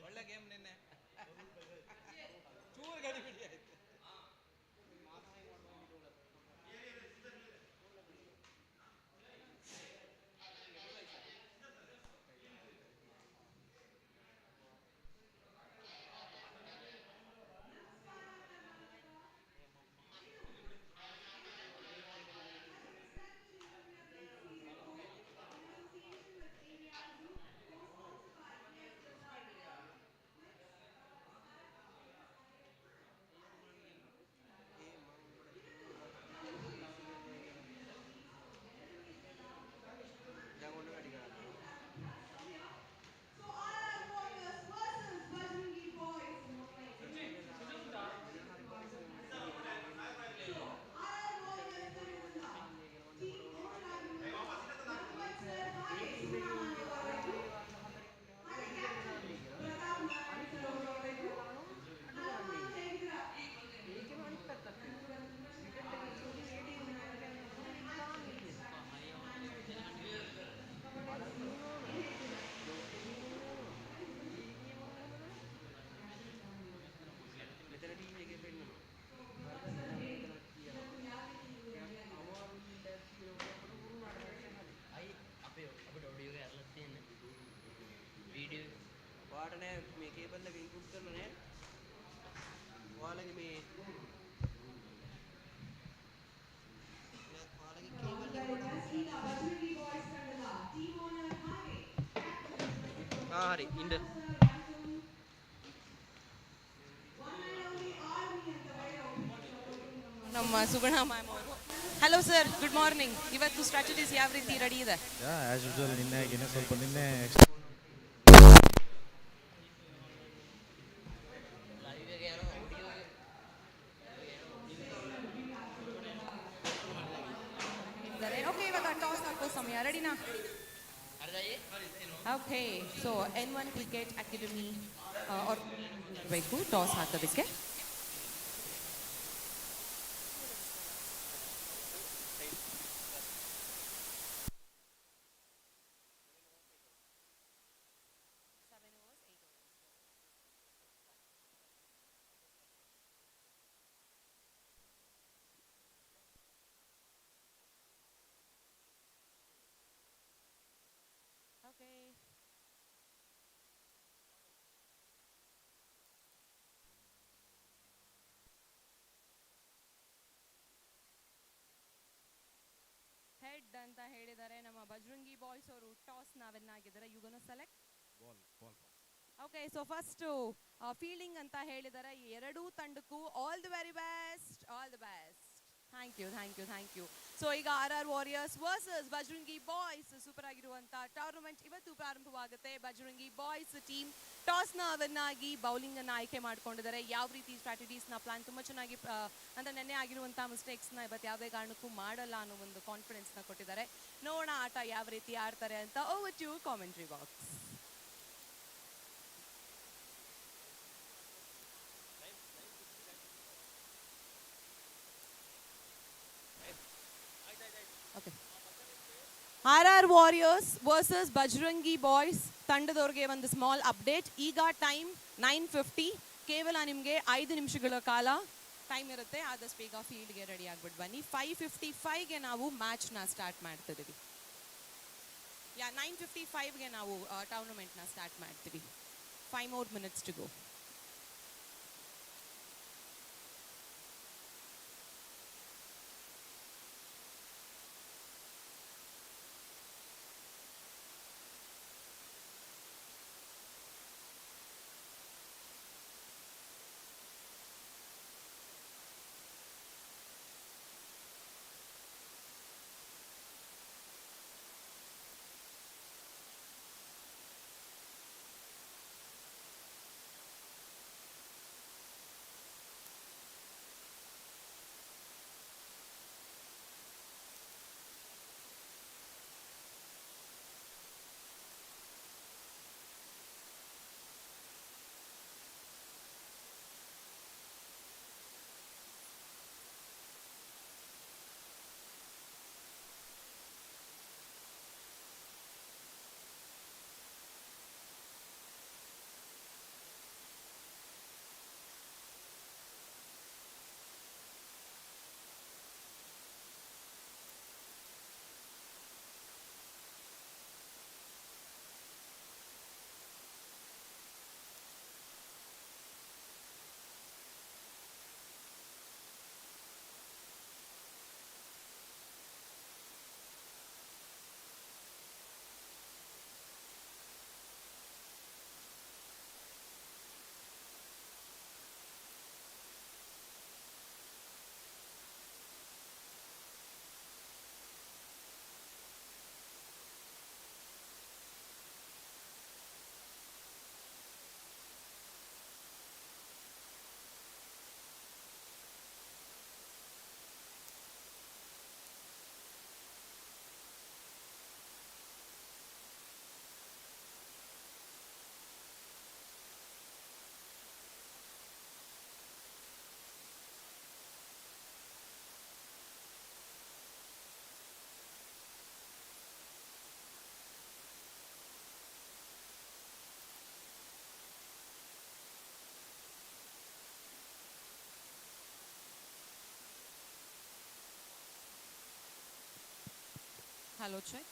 ಒಳ್ಳೆ ಗೇಮ್ ನಿನ್ನೆ ಚೂರು ಗಡಿಬಿಡಿ ಆಯ್ತು. මේ කේබල් එක ඉන්පුට් කරලා නැහැ. ඔයාලගේ මේ හරි ඉන්න ನಮ್ಮ ಸುಗುಣ ಮ್ಯಾಮ್ ಅವರು. Hello sir, good morning. ಇವತ್ತು ಸ್ಟ್ರಾಟಜೀಸ್ ಯಾವ ರೀತಿ ರೆಡಿ ಇದೆ? ಆಸ್ ಯೂಶುವಲ್ ನಿನ್ನೆ ಸ್ವಲ್ಪ ನಿನ್ನೆ ಓಕೆ, ಇವಾಗ ಟಾಸ್ ಹಾಕೋ ಸಮಯ. ರೆಡಿನಾ? Okay, so N1 cricket academy ಬೇಕು ಟಾಸ್ ಹಾಕೋದಕ್ಕೆ. ಹೆಡ್ ಅಂತ ಹೇಳಿದ್ದಾರೆ ನಮ್ಮ ಬಜರಂಗಿ ಬಾಯ್ಸ್ ಅವರು. ಟಾಸ್ ನ ವಿನ್ ಆಗಿದ್ದಾರೆ. You gonna select ball. Okay, so first fielding ಅಂತ ಹೇಳಿದ್ದಾರೆ. ಎರಡೂ ತಂಡಕ್ಕೂ all the very best, all the best. Thank you. So ಈಗ RR warriors versus Bajrangi boys super ಆಗಿರುವಂತ ಟೂರ್ನಮೆಂಟ್ ಇವತ್ತು ಪ್ರಾರಂಭವಾಗುತ್ತೆ. ಬಜರಂಗಿ ಬಾಯ್ಸ್ ಟೀಮ್ ಟಾಸ್ ನ ವಿನ್ ಆಗಿ ಬೌಲಿಂಗ್ ಅನ್ನ ಆಯ್ಕೆ ಮಾಡ್ಕೊಂಡಿದ್ದಾರೆ. ಯಾವ ರೀತಿ ಸ್ಟ್ರಾಟಜೀಸ್ ನ ಪ್ಲಾನ್ ತುಂಬಾ ಚೆನ್ನಾಗಿ ಅಂತ ನೆನ್ನೆ ಆಗಿರುವಂತಹ ಮಿಸ್ಟೇಕ್ಸ್ ನ ಇವತ್ತು ಯಾವುದೇ ಕಾರಣಕ್ಕೂ ಮಾಡಲ್ಲ ಅನ್ನೋ ಒಂದು ಕಾನ್ಫಿಡೆನ್ಸ್ ನ ಕೊಟ್ಟಿದ್ದಾರೆ. ನೋಡೋಣ ಆಟ ಯಾವ ರೀತಿ ಆಡ್ತಾರೆ ಅಂತ. Over to commentary box. RR warriors versus Bajrangi boys ತಂಡದವ್ರಿಗೆ ಒಂದು ಸ್ಮಾಲ್ ಅಪ್ಡೇಟ್. ಈಗ ಟೈಮ್ 9:50. ಕೇವಲ ನಿಮಗೆ 5 ನಿಮಿಷಗಳ ಕಾಲ ಟೈಮ್ ಇರುತ್ತೆ. ಆದಷ್ಟು ಬೇಗ ಫೀಲ್ಡ್ಗೆ ರೆಡಿ ಆಗ್ಬಿಟ್ಟು ಬನ್ನಿ. 5:55ಗೆ ನಾವು ಮ್ಯಾಚ್ನ ಸ್ಟಾರ್ಟ್ ಮಾಡ್ತಿದ್ದೀವಿ. 9:55ಗೆ ನಾವು ಟೂರ್ನಮೆಂಟ್ನ ಸ್ಟಾರ್ಟ್ ಮಾಡ್ತೀವಿ. 5 more minutes to go. Hello, check.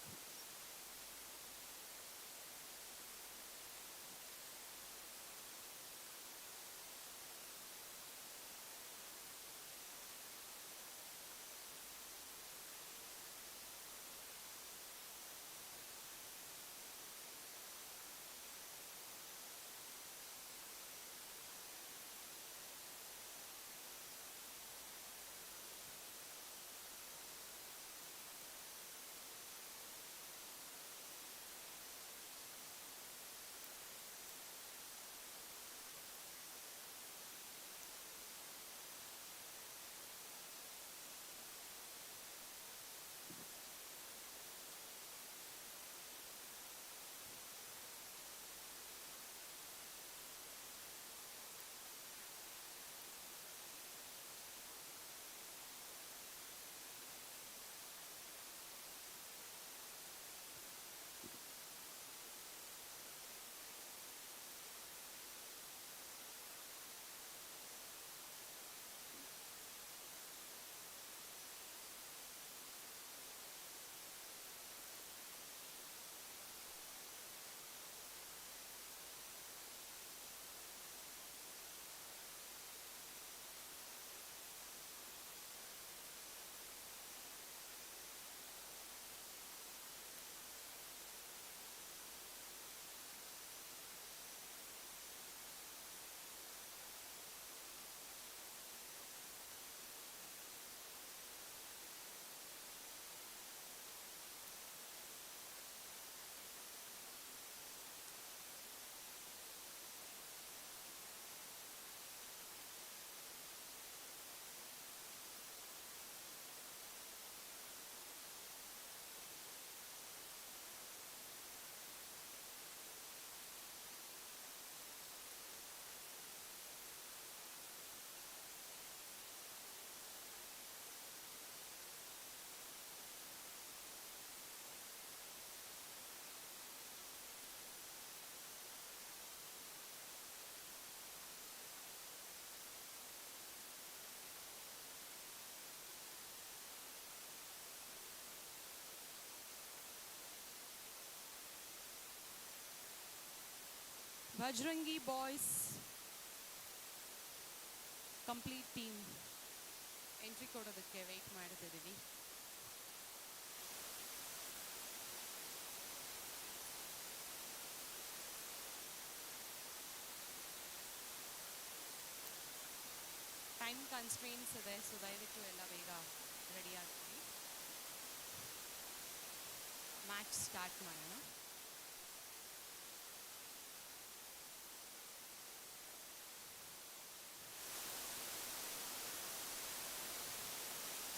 Bajrangi boys, complete team entry ಕೊಡೋದಕ್ಕೆ ವೆಯ್ಟ್ ಮಾಡ್ತಿದ್ದೀವಿ. ಟೈಮ್ ಕನ್ಸ್ಟ್ರೇನ್ಸ್ ಇದೆ, ಸೊ ದಯವಿಟ್ಟು ಎಲ್ಲ ಬೇಗ ರೆಡಿ ಆಗ್ತೀವಿ. ಮ್ಯಾಚ್ ಸ್ಟಾರ್ಟ್ ಮಾಡೋಣ.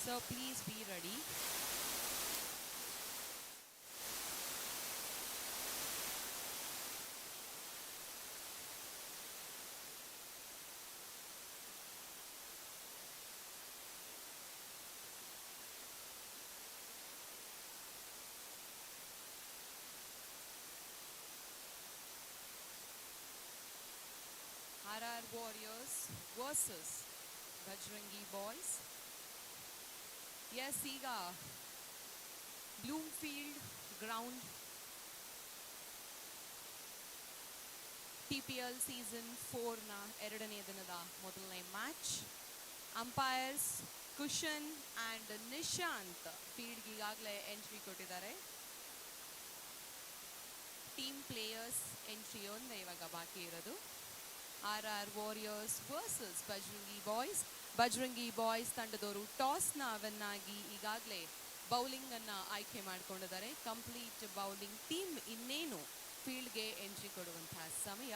So please be ready. RR Warriors versus Bajrangi Boys. Yes, ಈಗ ಬ್ಲೂಮ್ಫೀಲ್ಡ್ ಗ್ರೌಂಡ್ TPL ಸೀಸನ್ 4ನ ಎರಡನೇ ದಿನದ ಮೊದಲನೇ ಮ್ಯಾಚ್. ಅಂಪೈರ್ಸ್ ಕುಶನ್ ಆ್ಯಂಡ್ ನಿಶಾಂತ್ ಫೀಲ್ಡ್ಗೆ ಈಗಾಗಲೇ ಎಂಟ್ರಿ ಕೊಟ್ಟಿದ್ದಾರೆ. ಟೀಮ್ ಪ್ಲೇಯರ್ಸ್ ಎಂಟ್ರಿ ಒಂದೇ ಇವಾಗ ಬಾಕಿ ಇರೋದು. RR Warriors versus Bajrangi boys. Bajrangi boys ತಂಡದವರು ಟಾಸ್ನ ವಿನ್ ಆಗಿ ಈಗಾಗಲೇ ಬೌಲಿಂಗನ್ನು ಆಯ್ಕೆ ಮಾಡಿಕೊಂಡಿದ್ದಾರೆ. ಕಂಪ್ಲೀಟ್ ಬೌಲಿಂಗ್ ಟೀಮ್ ಇನ್ನೇನು ಫೀಲ್ಡ್ಗೆ ಎಂಟ್ರಿ ಕೊಡುವಂತಹ ಸಮಯ.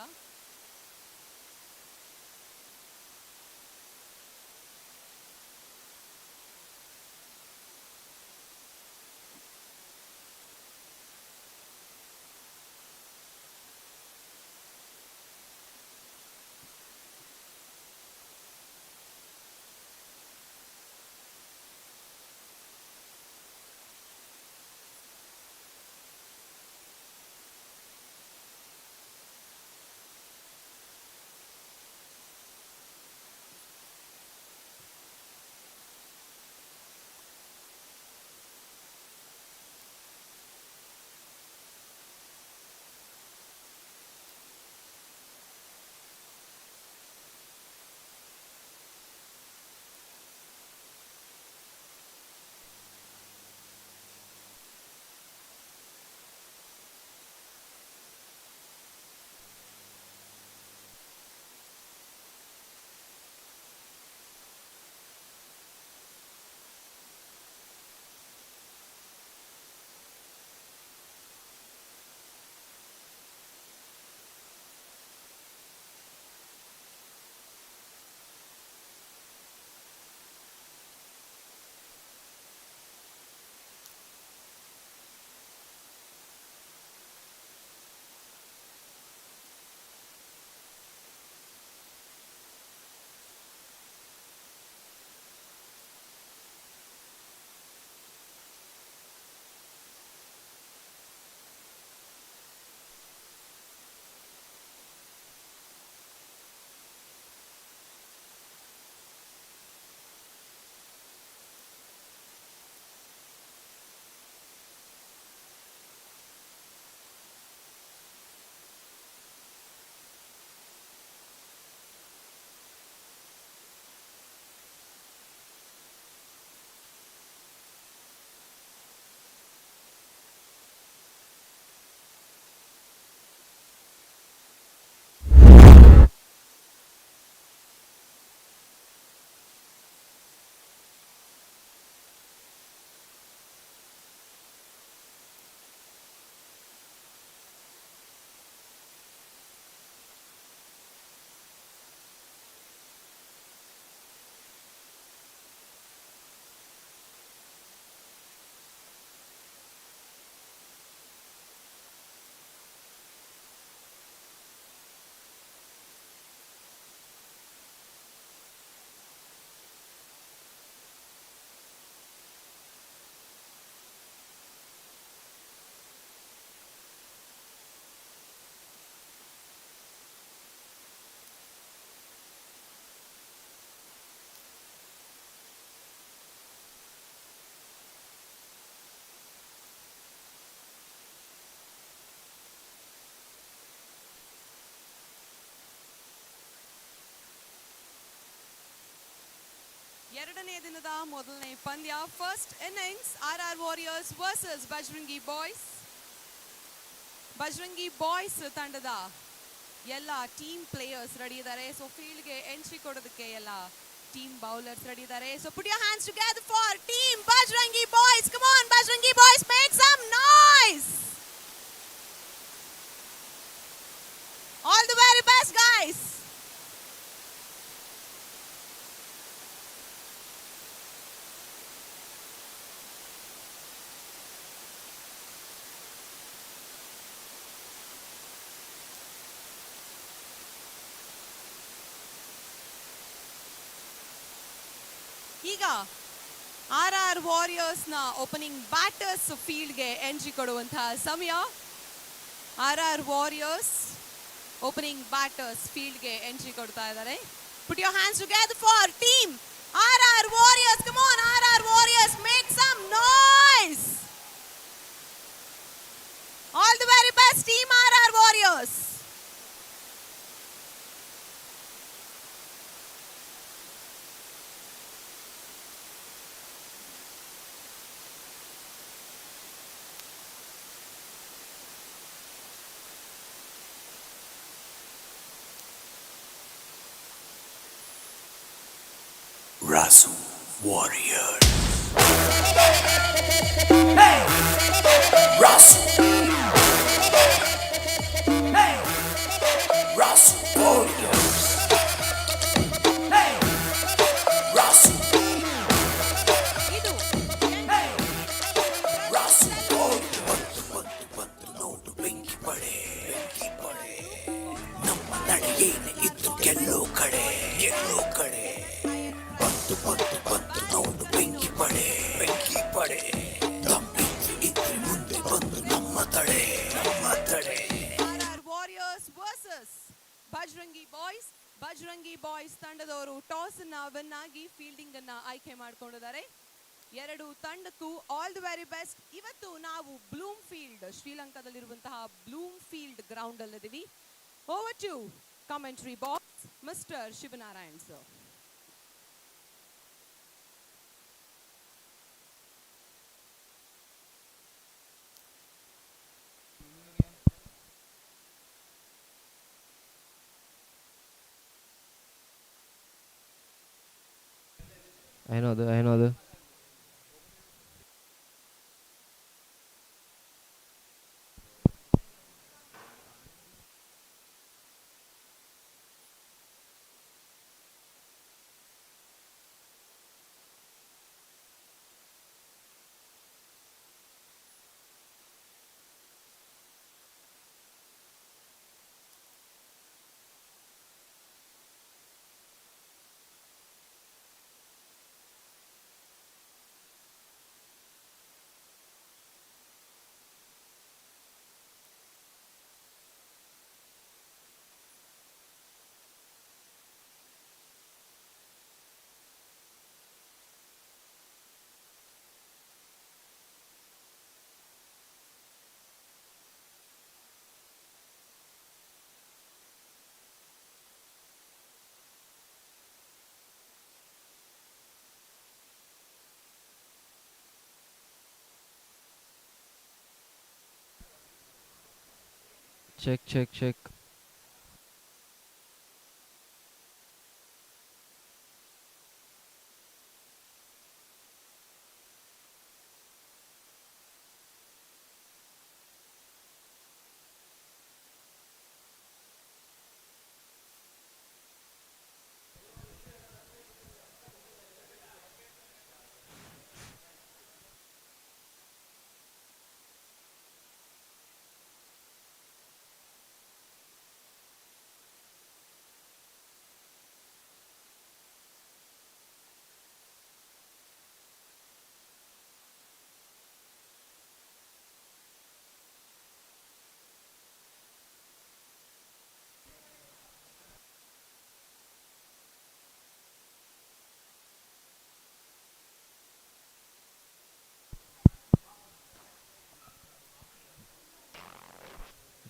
ಎರಡನೇ ದಿನದ ಮೊದಲನೇ ಪಂದ್ಯ first innings R warriors versus Bajrangi boys. Bajrangi boys ತಂಡದ ಎಲ್ಲ ಟೀಮ್ ಪ್ಲೇಯರ್ಸ್ ರೆಡಿ ಇದ್ದಾರೆ. ಸೊ ಫೀಲ್ಡ್ಗೆ ಎಂಟ್ರಿ ಕೊಡೋದಕ್ಕೆ ಎಲ್ಲ ಟೀಮ್ ಬೌಲರ್ಸ್ ರೆಡಿ ಇದ್ದಾರೆ. So put your hands together for team Bajrangi boys. Come on Bajrangi boys, make some noise. All the very best guys. ಈಗ R warriors ನ opening batters ಫೀಲ್ಡ್ಗೆ entry ಕೊಡುವಂತಹ ಸಮಯ. ಆರ್ ವಾರಿಯರ್ಸ್ ಓಪನಿಂಗ್ ಬ್ಯಾಟರ್ಸ್ ಫೀಲ್ಡ್ಗೆ entry ಕೊಡ್ತಾ ಇದ್ದಾರೆ. Put your hands together for team R warriors. Come on R warriors, make some noise. All the very best team R warriors. Rasu Warriors. Hey! Rasu. Hey! Rasu Warriors. Hey! Rasu. ಇದು Hey! Rasu Warriors. ಬಂತು ನೋಡು ಬೆಂಕಿ ಪಡೆ ನಮ್ಮ ನಡೆಯೇನೆ ಇದ್ದು ಗೆಲ್ಲೋ ಕಡೆ ಬಂತು ನೋಡು ಬೆಂಕಿ ಪಡೆ ಇದ್ರೆ ಮುಂದೆ ಬಂದು ನಮ್ಮ ತಡೆ R warriors versus Bajrangi boys. Bajrangi boys ತಂಡದವರು ಟಾಸ್ ಅನ್ನ ವಿನ್ ಆಗಿ ಫೀಲ್ಡಿಂಗ್ ಅನ್ನ ಆಯ್ಕೆ ಮಾಡ್ಕೊಂಡಿದ್ದಾರೆ. ಎರಡು ತಂಡಕ್ಕೂ ಆಲ್ ದಿ ವೆರಿ ಬೆಸ್ಟ್. ಇವತ್ತು ನಾವು ಬ್ಲೂಮ್ ಫೀಲ್ಡ್, ಶ್ರೀಲಂಕಾದಲ್ಲಿರುವಂತಹ ಬ್ಲೂಮ್ ಫೀಲ್ಡ್ ಗ್ರೌಂಡ್ ಅಲ್ಲಿದ್ದೀವಿ. Over to commentary box mister Shivanarayan sir. അതിനത് ಚೆಕ್.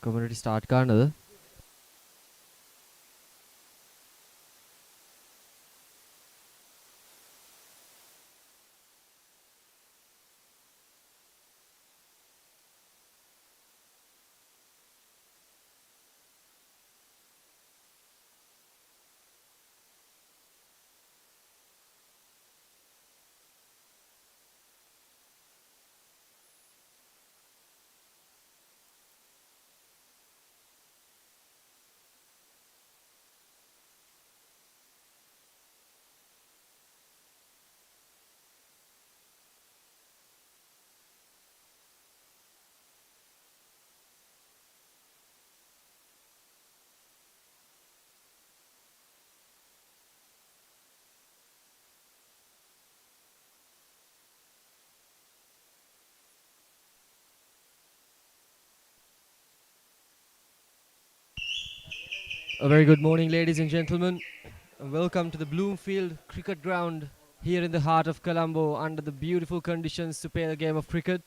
കമ്മ്യൂണിറ്റി സ്റ്റാർട്ട് കാണുന്നത് A very good morning, ladies and gentlemen, and welcome to the Bloomfield Cricket Ground here in the heart of Colombo under the beautiful conditions to play a game of cricket.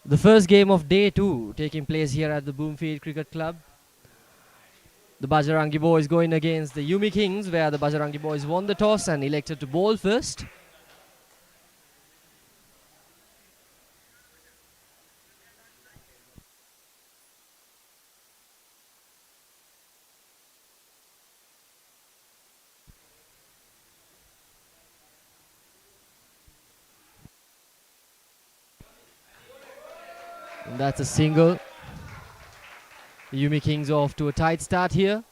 The first game of day 2 taking place here at the Bloomfield Cricket Club. The Bajarangi boys going against the Yumi Kings, where the Bajarangi boys won the toss and elected to bowl first. And that's a single. The Yumi Kings off to a tight start here.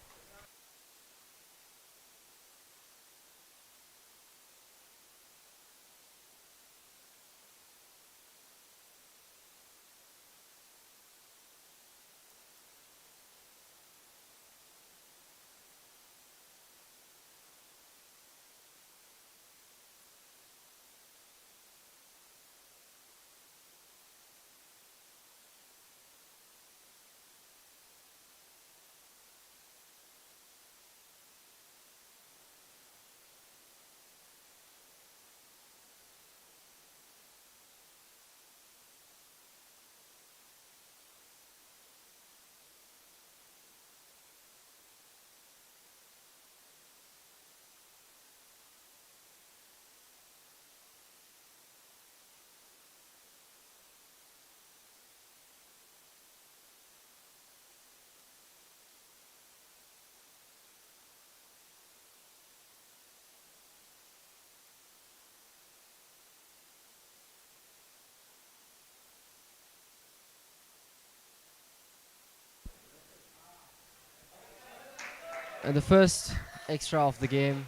And the first extra of the game,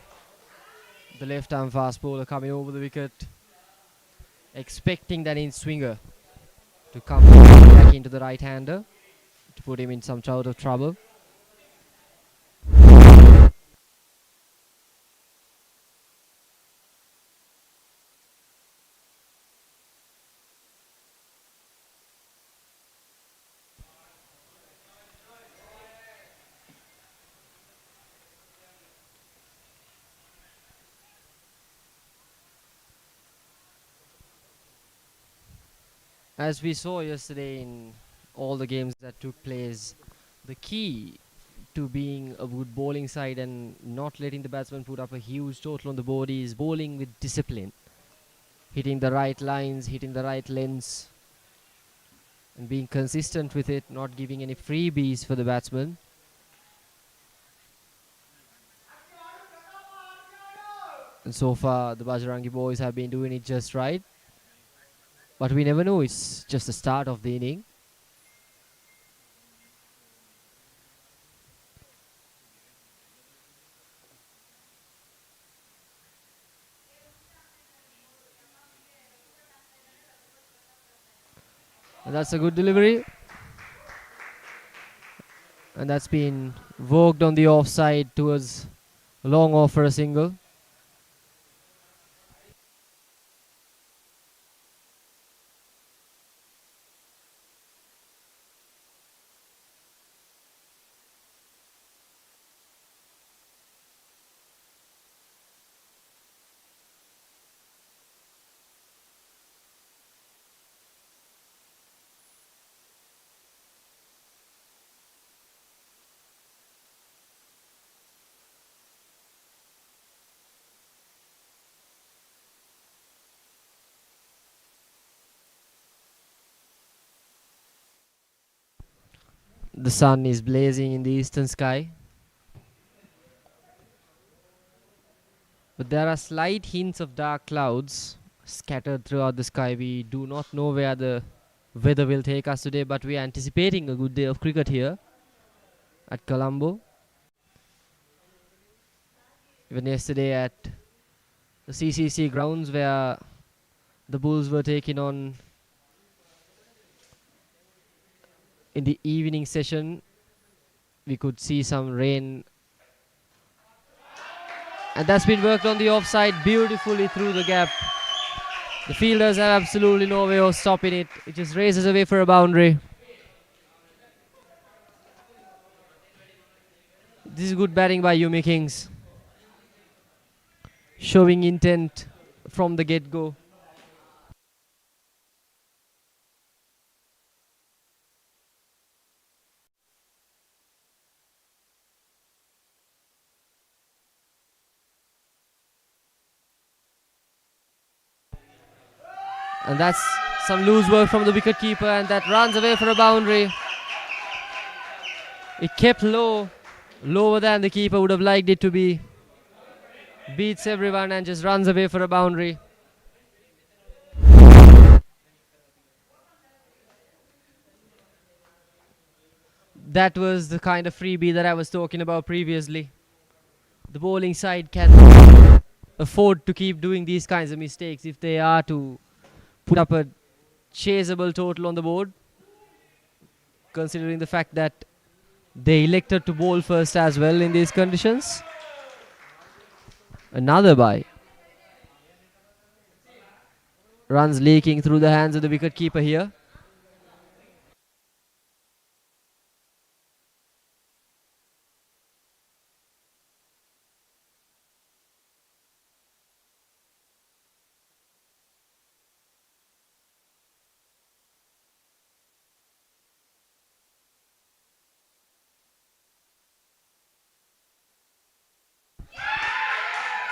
the left-arm fast bowler coming over the wicket, expecting that in-swinger to come back into the right-hander to put him in some sort of trouble. As we saw yesterday in all the games that took place, the key to being a good bowling side and not letting the batsman put up a huge total on the board is bowling with discipline, hitting the right lines, hitting the right lengths, and being consistent with it, not giving any freebies for the batsman. And so far, the Bajarangi boys have been doing it just right. But we never know, it's just the start of the inning. And that's a good delivery. And that's been worked on the offside towards long off for a single. The sun is blazing in the eastern sky. But there are slight hints of dark clouds scattered throughout the sky. We do not know where the weather will take us today, but we are anticipating a good day of cricket here at Colombo. Even yesterday at the CCC grounds where the Bulls were taking on in the evening session, we could see some rain And that's been worked on the offside beautifully through the gap. The fielders have absolutely no way of stopping it. It just races away for a boundary. This is good batting by Yumi Kings, showing intent from the get-go. And that's some loose work from the wicketkeeper, and that runs away for a boundary. It kept lower than the keeper would have liked it to be. Beats everyone and just runs away for a boundary. That was the kind of freebie that I was talking about previously. The bowling side can afford to keep doing these kinds of mistakes if they are to put up a chaseable total on the board, considering the fact that they elected to bowl first as well in these conditions. Another bye. Runs leaking through the hands of the wicketkeeper here.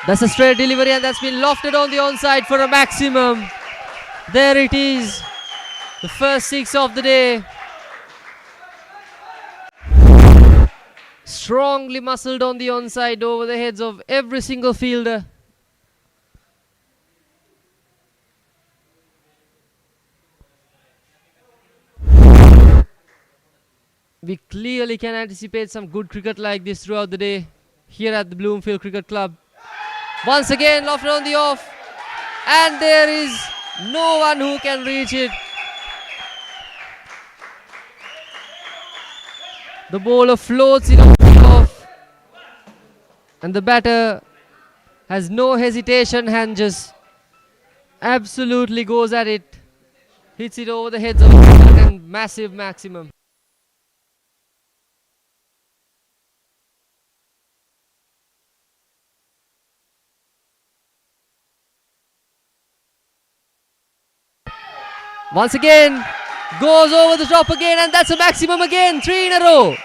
That's a straight delivery, and that's been lofted on the onside for a maximum. There it is. The first 6 of the day. Strongly muscled on the onside over the heads of every single fielder. We clearly can anticipate some good cricket like this throughout the day here at the Bloomfield Cricket Club. Once again, lofted on the off, and there is no one who can reach it. The bowler floats it off, and the batter has no hesitation and just absolutely goes at it. Hits it over the heads of everyone and massive maximum. Once again, goes over the top again, and that's a maximum again. 3 in a row.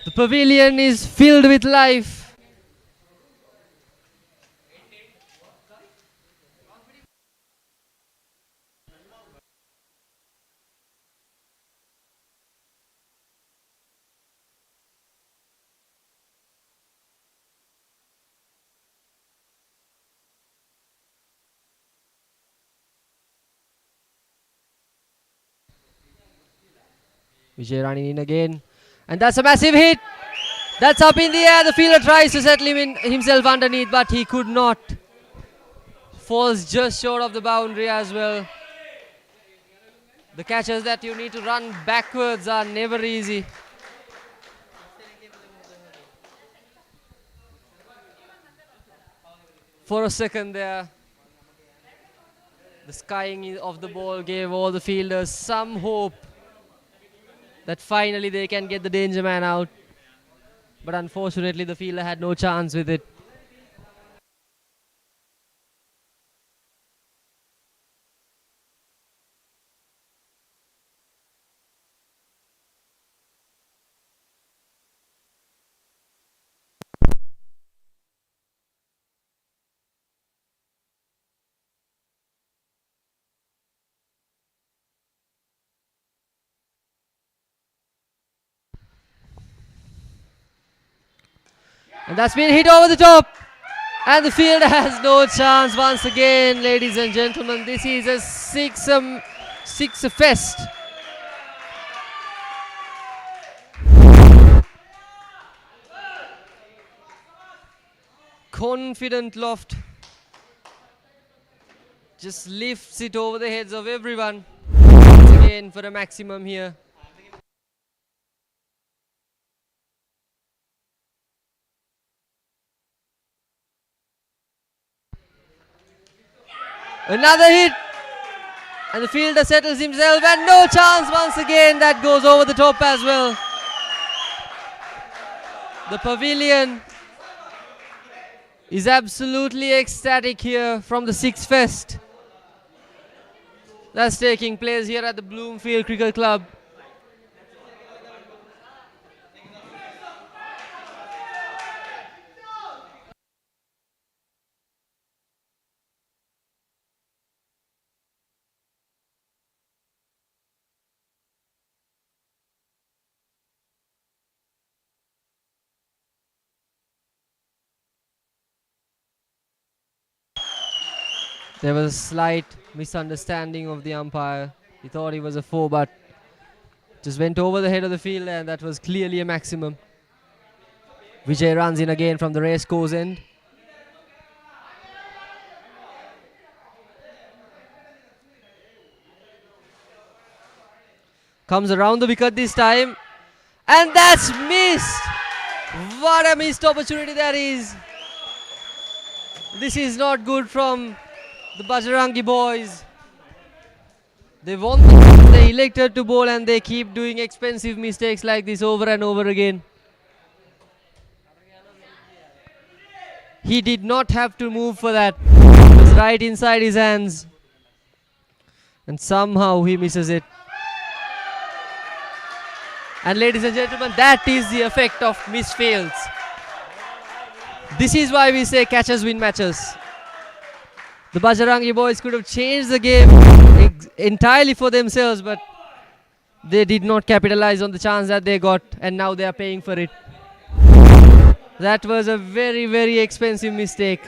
The pavilion is filled with life. Vijay running in again, and that's a massive hit. That's up in the air. The fielder tries to settle himself underneath, but he could not. Falls just short of the boundary as well. The catches that you need to run backwards are never easy. For a second there, the skying of the ball gave all the fielders some hope that finally they can get the danger man out. But unfortunately, the fielder had no chance with it. And that's been hit over the top. And the fielder has no chance once again, ladies and gentlemen. This is a six fest. Confident loft. Just lifts it over the heads of everyone. again for a maximum here. Another hit. And the fielder settles himself and no chance once again. That goes over the top as well. The pavilion is absolutely ecstatic here from the Sixth Fest that's taking place here at the Bloomfield Cricket Club. There was a slight misunderstanding of the umpire. He thought he was a 4, but just went over the head of the field, and that was clearly a maximum. Vijay runs in again from the race course end. Comes around the wicket this time, and that's missed. What a missed opportunity that is. This is not good from the Bajarangi boys. They won the match, they elected to bowl, and they keep doing expensive mistakes like this over and over again. He did not have to move for that. It was right inside his hands. And somehow he misses it. And ladies and gentlemen, that is the effect of misfields. This is why we say catchers win matches. The Bajarangi boys could have changed the game entirely for themselves, but they did not capitalize on the chance that they got, and now they are paying for it. That was a very, very expensive mistake.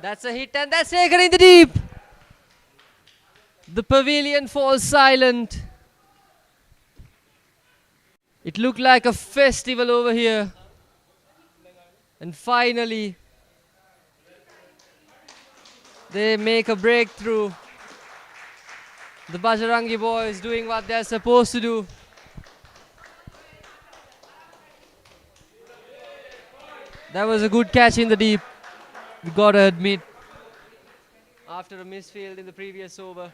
That's a hit, and that's taken in the deep. The pavilion falls silent. It looked like a festival over here. And finally, they make a breakthrough. The Bajarangi boys doing what they're supposed to do. That was a good catch in the deep, we gotta admit, after a misfield in the previous over.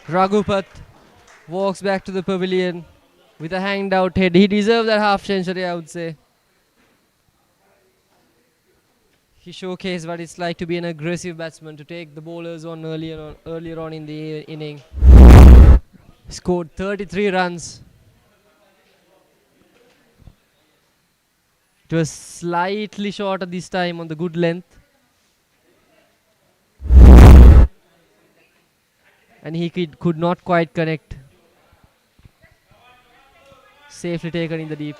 Raghupat walks back to the pavilion with a hanged out head. He deserved that half century, I would say. He showcased what it's like to be an aggressive batsman, to take the bowlers on earlier on in the inning. Scored 33 runs. It was slightly shorter this time on the good length. And he could not quite connect. Safely taken in the deep.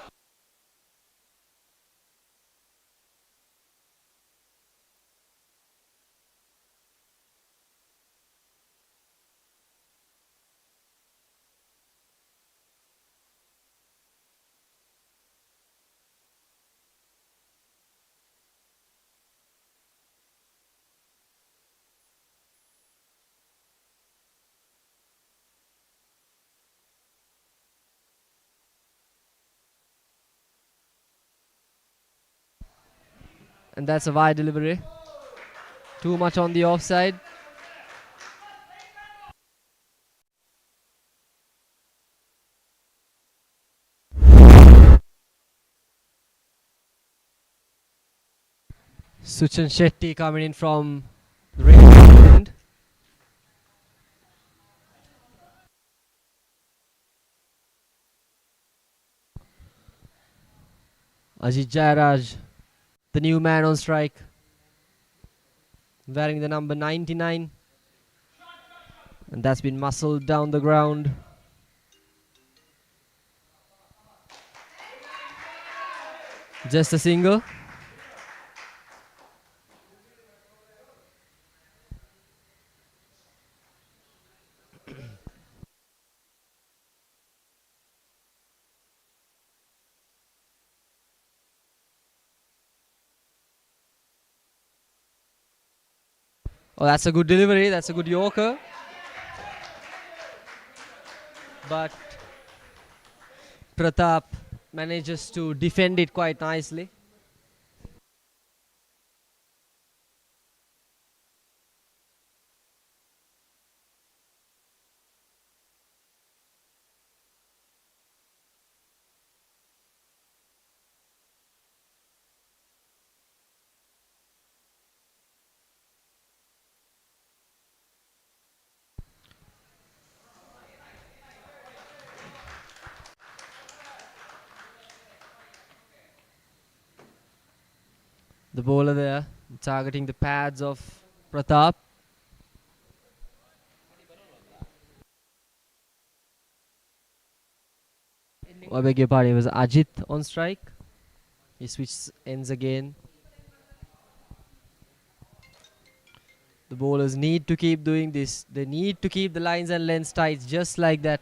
And that's a wide delivery. Too much on the offside. Suchan Shetty coming in from the right end. Ajit Jairaj, the new man on strike, wearing the number 99. And that's been muscled down the ground. Just a single. Oh, that's a good delivery. That's a good Yorker. But Pratap manages to defend it quite nicely. The bowler there targeting the pads of Pratap. I beg your pardon, it was Ajit on strike. He switches ends again. The bowlers need to keep doing this. They need to keep the lines and lengths tight just like that.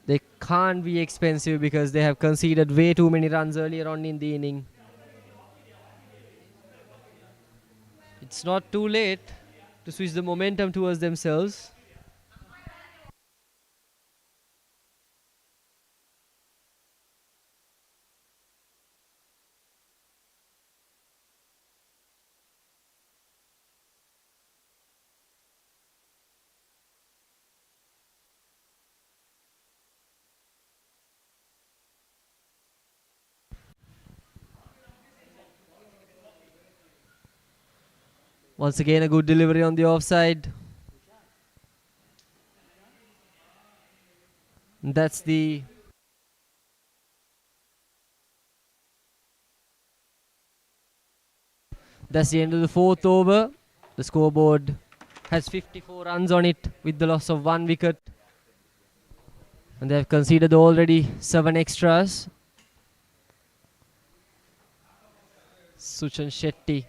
They can't be expensive because they have conceded way too many runs earlier on in the inning. It's not too late to switch the momentum towards themselves. Once again, a good delivery on the offside. And that's the end of the fourth over. The scoreboard has 54 runs on it with the loss of 1 wicket. And they have conceded already 7 extras. Suchan Shetty.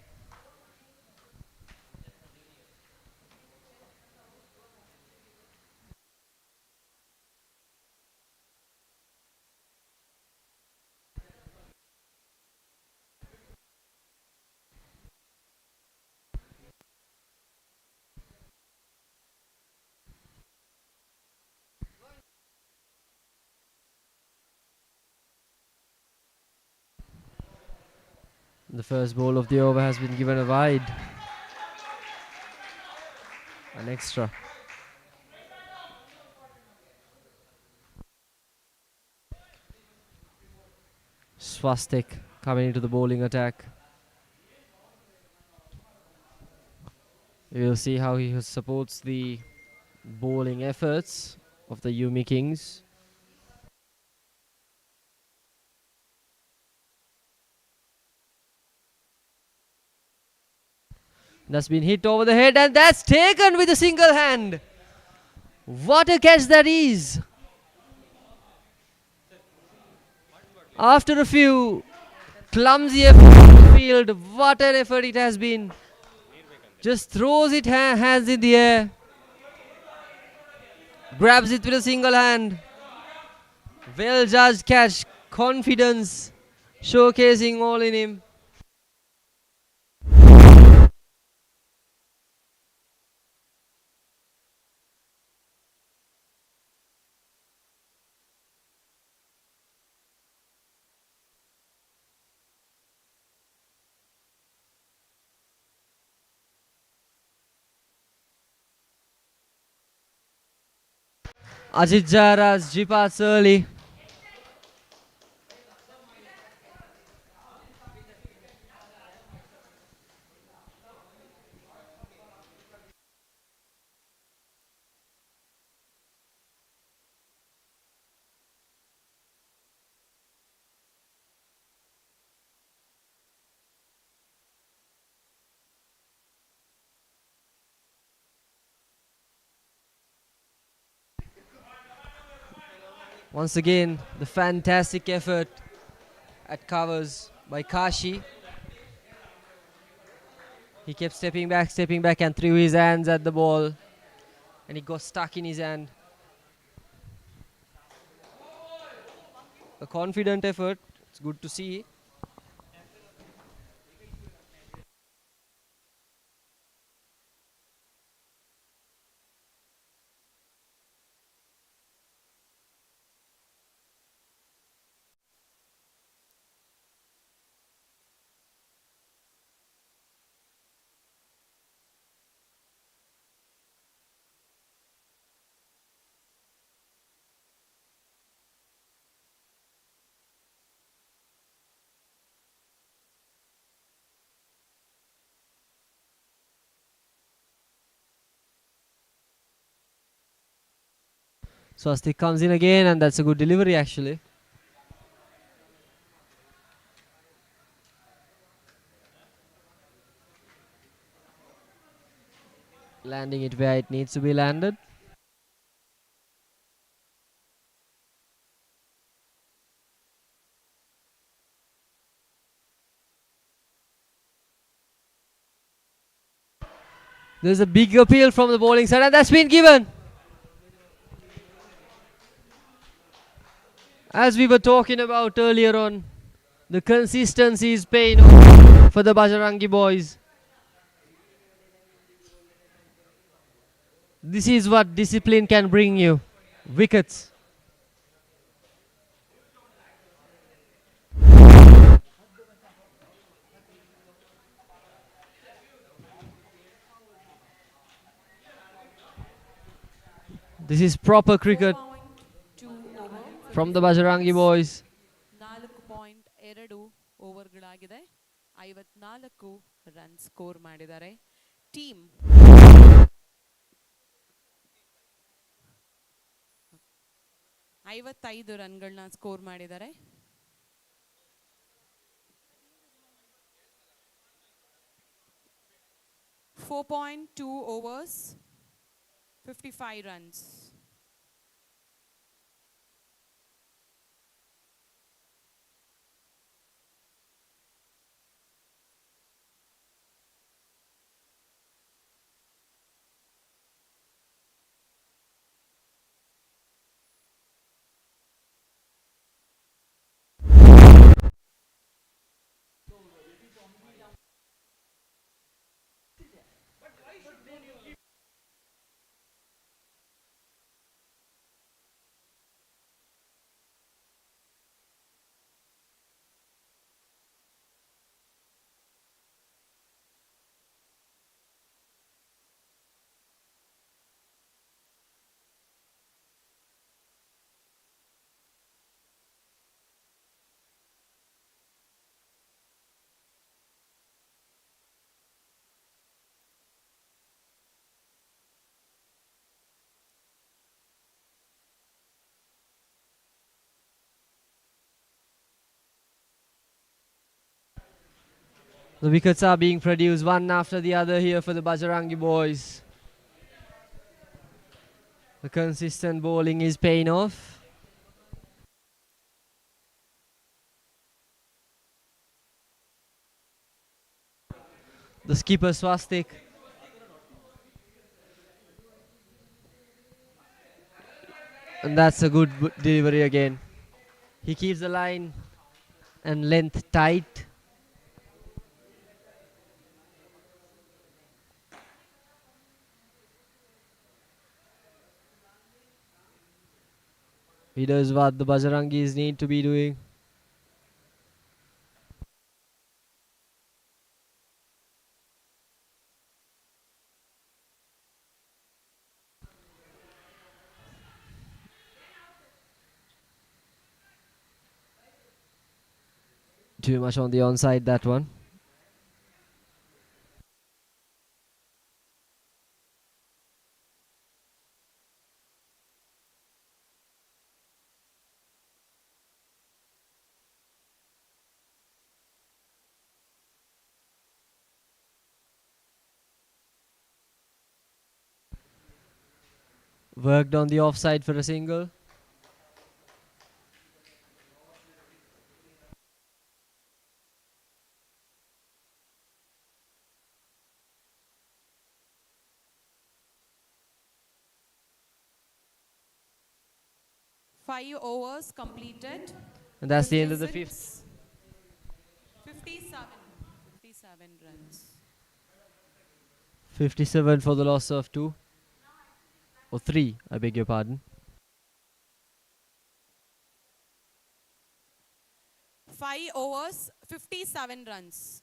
The first ball of the over has been given a wide. An extra. Swastik coming into the bowling attack. We'll see how he supports the bowling efforts of the Yumi Kings. That's been hit over the head and that's taken with a single hand. What a catch that is. After a few clumsy efforts on the field, what an effort it has been. Just throws it hands in the air. Grabs it with a single hand. Well judged catch. Confidence showcasing all in him. Ajit Jara's Jipats early. Once again, the fantastic effort at covers by Kashi. He kept stepping back, and threw his hands at the ball. And it got stuck in his hand. A confident effort. It's good to see. Swastik comes in again, and that's a good delivery actually. Landing it where it needs to be landed. There's a big appeal from the bowling side, and that's been given. As we were talking about earlier on, the consistency is paying off for the Bajarangi boys. This is what discipline can bring you. Wickets. This is proper cricket 4.2 over from the 54 Bajarangi runs. boys. 4.2 ಓವರ್ಗಳಾಗಿದೆ. 54 run score ಮಾಡಿದ್ದಾರೆ. Team 55 ರನ್ಗಳನ್ನ score ಮಾಡಿದ್ದಾರೆ. 4.2 overs, 55 runs. The wickets are being produced one after the other here for the Bajarangi boys. The consistent bowling is paying off. The skipper Swastik. And that's a good delivery again. He keeps the line and length tight. He does what the Bajarangis need to be doing. Too much on the onside, that one. Worked on the offside for a single. Five overs completed. And that's the end of the fifth. 56 57. 57 runs. 57 for the loss of 2. Or 3, I beg your pardon. 5 overs, 57 runs.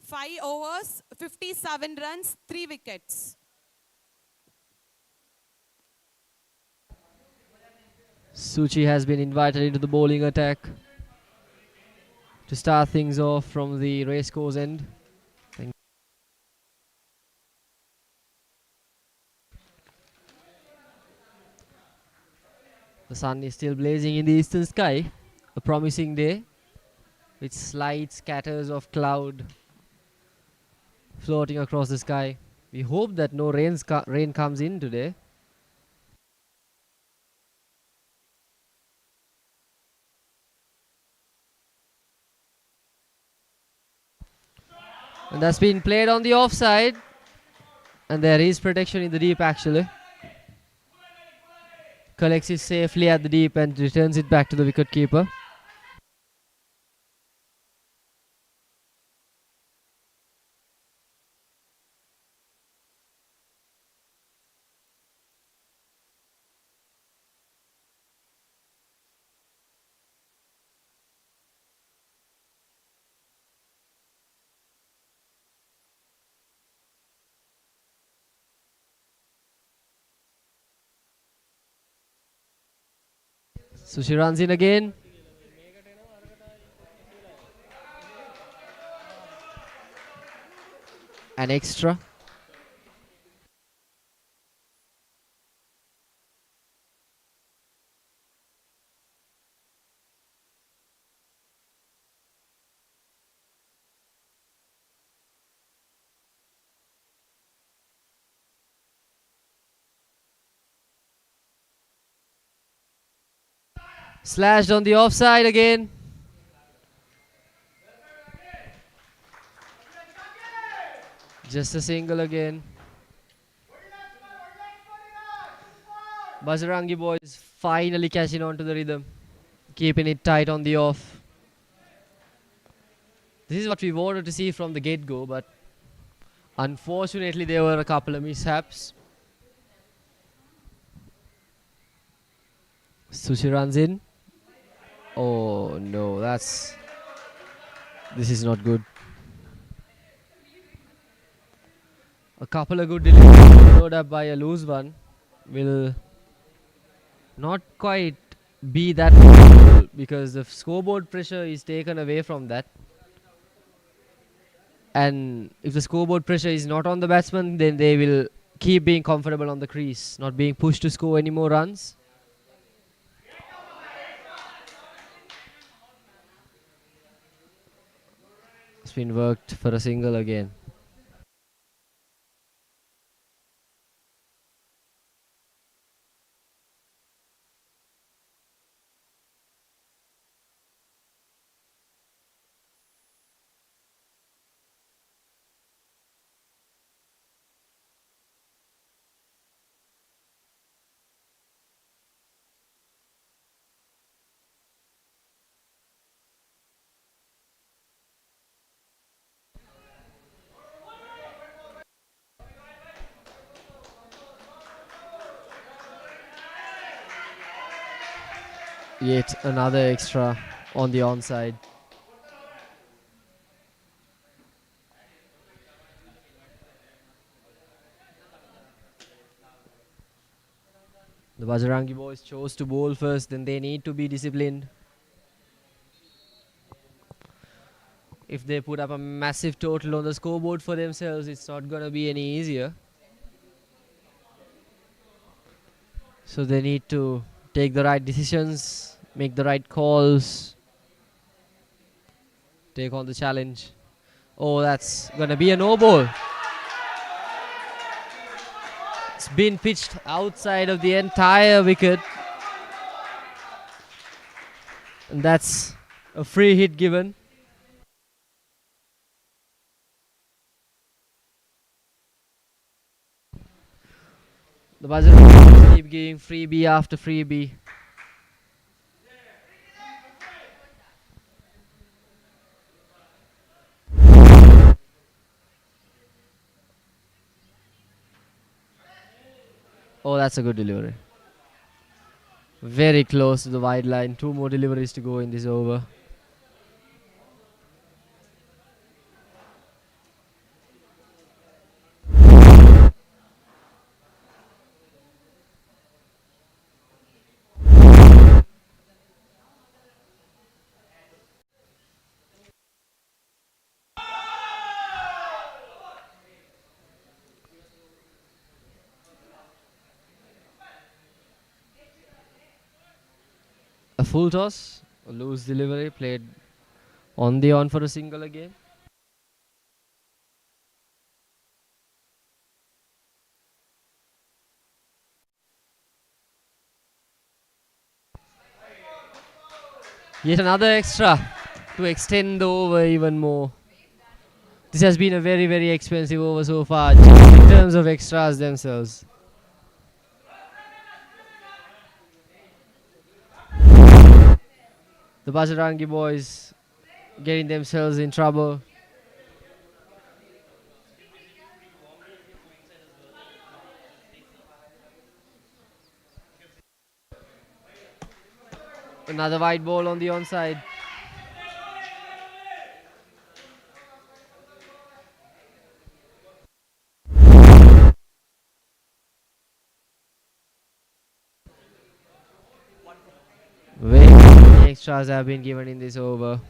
Five overs, 57 runs, 3 wickets. Suchi has been invited into the bowling attack to start things off from the racecourse end. The sun is still blazing in the eastern sky. A promising day with slight scatters of cloud floating across the sky. We hope that no rain comes in today. And that's been played on the offside. And there is protection in the deep actually. Collects it safely at the deep and returns it back to the wicket keeper. So she runs in again. An extra. Slashed on the offside again. Just a single again. Bajarangi boys finally catching on to the rhythm. Keeping it tight on the off. This is what we wanted to see from the get-go, but unfortunately there were a couple of mishaps. Sushi runs in. Oh no, this is not good. A couple of good deliveries followed up by a loose one will not quite be that possible because the scoreboard pressure is taken away from that. And if the scoreboard pressure is not on the batsman, then they will keep being comfortable on the crease, not being pushed to score any more runs. It's been worked for a single again. Yet another extra on the onside. The Bajarangi boys chose to bowl first, then they need to be disciplined. If they put up a massive total on the scoreboard for themselves, it's not going to be any easier. So they need to take the right decisions, make the right calls, take on the challenge. Oh, that's going to be a no ball. It's been pitched outside of the entire wicket. And that's a free hit given. The Bajrangi keep giving freebie after freebie. Oh, that's a good delivery. Very close to the wide line. 2 more deliveries to go in this over. A full toss, a loose delivery played on the on for a single again. Yet another extra to extend the over even more. This has been a very, very expensive over so far, just in terms of extras themselves. The Bajarangi boys getting themselves in trouble. Another wide ball on the onside. Very many extras have been given in this over.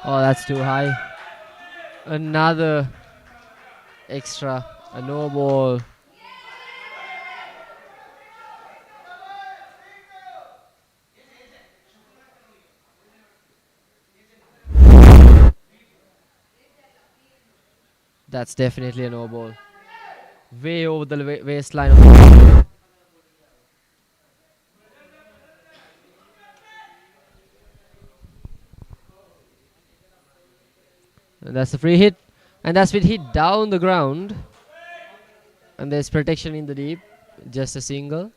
Oh, that's too high. Another extra. A no ball. That's definitely a no ball. Way over the waistline of the and that's a free hit. And that's been hit down the ground. And there's protection in the deep. Just a single.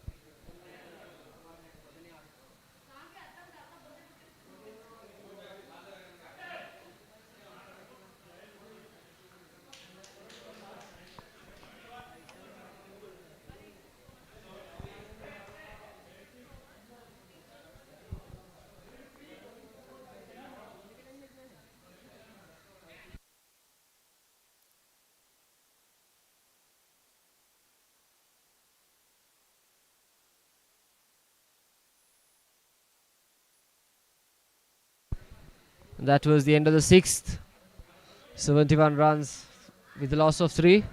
That was the end of the sixth. 71 runs with a loss of 3.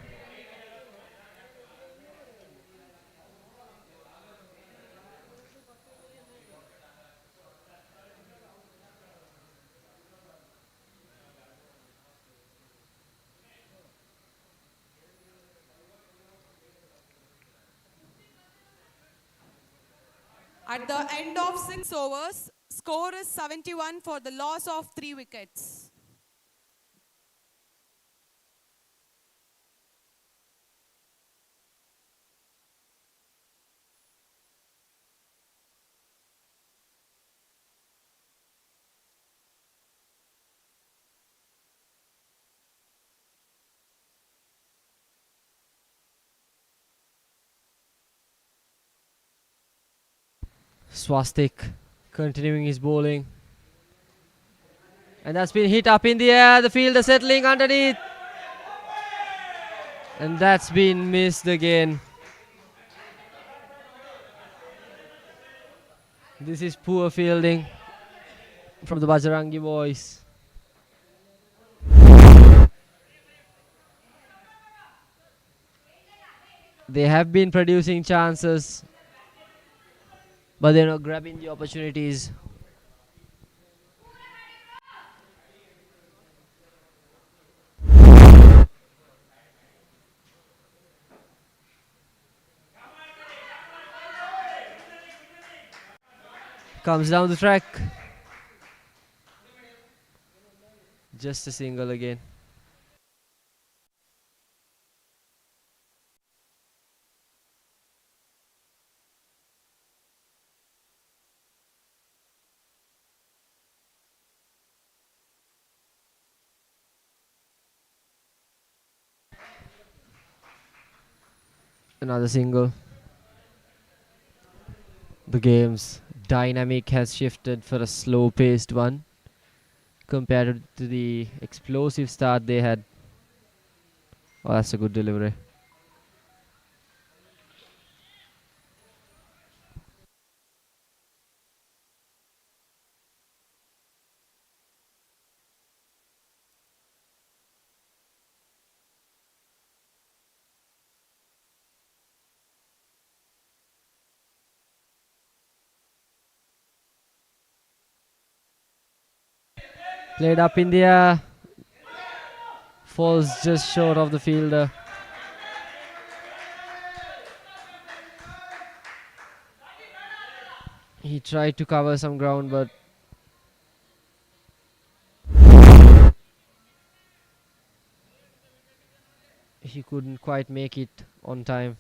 At the end of 6 overs, score is 71 for the loss of 3 wickets. Swastik continuing his bowling. And that's been hit up in the air. The fielder settling underneath. And that's been missed again. This is poor fielding from the Bajarangi boys. They have been producing chances, but they're not grabbing the opportunities. Comes down the track. Just a single again. Another single. The game's dynamic has shifted for a slow-paced one compared to the explosive start they had. Oh, that's a good delivery. Played up in the air. Falls just short of the fielder. He tried to cover some ground, but he couldn't quite make it on time.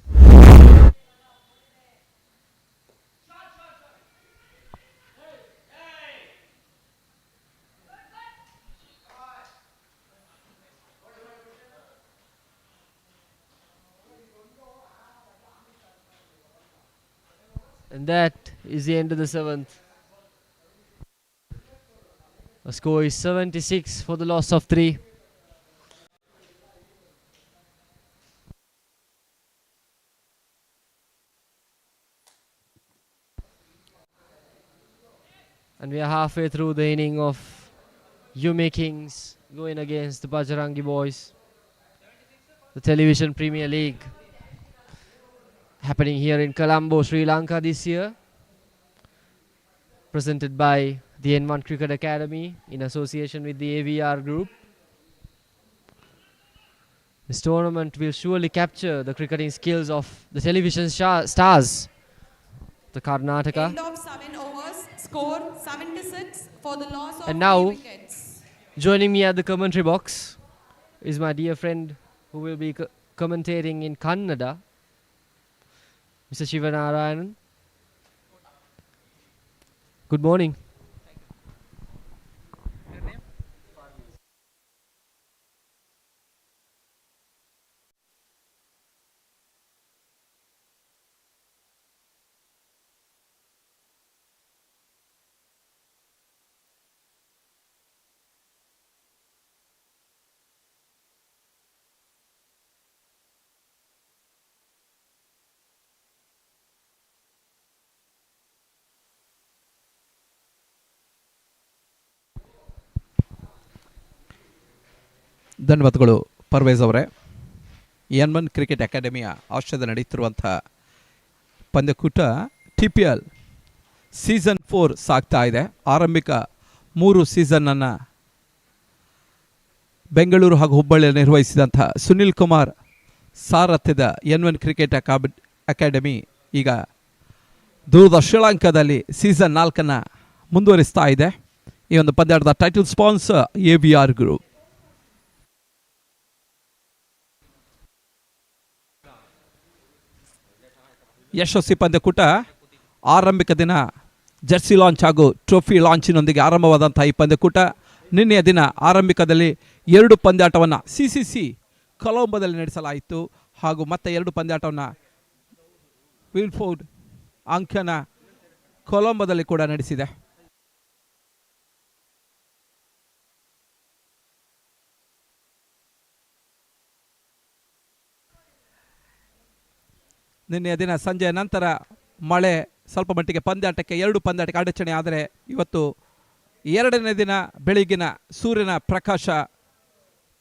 And that is the end of the 7th. The score is 76 for the loss of 3. And we are halfway through the inning of Yume Kings going against the Bajarangi boys. The Television Premier League happening here in Colombo, Sri Lanka this year. Presented by the N1 Cricket Academy in association with the AVR Group. This tournament will surely capture the cricketing skills of the television stars. The Karnataka. End of 7 overs, score 76 for the loss of And now, 3 wickets. joining me at the commentary box is my dear friend who will be commentating in Kannada, Mr. Shivanarayanan. Good morning. ಧನ್ಯವಾದಗಳು ಪರ್ವೇಜ್ ಅವರೇ. N1 cricket ಅಕಾಡೆಮಿಯ ಆಶ್ರಯದಲ್ಲಿ ನಡೆಯುತ್ತಿರುವಂಥ ಪಂದ್ಯಕೂಟ TPL season 4 ಸಾಗ್ತಾ ಇದೆ. ಆರಂಭಿಕ 3 ಸೀಸನ್ನನ್ನು ಬೆಂಗಳೂರು ಹಾಗೂ ಹುಬ್ಬಳ್ಳಿಯಲ್ಲಿ ನಿರ್ವಹಿಸಿದಂಥ ಸುನಿಲ್ ಕುಮಾರ್ ಸಾರಥ್ಯದ N1 ಕ್ರಿಕೆಟ್ ಅಕಾಡೆಮಿ ಈಗ ದೂರದ ಶ್ರೀಲಂಕಾದಲ್ಲಿ ಸೀಸನ್ 4 ಮುಂದುವರಿಸ್ತಾ ಇದೆ. ಈ ಒಂದು ಪಂದ್ಯಾಟದ ಟೈಟಲ್ ಸ್ಪಾನ್ಸರ್ AVR ಗ್ರೂಪ್. ಯಶಸ್ವಿ ಪಂದ್ಯಕೂಟ ಆರಂಭಿಕ ದಿನ ಜರ್ಸಿ ಲಾಂಚ್ ಹಾಗೂ ಟ್ರೋಫಿ ಲಾಂಚಿನೊಂದಿಗೆ ಆರಂಭವಾದಂಥ ಈ ಪಂದ್ಯಕೂಟ ನಿನ್ನೆಯ ದಿನ ಆರಂಭಿಕದಲ್ಲಿ 2 ಪಂದ್ಯಾಟವನ್ನು CCC ಕೊಲಂಬೋದಲ್ಲಿ ನಡೆಸಲಾಯಿತು ಹಾಗೂ ಮತ್ತೆ 2 ಪಂದ್ಯಾಟವನ್ನು ವಿಲ್ಫೋರ್ಡ್ ಅಂಕನ ಕೊಲಂಬೋದಲ್ಲಿ ಕೂಡ ನಡೆಸಿದೆ. ನಿನ್ನೆಯ ದಿನ ಸಂಜೆಯ ನಂತರ ಮಳೆ ಸ್ವಲ್ಪ ಮಟ್ಟಿಗೆ ಎರಡು ಪಂದ್ಯಾಟಕ್ಕೆ ಅಡಚಣೆ, ಆದರೆ ಇವತ್ತು ಎರಡನೇ ದಿನ ಬೆಳಗಿನ ಸೂರ್ಯನ ಪ್ರಕಾಶ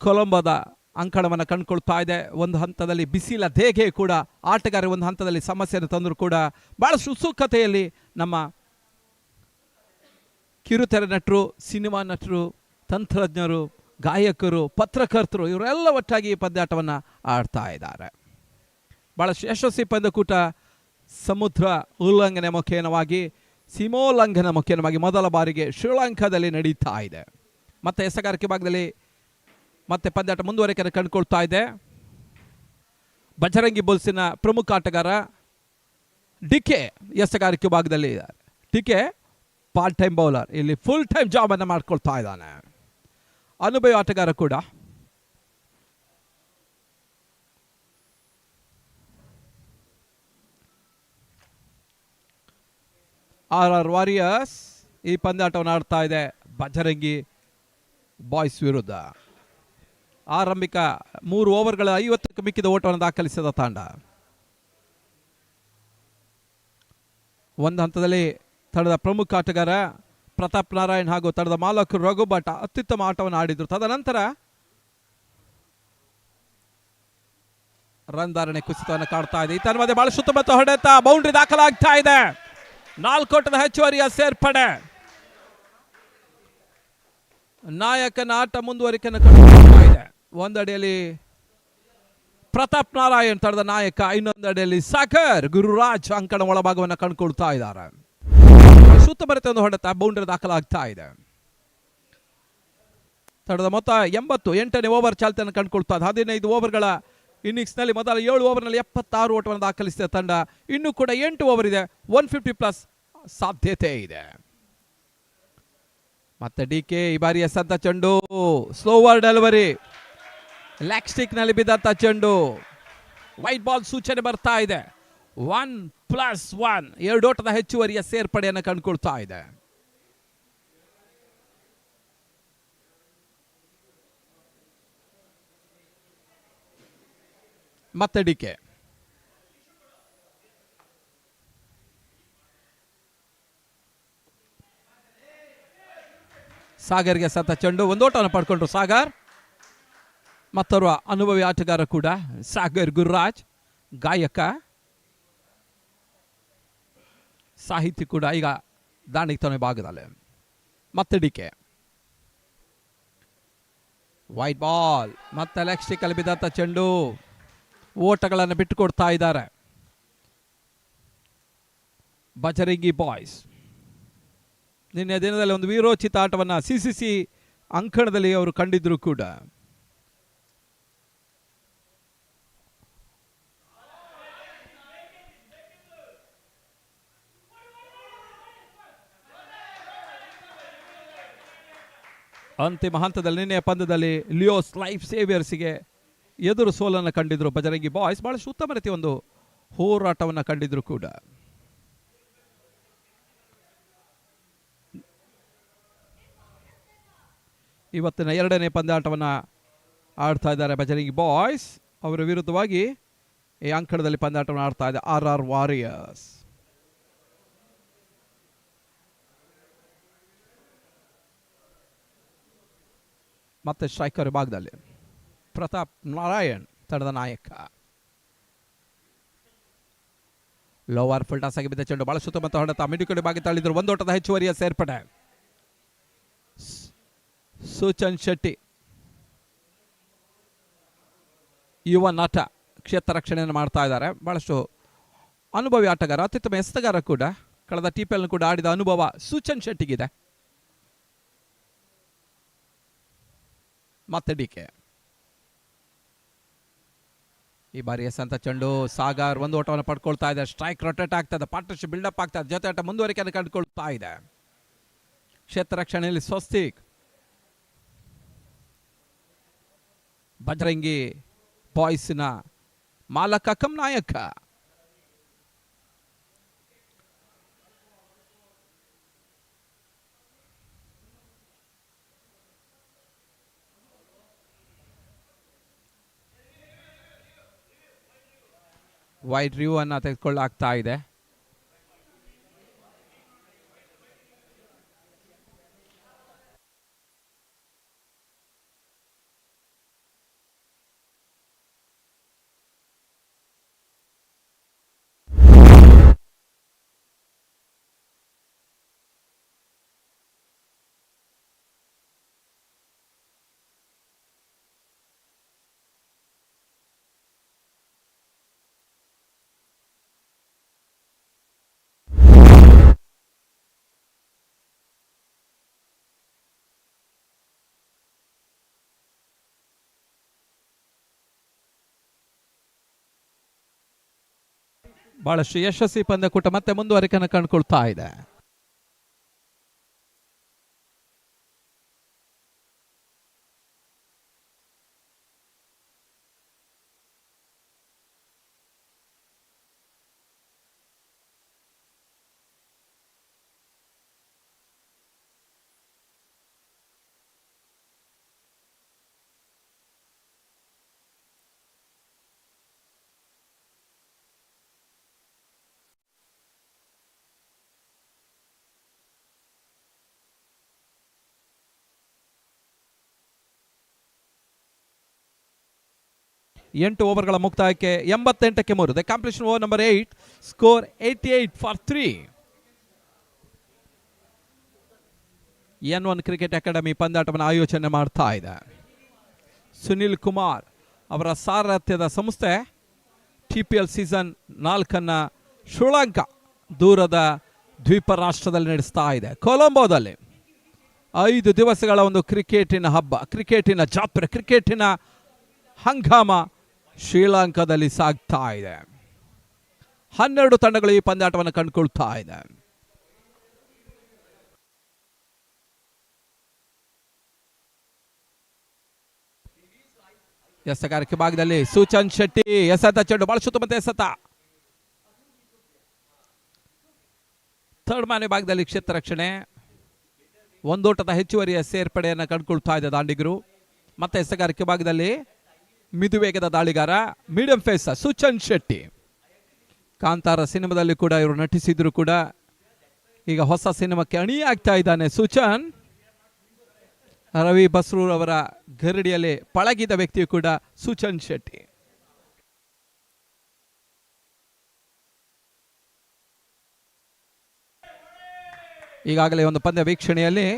ಕೊಲಂಬೋದ ಅಂಕಣವನ್ನು ಕಂಡುಕೊಳ್ತಾ ಇದೆ. ಒಂದು ಹಂತದಲ್ಲಿ ಬಿಸಿಲ ದೇಗೆ ಕೂಡ ಆಟಗಾರ ಒಂದು ಹಂತದಲ್ಲಿ ಸಮಸ್ಯೆಯನ್ನು ತಂದರೂ ಕೂಡ ಬಹಳಷ್ಟು ಉತ್ಸುಕತೆಯಲ್ಲಿ ನಮ್ಮ ಕಿರುತೆರೆ ನಟರು, ಸಿನಿಮಾ ನಟರು, ತಂತ್ರಜ್ಞರು, ಗಾಯಕರು, ಪತ್ರಕರ್ತರು ಇವರೆಲ್ಲ ಒಟ್ಟಾಗಿ ಈ ಪಂದ್ಯಾಟವನ್ನು ಆಡ್ತಾ ಇದ್ದಾರೆ. ಬಹಳಷ್ಟು ಯಶಸ್ವಿ ಪಂದ್ಯಕೂಟ ಸಮುದ್ರ ಉಲ್ಲಂಘನೆ ಮುಖೇನವಾಗಿ, ಸೀಮೋಲ್ಲಂಘನ ಮುಖೇನವಾಗಿ ಮೊದಲ ಬಾರಿಗೆ ಶ್ರೀಲಂಕಾದಲ್ಲಿ ನಡೀತಾ ಇದೆ. ಮತ್ತೆ ಎಸಗಾರಿಕೆ ಭಾಗದಲ್ಲಿ ಮತ್ತೆ ಪಂದ್ಯಾಟ ಮುಂದುವರಿಕೆ ಕಂಡುಕೊಳ್ತಾ ಇದೆ. ಬಜರಂಗಿ ಬುಲ್ಸಿನ ಪ್ರಮುಖ ಆಟಗಾರ ಡಿಕೆ ಎಸಗಾರಿಕೆ ಭಾಗದಲ್ಲಿ ಇದ್ದಾರೆ. ಡಿಕೆ ಪಾರ್ಟ್ ಟೈಮ್ ಬೌಲರ್, ಇಲ್ಲಿ ಫುಲ್ ಟೈಮ್ ಜಾಬ್ ಅನ್ನು ಮಾಡ್ಕೊಳ್ತಾ ಇದ್ದಾನೆ. ಅನುಭವಿ ಆಟಗಾರ ಕೂಡ. RR ವಾರಿಯರ್ಸ್ ಈ ಪಂದ್ಯಾಟವನ್ನು ಆಡ್ತಾ ಇದೆ ಬಜರಂಗಿ ಬಾಯ್ಸ್ ವಿರುದ್ಧ. ಆರಂಭಿಕ 3 ಓವರ್ಗಳ 50ಕ್ಕೂ ಮಿಕ್ಕಿದ ಓಟವನ್ನು ದಾಖಲಿಸಿದ ತಂಡ. ಒಂದು ಹಂತದಲ್ಲಿ ತಂಡದ ಪ್ರಮುಖ ಆಟಗಾರ ಪ್ರತಾಪ್ ನಾರಾಯಣ್ ಹಾಗೂ ತಂಡದ ಮಾಲಕರು ರಘುಭಟ್ ಅತ್ಯುತ್ತಮ ಆಟವನ್ನು ಆಡಿದ್ರು. ತದನಂತರ ರನ್ ಧಾರಣೆ ಕುಸಿತವನ್ನು ಕಾಡ್ತಾ ಇದೆ. ಈ ತನ್ಮಧ್ಯೆ ಬಹಳ ಸುತ್ತಮುತ್ತ ಹೊಡೆತ ಬೌಂಡ್ರಿ ದಾಖಲಾಗ್ತಾ ಇದೆ. 4 ಓಟದ ಹೆಚ್ಚುವರಿಯ ಸೇರ್ಪಡೆ. ನಾಯಕನ ಆಟ ಮುಂದುವರಿಕೆಯನ್ನು ಕಂಡುಕೊಳ್ತಾ ಇದೆ. ಒಂದಡಿಯಲ್ಲಿ ಪ್ರತಾಪ್ ನಾರಾಯಣ್ ತಂಡದ ನಾಯಕ, ಇನ್ನೊಂದಡಿಯಲ್ಲಿ ಸಾಗರ್ ಗುರುರಾಜ್ ಅಂಕಣ ಒಳಭಾಗವನ್ನು ಕಂಡುಕೊಳ್ತಾ ಇದ್ದಾರೆ. ಸುತ್ತಮುತ್ತ ಒಂದು ಹೊಡೆತ ಬೌಂಡ್ರಿ ದಾಖಲಾಗ್ತಾ ಇದೆ. ತಂಡದ ಮೊತ್ತ 80. 8ನೇ ಓವರ್ ಚಾಲ್ತಿಯನ್ನು ಕಂಡುಕೊಳ್ತಾ ಇದೆ. 15 ಓವರ್ಗಳ ಇನ್ನಿಂಗ್ಸ್ನಲ್ಲಿ ಮೊದಲ 7 ಓವರ್ನಲ್ಲಿ 76 ಓಟವನ್ನು ದಾಖಲಿಸಿದ ತಂಡ. ಇನ್ನೂ ಕೂಡ 8 ಓವರ್ ಇದೆ. 150+ ಸಾಧ್ಯತೆ ಇದೆ. ಮತ್ತೆ ಡಿಕೆ ಈ ಬಾರಿ ಎಸೆದ ಚೆಂಡು ಸ್ಲೋವರ್ ಡೆಲಿವರಿ, ಲೆಗ್ ಸ್ಟಿಕ್ ನಲ್ಲಿ ಬಿದ್ದಂತ ಚೆಂಡು. ವೈಟ್ ಬಾಲ್ ಸೂಚನೆ ಬರ್ತಾ ಇದೆ. 1+1 2 ಓಟದ ಹೆಚ್ಚುವರಿಯ ಸೇರ್ಪಡೆಯನ್ನು ಕಂಡುಕೊಳ್ತಾ ಇದೆ. ಮತ್ತೆ ಡಿಕೆ ಸಾಗರ್ಗೆ ಸತ ಚೆಂಡು, ಒಂದು ಓಟವನ್ನು ಪಡ್ಕೊಂಡ್ರು ಸಾಗರ್. ಮತ್ತೋರ್ವ ಅನುಭವಿ ಆಟಗಾರ ಕೂಡ ಸಾಗರ್ ಗುರುರಾಜ್, ಗಾಯಕ ಸಾಹಿತಿ ಕೂಡ ಈಗ ದಾಂಡಿಗ್ತಾನೆ ಭಾಗದಲ್ಲಿ. ಮತ್ತೆ ಡಿಕೆ ವೈಟ್ ಬಾಲ್, ಮತ್ತೆ ಲೆಗ್ ಸ್ಟಿಕ್ ಅಲ್ಲಿ ಬಿದ್ದಂತ ಚೆಂಡು. ಓಟಗಳನ್ನು ಬಿಟ್ಟುಕೊಡ್ತಾ ಇದ್ದಾರೆ ಬಜರಂಗಿ ಬಾಯ್ಸ್. ನಿನ್ನೆ ದಿನದಲ್ಲಿ ಒಂದು ವೀರೋಚಿತ ಆಟವನ್ನು CCC ಅಂಕಣದಲ್ಲಿ ಅವರು ಕಂಡಿದ್ರು ಕೂಡ. ಅಂತಿಮ ಹಂತದಲ್ಲಿ ನಿನ್ನೆಯ ಪಂದ್ಯದಲ್ಲಿ ಲಿಯೋಸ್ ಲೈಫ್ ಸೇವಿಯರ್ಸ್ಗೆ ಎದುರು ಸೋಲನ್ನು ಕಂಡಿದ್ರು ಬಜರಂಗಿ ಬಾಯ್ಸ್. ಬಹಳಷ್ಟು ಉತ್ತಮ ರೀತಿಯ ಒಂದು ಹೋರಾಟವನ್ನು ಕಂಡಿದ್ರು ಕೂಡ. ಇವತ್ತಿನ 2ನೇ ಪಂದ್ಯಾಟವನ್ನು ಆಡ್ತಾ ಇದ್ದಾರೆ ಬಜರಂಗಿ ಬಾಯ್ಸ್. ಅವರ ವಿರುದ್ಧವಾಗಿ ಈ ಅಂಕಣದಲ್ಲಿ ಪಂದ್ಯಾಟವನ್ನು ಆಡ್ತಾ ಇದೆ RR ವಾರಿಯರ್ಸ್. ಮತ್ತೆ ಸ್ಟ್ರೈಕರ್ ವಿಭಾಗದಲ್ಲಿ ಪ್ರತಾಪ್ ನಾರಾಯಣ್ ತಂಡದ ನಾಯಕ. ಲೋವರ್ ಫುಲ್ ಟಾಸ್ ಆಗಿ ಬಿದ್ದ ಚೆಂಡು ಬಹಳ ಸುತ್ತಮುತ್ತ ಹೊಡೆತ ಮಿಡಿಕಡೆ ಭಾಗ ತಳ್ಳಿದ್ರು. 1 ಓಟದ ಹೆಚ್ಚುವರಿಯ ಸೇರ್ಪಡೆ. ಸೂಚನ್ ಶೆಟ್ಟಿ ಯುವ ನಟ ಕ್ಷೇತ್ರ ರಕ್ಷಣೆಯನ್ನು ಮಾಡ್ತಾ ಇದ್ದಾರೆ. ಬಹಳಷ್ಟು ಅನುಭವಿ ಆಟಗಾರ, ಅತ್ಯುತ್ತಮ ಎಸೆತಗಾರ ಕೂಡ. ಕಳೆದ TPL ಕೂಡ ಆಡಿದ ಅನುಭವ ಸೂಚನ್ ಶೆಟ್ಟಿಗಿದೆ. ಮತ್ತೆ ಡಿಕೆ ಈ ಬಾರಿ ಎಸೆಂತ ಚೆಂಡು. ಸಾಗರ್ 1 ಓಟವನ್ನು ಪಡ್ಕೊಳ್ತಾ ಇದೆ. ಸ್ಟ್ರೈಕ್ ರೊಟೇಟ್ ಆಗ್ತಾ ಇದೆ. ಪಾರ್ಟ್ನರ್ಶಿಪ್ ಬಿಲ್ಡಪ್ ಆಗ್ತಾ ಇದೆ. ಜೊತೆ ಆಟ ಮುಂದುವರಿಕೆಯನ್ನು ಕಂಡುಕೊಳ್ತಾ ಇದೆ. ಕ್ಷೇತ್ರ ರಕ್ಷಣೆಯಲ್ಲಿ ಸ್ವಸ್ತಿಕ್. ಬಜರಂಗಿ ಬಾಯ್ಸ್ನ ಮಾಲಕ ಕಮ್ ನಾಯಕ. ವೈಡ್ ರಿವ್ಯೂ ಅನ್ನು ತೆಗೆದುಕೊಳ್ಳಲಾಗ್ತಾ ಇದೆ. ಬಹಳಷ್ಟು ಯಶಸ್ವಿ ಪಂದ್ಯಕೂಟ ಮತ್ತೆ ಮುಂದುವರಿಕೆಯನ್ನು ಕಂಡುಕೊಳ್ತಾ ಇದೆ. ಎಂಟು ಓವರ್ಗಳ ಮುಕ್ತಾಯಕ್ಕೆ 88ಕ್ಕೆ 3. The completion over number 8, score 88 for 3. N1 cricket academy ಪಂದ್ಯಾಟವನ್ನು ಆಯೋಜನೆ ಮಾಡ್ತಾ ಇದೆ. ಸುನಿಲ್ ಕುಮಾರ್ ಅವರ ಸಾರಥ್ಯದ ಸಂಸ್ಥೆ TPL ಸೀಸನ್ 4 ಶ್ರೀಲಂಕಾ ದೂರದ ದ್ವೀಪ ರಾಷ್ಟ್ರದಲ್ಲಿ ನಡೆಸ್ತಾ ಇದೆ. ಕೊಲಂಬೋದಲ್ಲಿ 5 ದಿವಸಗಳ ಒಂದು ಕ್ರಿಕೆಟಿನ ಹಬ್ಬ, ಕ್ರಿಕೆಟಿನ ಜಾತ್ರೆ, ಕ್ರಿಕೆಟಿನ ಹಂಗಾಮ ಶ್ರೀಲಂಕಾದಲ್ಲಿ ಸಾಗ್ತಾ ಇದೆ. 12 ತಂಡಗಳು ಈ ಪಂದ್ಯಾಟವನ್ನು ಕಂಡುಕೊಳ್ತಾ ಇದೆ. ಎಸೆಗಾರಿಕೆ ಭಾಗದಲ್ಲಿ ಸೂಚನ್ ಶೆಟ್ಟಿ ಎಸೆತ ಚೆಂಡು ಬಹಳ ಸುತ್ತಮುತ್ತ ಎಸೆತ. ಥರ್ಡ್ ಮ್ಯಾನ್ ಭಾಗದಲ್ಲಿ ಕ್ಷೇತ್ರ ರಕ್ಷಣೆ, ಒಂದೋಟದ ಹೆಚ್ಚುವರಿಯ ಸೇರ್ಪಡೆಯನ್ನು ಕಂಡುಕೊಳ್ತಾ ಇದೆ ದಾಂಡಿಗರು. ಮತ್ತೆ ಎಸೆಗಾರಿಕೆ ಭಾಗದಲ್ಲಿ ಮಿದುವೇಗದ ದಾಳಿಗಾರ ಮೀಡಿಯಂ ಫೇಸ್ ಸೂಚನ್ ಶೆಟ್ಟಿ. ಕಾಂತಾರ ಸಿನಿಮಾದಲ್ಲಿ ಕೂಡ ಇವರು ನಟಿಸಿದ್ರು ಕೂಡ ಈಗ ಹೊಸ ಸಿನಿಮಾಕ್ಕೆ ಅಣಿಯಾಗ್ತಾ ಇದ್ದಾನೆ ಸೂಚನ್. ರವಿ ಬಸ್ರೂರ್ ಅವರ ಗರಡಿಯಲ್ಲಿ ಪಳಗಿದ ವ್ಯಕ್ತಿಯು ಕೂಡ ಸೂಚನ್ ಶೆಟ್ಟಿ. ಈಗಾಗಲೇ ಒಂದು ಪಂದ್ಯ ವೀಕ್ಷಣೆಯಲ್ಲಿ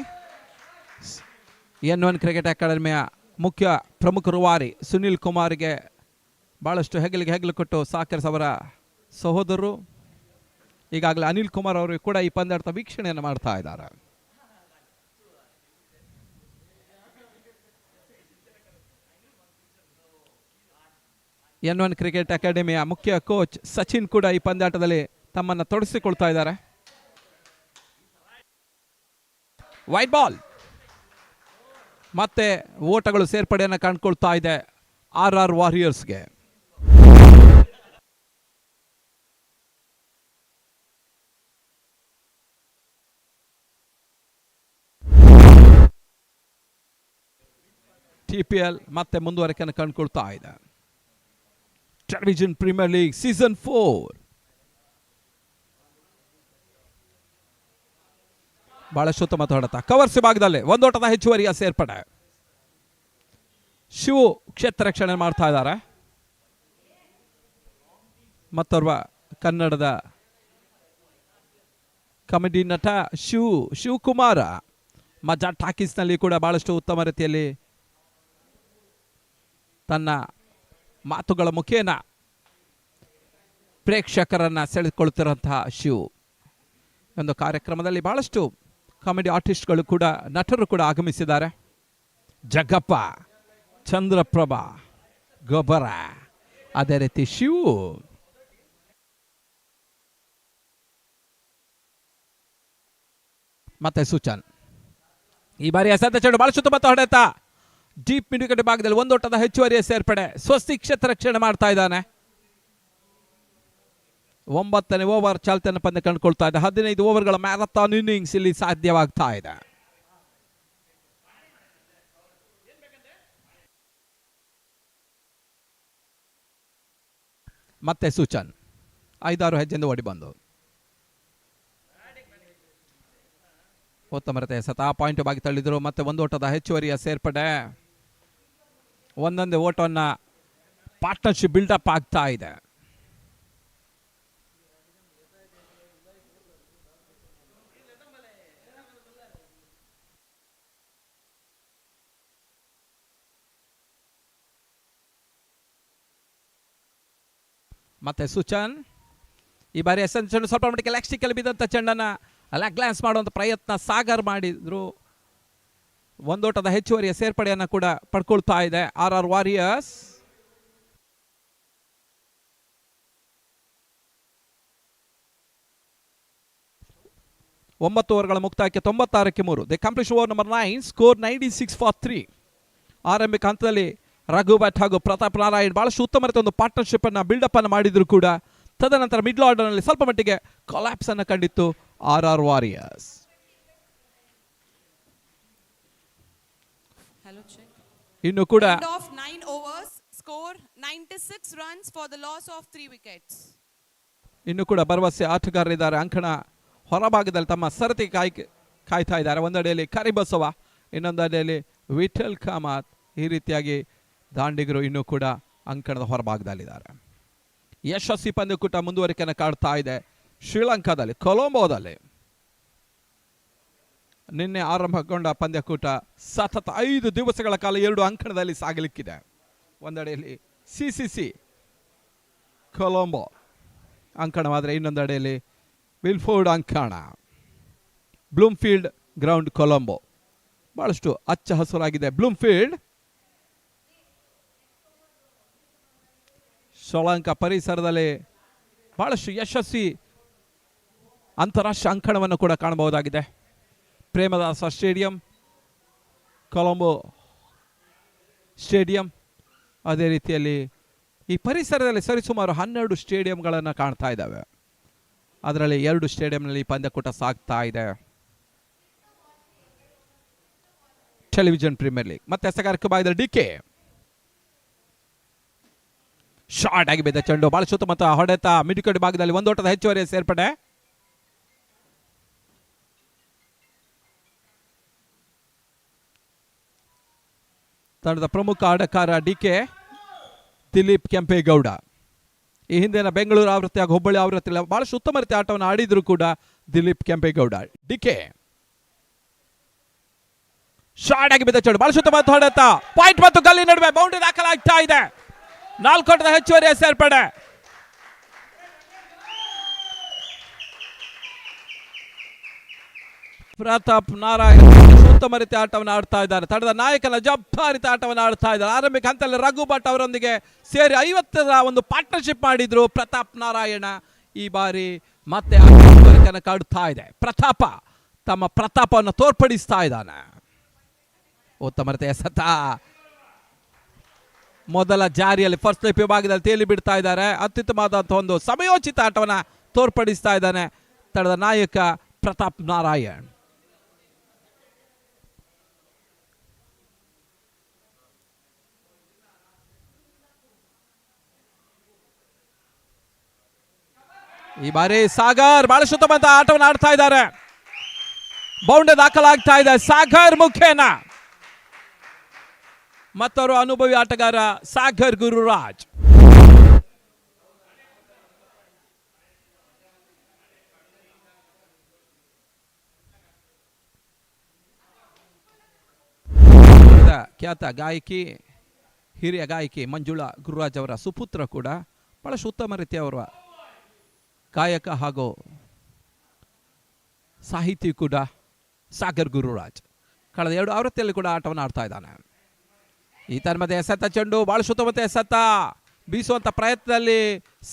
N1 ಕ್ರಿಕೆಟ್ ಅಕಾಡೆಮಿಯ ಮುಖ್ಯ ಪ್ರಮುಖ ರೂವಾರಿ ಸುನಿಲ್ ಕುಮಾರ್ಗೆ ಭಾಳಷ್ಟು ಹೆಗಲಿಗೆ ಹೆಗಲು ಕೊಟ್ಟು ಸಹಕರಿಸವರ ಸಹೋದರರು ಈಗಾಗಲೇ ಅನಿಲ್ ಕುಮಾರ್ ಅವರು ಕೂಡ ಈ ಪಂದ್ಯಾಟದ ವೀಕ್ಷಣೆಯನ್ನು ಮಾಡ್ತಾ ಇದ್ದಾರೆ. N1 ಕ್ರಿಕೆಟ್ ಅಕಾಡೆಮಿಯ ಮುಖ್ಯ ಕೋಚ್ ಸಚಿನ್ ಕೂಡ ಈ ಪಂದ್ಯಾಟದಲ್ಲಿ ತಮ್ಮನ್ನು ತೊಡಗಿಸಿಕೊಳ್ತಾ ಇದ್ದಾರೆ. ವೈಟ್ ಬಾಲ್ ಮತ್ತೆ ಓಟಗಳು ಸೇರ್ಪಡೆಯನ್ನು ಕಂಡುಕೊಳ್ತಾ ಇದೆ RR ವಾರಿಯರ್ಸ್ಗೆ. TPL ಮತ್ತೆ ಮುಂದುವರಿಕೆಯನ್ನು ಕಂಡುಕೊಳ್ತಾ ಇದೆ. ಟೆಲಿವಿಷನ್ ಪ್ರೀಮಿಯರ್ ಲೀಗ್ ಸೀಸನ್ 4 ಬಹಳಷ್ಟು ಉತ್ತಮ ಹೊಡೆತ. ಕವರ್ಸ್ ಭಾಗದಲ್ಲಿ ಒಂದೋಟದ ಹೆಚ್ಚುವರಿಯ ಸೇರ್ಪಡೆ. ಶಿವು ಕ್ಷೇತ್ರ ರಕ್ಷಣೆ ಮಾಡ್ತಾ ಇದ್ದಾರೆ. ಮತ್ತೋರ್ವ ಕನ್ನಡದ ಕಾಮಿಡಿ ನಟ ಶಿವಕುಮಾರ ಮಜಾ ಟಾಕೀಸ್ನಲ್ಲಿ ಕೂಡ ಬಹಳಷ್ಟು ಉತ್ತಮ ರೀತಿಯಲ್ಲಿ ತನ್ನ ಮಾತುಗಳ ಮುಖೇನ ಪ್ರೇಕ್ಷಕರನ್ನ ಸೆಳೆದುಕೊಳ್ತಿರುವಂತಹ ಶಿವು ಒಂದು ಕಾರ್ಯಕ್ರಮದಲ್ಲಿ ಬಹಳಷ್ಟು ಕಾಮಿಡಿ ಆರ್ಟಿಸ್ಟ್ಗಳು ಕೂಡ ನಟರು ಕೂಡ ಆಗಮಿಸಿದ್ದಾರೆ. ಜಗ್ಗಪ್ಪ, ಚಂದ್ರಪ್ರಭಾ, ಗೊಬ್ಬರ, ಅದೇ ರೀತಿ ಶಿವು. ಮತ್ತೆ ಸೂಚನ್ ಈ ಬಾರಿ ಎಸೆತ ಚೆಂಡು ಬಹಳ ಸುತ್ತಮುತ್ತ ಹೊಡೆತ. ಡೀಪ್ ಮಿಡುಗಡೆ ಭಾಗದಲ್ಲಿ ಒಂದೋಟದ ಹೆಚ್ಚುವರಿಯ ಸೇರ್ಪಡೆ. ಸ್ವಸ್ತಿ ಕ್ಷೇತ್ರ ರಕ್ಷಣೆ ಮಾಡ್ತಾ ಇದ್ದಾನೆ. 9ನೇ ಓವರ್ ಚಾಲ್ತಿಯನ್ನು ಪಂದ್ಯ ಕಂಡುಕೊಳ್ತಾ ಇದೆ. 15 ಓವರ್ಗಳ ಮ್ಯಾರಥಾನ್ ಇನ್ನಿಂಗ್ಸ್ ಇಲ್ಲಿ ಸಾಧ್ಯವಾಗ್ತಾ ಇದೆ. ಮತ್ತೆ ಸೂಚನ್ 5-6 ಹೆಜ್ಜೆಯಿಂದ ಓಡಿ ಬಂದು ಉತ್ತಮರತೆ ಸತ ಪಾಯಿಂಟ್ ಬಾಗಿ ತಳ್ಳಿದ್ರು. ಮತ್ತೆ ಒಂದು ಓಟದ ಹೆಚ್ಚುವರಿಯ ಸೇರ್ಪಡೆ. ಒಂದೊಂದೇ ಓಟವನ್ನ ಪಾರ್ಟ್ನರ್ಶಿಪ್ ಬಿಲ್ಡಪ್ ಆಗ್ತಾ ಇದೆ. ಮತ್ತೆ ಸುಚನ್ ಈ ಬಾರಿ ಚೆಂಡು ಸ್ವಲ್ಪ ಮಟ್ಟಿಗೆ ಲೆಗ್ಸ್ಟಿಕ್ಕಲ್ಲಿ ಬಿದ್ದಂಥ ಚೆಂಡನ್ನು ಲೆಗ್ ಗ್ಲಾನ್ಸ್ ಮಾಡುವಂಥ ಪ್ರಯತ್ನ ಸಾಗರ್ ಮಾಡಿದ್ರು. ಒಂದೋಟದ ಹೆಚ್ಚುವರಿಯ ಸೇರ್ಪಡೆಯನ್ನು ಕೂಡ ಪಡ್ಕೊಳ್ತಾ ಇದೆ RR ವಾರಿಯರ್ಸ್. ಒಂಬತ್ತು ಓವರ್ಗಳ ಮುಕ್ತಾಯಕ್ಕೆ 96-3. The complete over number 9, score 96 for 3. ಆರಂಭಿಕ ಹಂತದಲ್ಲಿ ರಘು ಭಟ್ ಹಾಗೂ ಪ್ರತಾಪ್ ನಾರಾಯಣ್ ಬಹಳಷ್ಟು ಉತ್ತಮ ರೀತಿಯ ಒಂದು ಪಾರ್ಟ್ನರ್ಶಿಪ್ ಅನ್ನು ಬಿಲ್ಡಪ್ ಅನ್ನು ಮಾಡಿದ್ರು ಕೂಡ ತದನಂತರ ಮಿಡ್ಲ್ ಆರ್ಡರ್ನಲ್ಲಿ ಸ್ವಲ್ಪ ಮಟ್ಟಿಗೆ ಕೊಲ್ಯಾಪ್ಸ್ ಅನ್ನು ಕಂಡಿತ್ತು RR ವಾರಿಯರ್ಸ್. ಇನ್ನು ಕೂಡ End of 9 overs, score 96 runs for the loss of 3 wickets. ಇನ್ನು ಕೂಡ ಭರವಸೆ ಆಟಗಾರರಿದ್ದಾರೆ. ಅಂಕಣ ಹೊರಭಾಗದಲ್ಲಿ ತಮ್ಮ ಸರತಿ ಕಾಯ್ತಾ ಇದ್ದಾರೆ. ಒಂದೆಡೆಯಲ್ಲಿ ಕರಿಬಸವ, ಇನ್ನೊಂದು ಅಡೆಯಲ್ಲಿ ವಿಠಲ್ ಕಾಮತ್. ಈ ರೀತಿಯಾಗಿ ದಾಂಡಿಗರು ಇನ್ನೂ ಕೂಡ ಅಂಕಣದ ಹೊರಭಾಗದಲ್ಲಿದ್ದಾರೆ. ಯಶಸ್ವಿ ಪಂದ್ಯಕೂಟ ಮುಂದುವರಿಕೆಯನ್ನು ಕಾಡ್ತಾ ಇದೆ ಶ್ರೀಲಂಕಾದಲ್ಲಿ ಕೊಲಂಬೋದಲ್ಲಿ. ನಿನ್ನೆ ಆರಂಭಗೊಂಡ ಪಂದ್ಯಕೂಟ ಸತತ 5 ದಿವಸಗಳ ಕಾಲ 2 ಅಂಕಣದಲ್ಲಿ ಸಾಗಲಿಕ್ಕಿದೆ. ಒಂದೆಡೆಯಲ್ಲಿ CCC ಕೊಲಂಬೋ ಅಂಕಣವಾದರೆ ಇನ್ನೊಂದೆಡೆಯಲ್ಲಿ ವಿಲ್ಫೋರ್ಡ್ ಅಂಕಣ, ಬ್ಲೂಮ್ಫೀಲ್ಡ್ ಗ್ರೌಂಡ್ ಕೊಲಂಬೋ. ಬಹಳಷ್ಟು ಹಚ್ಚ ಹಸುರಾಗಿದೆ ಬ್ಲೂಮ್ಫೀಲ್ಡ್. ಶ್ರೀಲಂಕಾ ಪರಿಸರದಲ್ಲಿ ಬಹಳಷ್ಟು ಯಶಸ್ವಿ ಅಂತಾರಾಷ್ಟ್ರೀಯ ಅಂಕಣವನ್ನು ಕೂಡ ಕಾಣಬಹುದಾಗಿದೆ. Premadasa stadium, Colombo stadium. ಅದೇ ರೀತಿಯಲ್ಲಿ ಈ ಪರಿಸರದಲ್ಲಿ ಸರಿಸುಮಾರು 12 ಸ್ಟೇಡಿಯಂಗಳನ್ನು ಕಾಣ್ತಾ ಇದ್ದಾವೆ. ಅದರಲ್ಲಿ 2 ಸ್ಟೇಡಿಯಂನಲ್ಲಿ ಪಂದ್ಯಕೂಟ ಸಾಗ್ತಾ ಇದೆ. Television premier league. ಮತ್ತೆ ಎಸೆಗಾರಿಕೆ ಭಾಗದಲ್ಲಿ ಡಿಕೆ ಶಾರ್ಟ್ ಆಗಿ ಬಿದ್ದ ಚೆಂಡು ಬಹಳ ಸುತ್ತಮುತ್ತ ಹೊಡೆತ. ಮಿಡ್ವಿಕೆಟ್ ಭಾಗದಲ್ಲಿ ಒಂದೋಟದ ಹೆಚ್ಚುವರಿಯ ಸೇರ್ಪಡೆ. ತಂಡದ ಪ್ರಮುಖ ಆಟಗಾರ ಡಿಕೆ ದಿಲೀಪ್ ಕೆಂಪೇಗೌಡ. ಈ ಹಿಂದಿನ ಬೆಂಗಳೂರು ಆವೃತ್ತಿ ಹಾಗೂ ಹುಬ್ಬಳ್ಳಿ ಆವೃತ್ತಿ ಬಹಳಷ್ಟು ಉತ್ತಮ ರೀತಿಯ ಆಟವನ್ನು ಆಡಿದ್ರು ಕೂಡ ದಿಲೀಪ್ ಕೆಂಪೇಗೌಡ. ಡಿಕೆ ಶಾರ್ಟ್ ಆಗಿ ಬಿದ್ದ ಚೆಂಡು ಬಹಳ ಸುತ್ತಮುತ್ತ ಹೊಡೆತ. ಪಾಯಿಂಟ್ ಮತ್ತು ಗಲ್ಲಿ ನಡುವೆ ಬೌಂಡ್ರಿ ದಾಖಲಾಗ್ತಾ ಇದೆ. 4 ಓಟದ ಹೆಚ್ಚುವರಿಯ ಸೇರ್ಪಡೆ. ಪ್ರತಾಪ್ ನಾರಾಯಣ್ ಉತ್ತಮ ರೀತಿಯ ಆಟವನ್ನು ಆಡ್ತಾ ಇದ್ದಾರೆ. ತಂಡದ ನಾಯಕನ ಜವಾಬ್ದಾರಿತ ಆಟವನ್ನು ಆಡ್ತಾ ಇದ್ದಾರೆ. ಆರಂಭಿಕ ಹಂತದಲ್ಲಿ ರಘು ಭಟ್ ಅವರೊಂದಿಗೆ ಸೇರಿ 50ರ ಒಂದು ಪಾರ್ಟ್ನರ್ಶಿಪ್ ಮಾಡಿದ್ರು ಪ್ರತಾಪ್ ನಾರಾಯಣ. ಈ ಬಾರಿ ಮತ್ತೆ ಕಾಡುತ್ತಾ ಇದೆ. ಪ್ರತಾಪ ತಮ್ಮ ಪ್ರತಾಪವನ್ನು ತೋರ್ಪಡಿಸ್ತಾ ಇದ್ದಾನೆ. ಉತ್ತಮ ರೀತಿಯ ಸತ ಮೊದಲ ಜಾರಿಯಲ್ಲಿ ಫಸ್ಟ್ ಸ್ಲಿಪ್ ವಿಭಾಗದಲ್ಲಿ ತೇಲಿ ಬಿಡ್ತಾ ಇದ್ದಾರೆ. ಅತ್ಯುತ್ತಮವಾದಂತಹ ಒಂದು ಸಮಯೋಚಿತ ಆಟವನ್ನು ತೋರ್ಪಡಿಸ್ತಾ ಇದ್ದಾನೆ ತಂಡದ ನಾಯಕ ಪ್ರತಾಪ್ ನಾರಾಯಣ್. ಈ ಬಾರಿ ಸಾಗರ್ ಬಹಳ ಸುತ್ತಮುತ್ತ ಆಟವನ್ನು ಆಡ್ತಾ ಇದ್ದಾರೆ. ಬೌಂಡ್ರಿ ದಾಖಲಾಗ್ತಾ ಇದೆ ಸಾಗರ್ ಮುಖೇನ. ಮತ್ತವರು ಅನುಭವಿ ಆಟಗಾರ ಸಾಗರ್ ಗುರುರಾಜ್. ಖ್ಯಾತ ಗಾಯಕಿ, ಹಿರಿಯ ಗಾಯಕಿ ಮಂಜುಳಾ ಗುರುರಾಜ್ ಅವರ ಸುಪುತ್ರ ಕೂಡ ಬಹಳಷ್ಟು ಉತ್ತಮ ರೀತಿಯ ಅವರ ಗಾಯಕ ಹಾಗೂ ಸಾಹಿತಿ ಕೂಡ ಸಾಗರ್ ಗುರುರಾಜ್. ಕಳೆದ 2 ಆವೃತ್ತಿಯಲ್ಲಿ ಕೂಡ ಆಟವನ್ನು ಆಡ್ತಾ ಇದ್ದಾನೆ. ಈ ತನ್ಮಧ್ಯೆ ಎಸೆತ ಚೆಂಡು ಬಹಳ ಸುತ್ತಮುತ್ತ ಎಸೆತ ಬೀಸುವಂತ ಪ್ರಯತ್ನದಲ್ಲಿ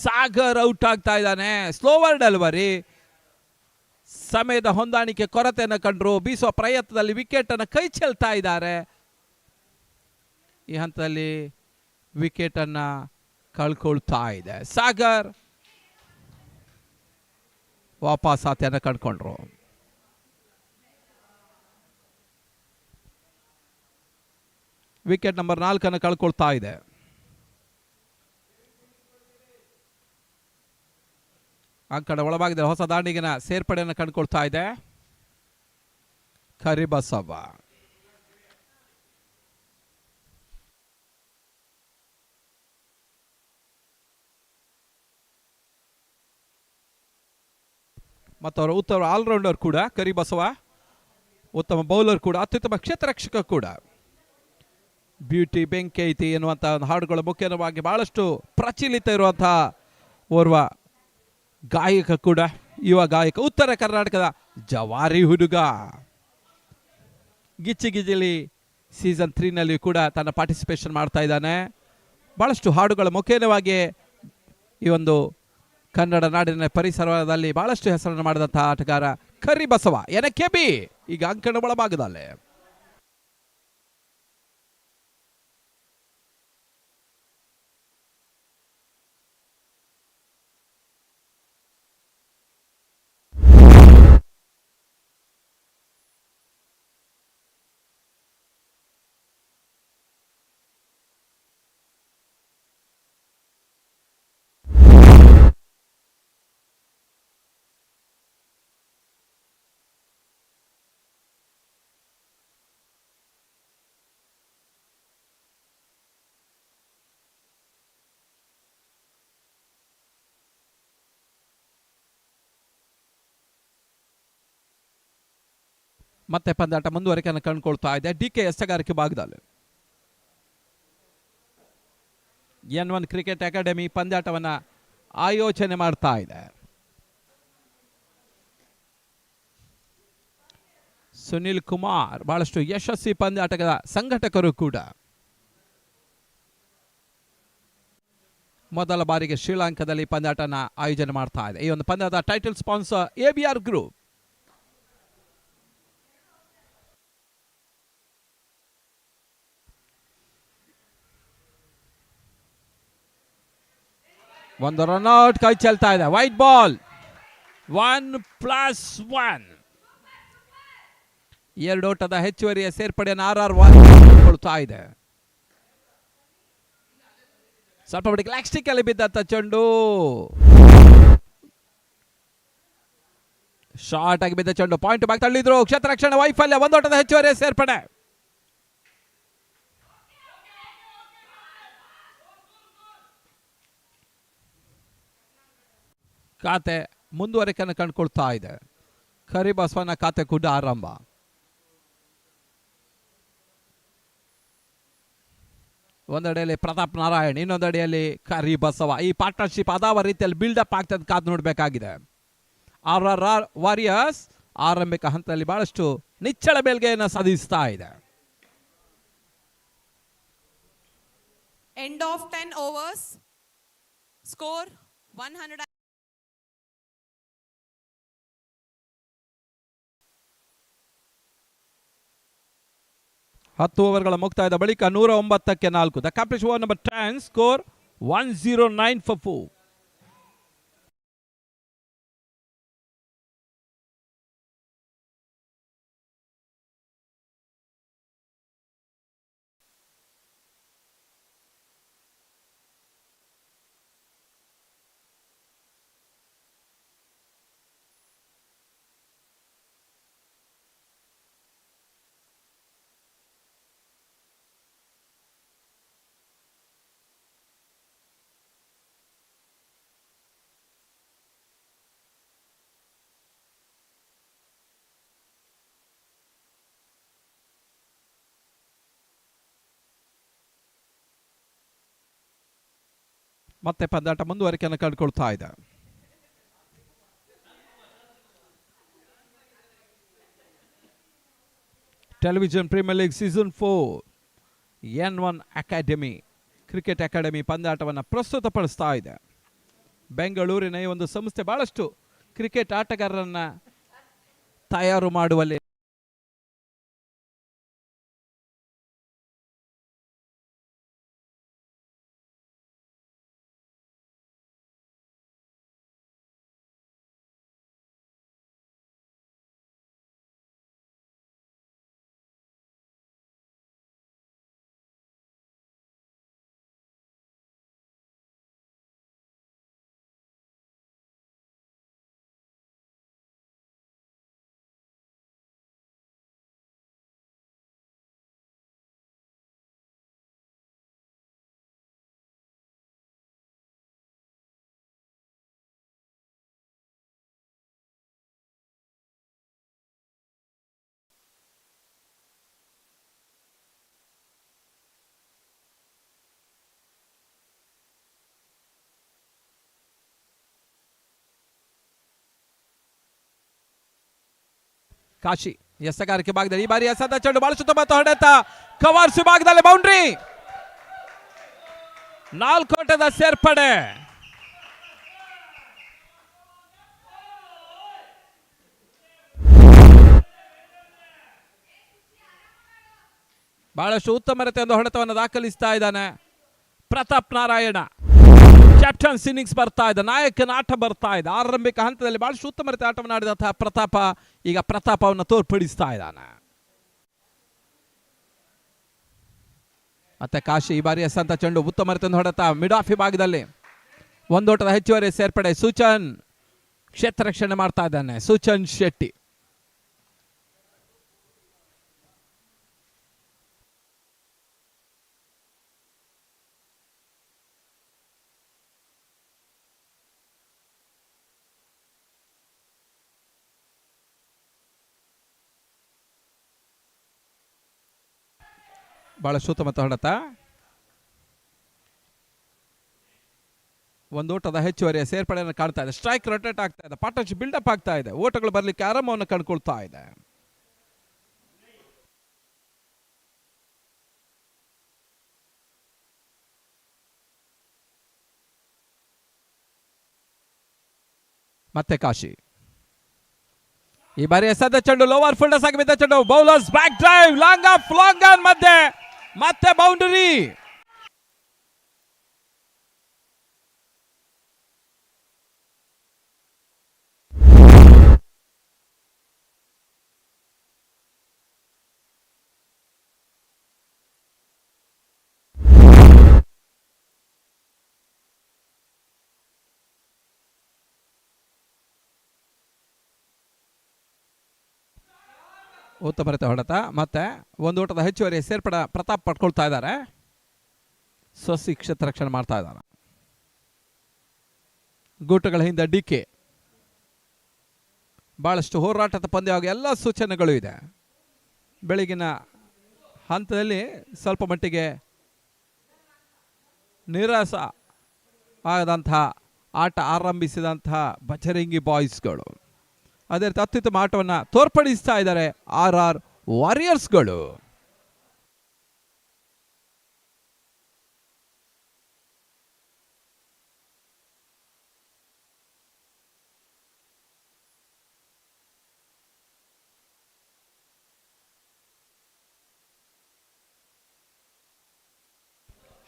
ಸಾಗರ್ ಔಟ್ ಆಗ್ತಾ ಇದ್ದಾನೆ. Slower delivery. ಸಮಯದ ಹೊಂದಾಣಿಕೆ ಕೊರತೆಯನ್ನು ಕಂಡ್ರು. ಬೀಸುವ ಪ್ರಯತ್ನದಲ್ಲಿ ವಿಕೆಟ್ ಅನ್ನು ಕೈ ಚೆಲ್ತಾ ಇದ್ದಾರೆ. ಈ ಹಂತದಲ್ಲಿ ವಿಕೆಟ್ ಅನ್ನ ಕಳ್ಕೊಳ್ತಾ ಇದೆ ಸಾಗರ್. ವಾಪಸ್ ಆತೆಯನ್ನು ಕಂಡುಕೊಂಡ್ರು. ವಿಕೆಟ್ ನಂಬರ್ 4 ಕಳ್ಕೊಳ್ತಾ ಇದೆ. ಅಂಕಣ ಒಳಭಾಗದಲ್ಲಿ ಹೊಸ ದಾಂಡಿಗಿನ ಸೇರ್ಪಡೆಯನ್ನು ಕಂಡುಕೊಳ್ತಾ ಇದೆ ಕರಿಬಸವ. ಮತ್ತು ಅವರ ಉತ್ತಮ ಆಲ್ರೌಂಡರ್ ಕೂಡ ಕರಿಬಸವ, ಉತ್ತಮ ಬೌಲರ್ ಕೂಡ, ಅತ್ಯುತ್ತಮ ಕ್ಷೇತ್ರರಕ್ಷಕ ಕೂಡ. ಬ್ಯೂಟಿ ಬೆಂಕೈತಿ ಎನ್ನುವಂಥ ಒಂದು ಹಾಡುಗಳು ಮುಖ್ಯವಾಗಿ ಬಹಳಷ್ಟು ಪ್ರಚಲಿತ ಇರುವಂತಹ ಓರ್ವ ಗಾಯಕ ಕೂಡ, ಯುವ ಗಾಯಕ, ಉತ್ತರ ಕರ್ನಾಟಕದ ಜವಾರಿ ಹುಡುಗ. ಗಿಚ್ಚಿ ಸೀಸನ್ 3ನಲ್ಲಿ ಕೂಡ ತನ್ನ ಪಾರ್ಟಿಸಿಪೇಷನ್ ಮಾಡ್ತಾ ಇದ್ದಾನೆ. ಬಹಳಷ್ಟು ಹಾಡುಗಳ ಮುಖೇನವಾಗಿ ಈ ಒಂದು ಕನ್ನಡ ನಾಡಿನ ಪರಿಸರದಲ್ಲಿ ಬಹಳಷ್ಟು ಹೆಸರನ್ನು ಮಾಡಿದಂತಹ ಆಟಗಾರ ಕರಿಬಸವ ಎನಕೆಬಿ. ಈಗ ಅಂಕಣ ಒಳಭಾಗದಲ್ಲೇ ಮತ್ತೆ ಪಂದ್ಯಾಟ ಮುಂದುವರಿಕೆಯನ್ನು ಕಂಡುಕೊಳ್ತಾ ಇದೆ ಡಿಕೆ ಎಸ್ತಗಾರಿಕೆ ಭಾಗದಲ್ಲಿ. N1 ಕ್ರಿಕೆಟ್ ಅಕಾಡೆಮಿ ಪಂದ್ಯಾಟವನ್ನ ಆಯೋಜನೆ ಮಾಡ್ತಾ ಇದೆ. ಸುನಿಲ್ ಕುಮಾರ್ ಬಹಳಷ್ಟು ಯಶಸ್ವಿ ಪಂದ್ಯಾಟದ ಸಂಘಟಕರು ಕೂಡ. ಮೊದಲ ಬಾರಿಗೆ ಶ್ರೀಲಂಕಾದಲ್ಲಿ ಪಂದ್ಯಾಟನ ಆಯೋಜನೆ ಮಾಡ್ತಾ ಇದೆ. ಈ ಒಂದು ಪಂದ್ಯದ ಟೈಟಲ್ ಸ್ಪಾನ್ಸರ್ ABR ಗ್ರೂಪ್. ಒಂದು ರನ್ಔಟ್ ಕೈ ಚೆಲ್ತಾ ಇದೆ. White ball 1+1. 2 ಓಟದ ಹೆಚ್ಚುವರಿಯ ಸೇರ್ಪಡೆಯನ್ನು RR ಮಾಡಿಕೊಳ್ತಾ ಇದೆ. ಸ್ವಲ್ಪ ಮಟ್ಟಿಗೆ ಲೆಗ್ ಸ್ಟಿಕ್ ಅಲ್ಲಿ ಬಿದ್ದಂತ ಚೆಂಡು ಶಾರ್ಟ್ ಆಗಿ ಬಿದ್ದ ಚೆಂಡು ಪಾಯಿಂಟ್ ಬಾಗಿ ತಳ್ಳಿದ್ರು. ಕ್ಷೇತ್ರ ರಕ್ಷಣೆ ವೈಫಲ್ಯ. 1 ಓಟದ ಹೆಚ್ಚುವರಿಯ ಸೇರ್ಪಡೆ. ಖಾತೆ ಮುಂದುವರಿಕೆಯನ್ನು ಕಂಡುಕೊಳ್ತಾ ಇದೆ. ಕರಿಬಸವನ ಖಾತೆ ಕೂಡ ಆರಂಭ. ಒಂದೆಡೆಯಲ್ಲಿ ಪ್ರತಾಪ್ ನಾರಾಯಣ್, ಇನ್ನೊಂದೆಡೆಯಲ್ಲಿ ಕರಿಬಸವ. ಈ ಪಾರ್ಟ್ನರ್ಶಿಪ್ ಅದಾವ ರೀತಿಯಲ್ಲಿ ಬಿಲ್ಡಪ್ ಆಗ್ತದೆ, ಕಾದು ನೋಡಬೇಕಾಗಿದೆ. RR ವಾರಿಯರ್ಸ್ ಆರಂಭಿಕ ಹಂತದಲ್ಲಿ ಬಹಳಷ್ಟು ನಿಚ್ಚಳ ಮೇಲ್ಗೆಯನ್ನು ಸಾಧಿಸ್ತಾ ಇದೆ. End of 10 overs. Score 100. 10 ಓವರ್ಗಳ ಮುಕ್ತಾಯದ ಬಳಿಕ 109ಕ್ಕೆ 4. The complete over number 10, score 109 for 4. ಮತ್ತೆ ಪಂದ್ಯಾಟ ಮುಂದುವರಿಕೆಯನ್ನು ಕಂಡುಕೊಳ್ತಾ ಇದೆ. Television premier league season 4 N1 academy cricket academy ಪಂದ್ಯಾಟವನ್ನು ಪ್ರಸ್ತುತಪಡಿಸ್ತಾ ಇದೆ. ಬೆಂಗಳೂರಿನ ಈ ಒಂದು ಸಂಸ್ಥೆ ಬಹಳಷ್ಟು ಕ್ರಿಕೆಟ್ ಆಟಗಾರರನ್ನ ತಯಾರು ಮಾಡುವಲ್ಲಿ ಕಾಶಿ ಎಸಗಾರಿಕೆ ಭಾಗದಲ್ಲಿ ಈ ಬಾರಿ ಎಸೆದ ಚೆಂಡು ಬಳಸುತ್ತ ಮತ್ತು ಹೊಡೆತ ಕವರ್ಸ್ ವಿಭಾಗದಲ್ಲಿ ಬೌಂಡ್ರಿ 4 ಓಟದ ಸೇರ್ಪಡೆ. ಬಹಳಷ್ಟು ಉತ್ತಮ ರೀತಿಯ ಹೊಡೆತವನ್ನು ದಾಖಲಿಸ್ತಾ ಇದ್ದಾನೆ ಪ್ರತಾಪ್ ನಾರಾಯಣ. ಕ್ಯಾಪ್ಟನ್ಸ್ ಇನ್ನಿಂಗ್ಸ್ ಬರ್ತಾ ಇದೆ, ನಾಯಕನ ಆಟ ಬರ್ತಾ ಇದೆ. ಆರಂಭಿಕ ಹಂತದಲ್ಲಿ ಬಹಳಷ್ಟು ಉತ್ತಮ ರೀತಿಯ ಆಟವನ್ನು ಆಡಿದಂತಹ ಪ್ರತಾಪ ಈಗ ಪ್ರತಾಪವನ್ನು ತೋರ್ಪಡಿಸ್ತಾ ಇದ್ದಾನೆ. ಮತ್ತೆ ಕಾಶಿ ಈ ಬಾರಿ ಎಸೆದಂತ ಚೆಂಡು ಉತ್ತಮ ರೀತಿಯ ಹೊಡೆತ ಮಿಡ್ ಆಫ್ ವಿಭಾಗದಲ್ಲಿ 1 ಓಟದ ಹೆಚ್ಚುವರಿ ಸೇರ್ಪಡೆ. ಸೂಚನ್ ಕ್ಷೇತ್ರ ರಕ್ಷಣೆ ಮಾಡ್ತಾ ಇದ್ದಾನೆ. ಸೂಚನ್ ಶೆಟ್ಟಿ ಬಹಳಷ್ಟು ಉತ್ತಮ ಹೊಡೆತ. 1 ಓಟದ ಹೆಚ್ಚುವರಿಯ ಸೇರ್ಪಡೆಯನ್ನು ಕಾಣ್ತಾ ಇದೆ. ಸ್ಟ್ರೈಕ್ ರೊಟೇಟ್ ಆಗ್ತಾ ಇದೆ, ಪಾರ್ಟ್ನರ್ಶಿಪ್ ಬಿಲ್ಡಪ್ ಆಗ್ತಾ ಇದೆ, ಓಟಗಳು ಬರಲಿಕ್ಕೆ ಆರಂಭವನ್ನು ಕಂಡುಕೊಳ್ತಾ ಇದೆ. ಮತ್ತೆ ಕಾಶಿ ಈ ಬಾರಿ ಎಸೆದ ಚೆಂಡು ಲೋವರ್ ಫೀಲ್ಡರ್ಸ್ ಆಗಿ ಬಿದ್ದ ಚೆಂಡು. Bowlers back drive long of long on ಮಧ್ಯೆ ಮತ್ತೆ ಬೌಂಡರಿ. ಉತ್ತಮ ಹೊಡೆತ ಮತ್ತೆ 1 ಓಟದ ಹೆಚ್ಚುವರಿ ಸೇರ್ಪಡೆ ಪ್ರತಾಪ್ ಪಡ್ಕೊಳ್ತಾ ಇದ್ದಾರೆ. ಸೊಸಿ ಕ್ಷೇತ್ರ ರಕ್ಷಣೆ ಮಾಡ್ತಾ ಇದ್ದಾರೆ. ಗೂಟಗಳ ಹಿಂದೆ ಡಿಕೆ. ಬಹಳಷ್ಟು ಹೋರಾಟದ ಪಂದ್ಯವಾಗಿ ಎಲ್ಲ ಸೂಚನೆಗಳು ಇದೆ. ಬೆಳಗಿನ ಹಂತದಲ್ಲಿ ಸ್ವಲ್ಪ ಮಟ್ಟಿಗೆ ನಿರಾಸ ಆಗದಂತಹ ಆಟ ಆರಂಭಿಸಿದಂತಹ ಬಜರಂಗಿ ಬಾಯ್ಸ್ಗಳು ಅದೇ ರೀತಿ ಅತ್ಯುತ್ತಮ ಆಟವನ್ನು ತೋರ್ಪಡಿಸ್ತಾ ಇದ್ದಾರೆ RR ವಾರಿಯರ್ಸ್ಗಳು.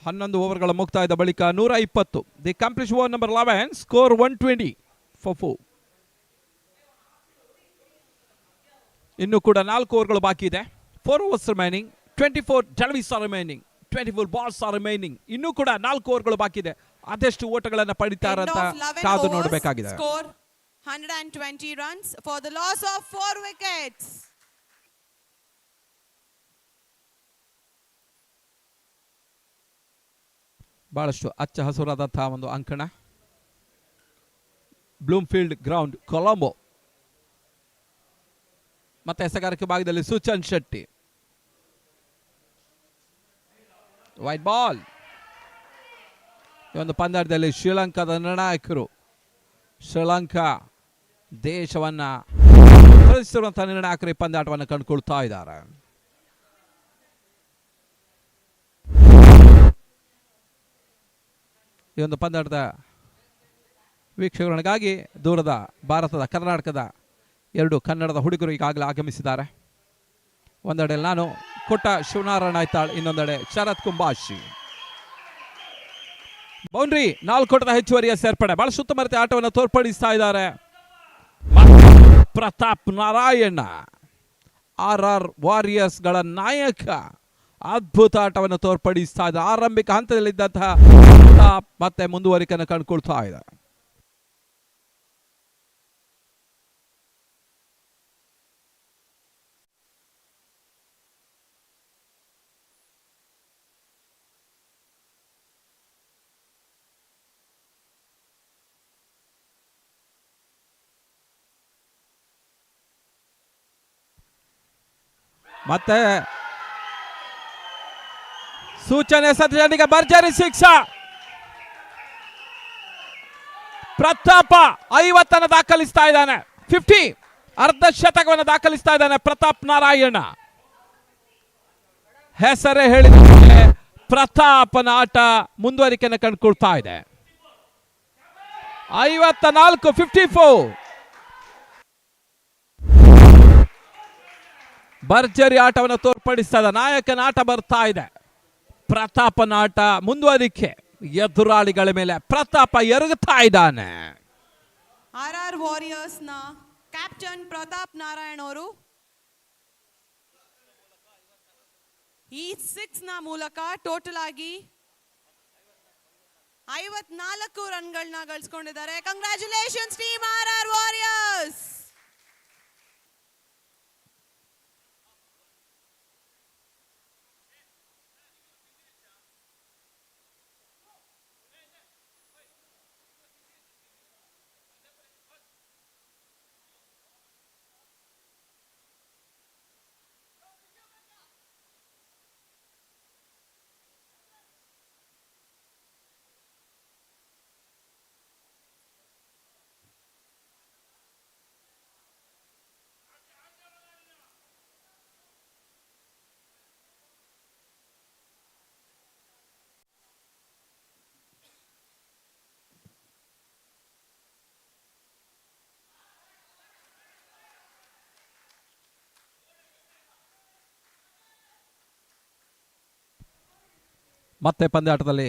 ಹನ್ನೊಂದು ಓವರ್ಗಳ ಮುಕ್ತಾಯದ ಬಳಿಕ 120. The complete over number 11, score 120 for 4. ಇನ್ನು ಕೂಡ 4 ಓವರ್ಗಳು ಬಾಕಿ ಇದೆ. 4 overs remaining, 24 deliveries are remaining, 24 balls are remaining. ಇನ್ನೂ ಕೂಡ 4 ಓವರ್ಗಳು ಬಾಕಿ ಇದೆ. ಅದೆಷ್ಟು ಓಟಗಳನ್ನು ಪಡಿತಾರಂತ ಕಾದು ನೋಡಬೇಕಾಗಿದೆ. Score 120 runs for the loss of 4 wickets. ಬಹಳಷ್ಟು ಹಚ್ಚ ಹಸುರಾದಂತಹ ಒಂದು ಅಂಕಣ. ಬ್ಲೂಮ್ಫೀಲ್ಡ್ ಗ್ರೌಂಡ್, ಕೊಲಂಬೋ. ಮತ್ತೆ ಎಸಗಾರಿಕೆ ಭಾಗದಲ್ಲಿ ಸೂಚನ್ ಶೆಟ್ಟಿ. Wide ball. ಈ ಒಂದು ಪಂದ್ಯದಲ್ಲಿ ಶ್ರೀಲಂಕಾದ ನಿರ್ಣಾಯಕರು, ಶ್ರೀಲಂಕಾ ದೇಶವನ್ನ ಪ್ರತಿನಿಧಿಸಿರುವಂತಹ ನಿರ್ಣಾಯಕರು ಈ ಪಂದ್ಯಾಟವನ್ನು ಕಂಡುಕೊಳ್ತಾ ಇದ್ದಾರೆ. ಈ ಒಂದು ಪಂದ್ಯಾಟದ ವೀಕ್ಷಕರಿಗಾಗಿ ದೂರದ ಭಾರತದ ಕರ್ನಾಟಕದ 2 ಕನ್ನಡದ ಹುಡುಗರು ಈಗಾಗಲೇ ಆಗಮಿಸಿದ್ದಾರೆ. ಒಂದೆಡೆ ನಾನು ಕೊಟ್ಟ ಶಿವನಾರಾಯಣ ಐತಾಳ್, ಇನ್ನೊಂದೆಡೆ ಶರತ್ ಕುಂಬಾಶಿ. ಬೌಂಡ್ರಿ, 4 ಓಟದ ಹೆಚ್ಚುವರಿಯ ಸೇರ್ಪಡೆ. ಬಹಳ ಉತ್ತಮ ರೀತಿಯ ಆಟವನ್ನು ತೋರ್ಪಡಿಸ್ತಾ ಇದ್ದಾರೆ ಪ್ರತಾಪ್ ನಾರಾಯಣ, RR ವಾರಿಯರ್ಸ್ಗಳ ನಾಯಕ. ಅದ್ಭುತ ಆಟವನ್ನು ತೋರ್ಪಡಿಸ್ತಾ ಇದೆ. ಆರಂಭಿಕ ಹಂತದಲ್ಲಿದ್ದಂತಹ ಪ್ರತಾಪ್ ಮತ್ತೆ ಮುಂದುವರಿಕೆಯನ್ನು ಕಂಡುಕೊಳ್ತಾ ಇದೆ. ಮತ್ತೆ ಸೂಚನೆ ಸತ್ಯನಿಗೆ ಭರ್ಜರಿ ಶಿಕ್ಷ. ಪ್ರತಾಪ 50 ದಾಖಲಿಸ್ತಾ ಇದ್ದಾನೆ. 50 ಅರ್ಧ ಶತಕವನ್ನು ದಾಖಲಿಸ್ತಾ ಇದ್ದಾನೆ ಪ್ರತಾಪ್ ನಾರಾಯಣ. ಹೆಸರೇ ಹೇಳಿದ ಪ್ರತಾಪನ ಆಟ ಮುಂದುವರಿಕೆಯನ್ನು ಕಂಡುಕೊಳ್ತಾ ಇದೆ. 54 ಭರ್ಜರಿ ಆಟವನ್ನು ತೋರ್ಪಡಿಸ್ತಾ ಇದೆ. ನಾಯಕನ ಆಟ ಬರ್ತಾ ಇದೆ. ಪ್ರತಾಪನ ಆಟ ಮುಂದುವರಿಕೆ. ಎದುರಾಳಿಗಳ ಮೇಲೆ ಪ್ರತಾಪ ಎರಗುತ್ತಾ ಇದ್ದಾನೆ. RR ವಾರಿಯರ್ಸ್ ನ ಕ್ಯಾಪ್ಟನ್ ಪ್ರತಾಪ್ ನಾರಾಯಣ್ ಅವರು ಈ 6 ನ ಮೂಲಕ ಟೋಟಲ್ ಆಗಿ 54 ರನ್ಗಳನ್ನ ಗಳಿಸಿಕೊಂಡಿದ್ದಾರೆ. Congratulations team RR warriors. ಮತ್ತೆ ಪಂದ್ಯಾಟದಲ್ಲಿ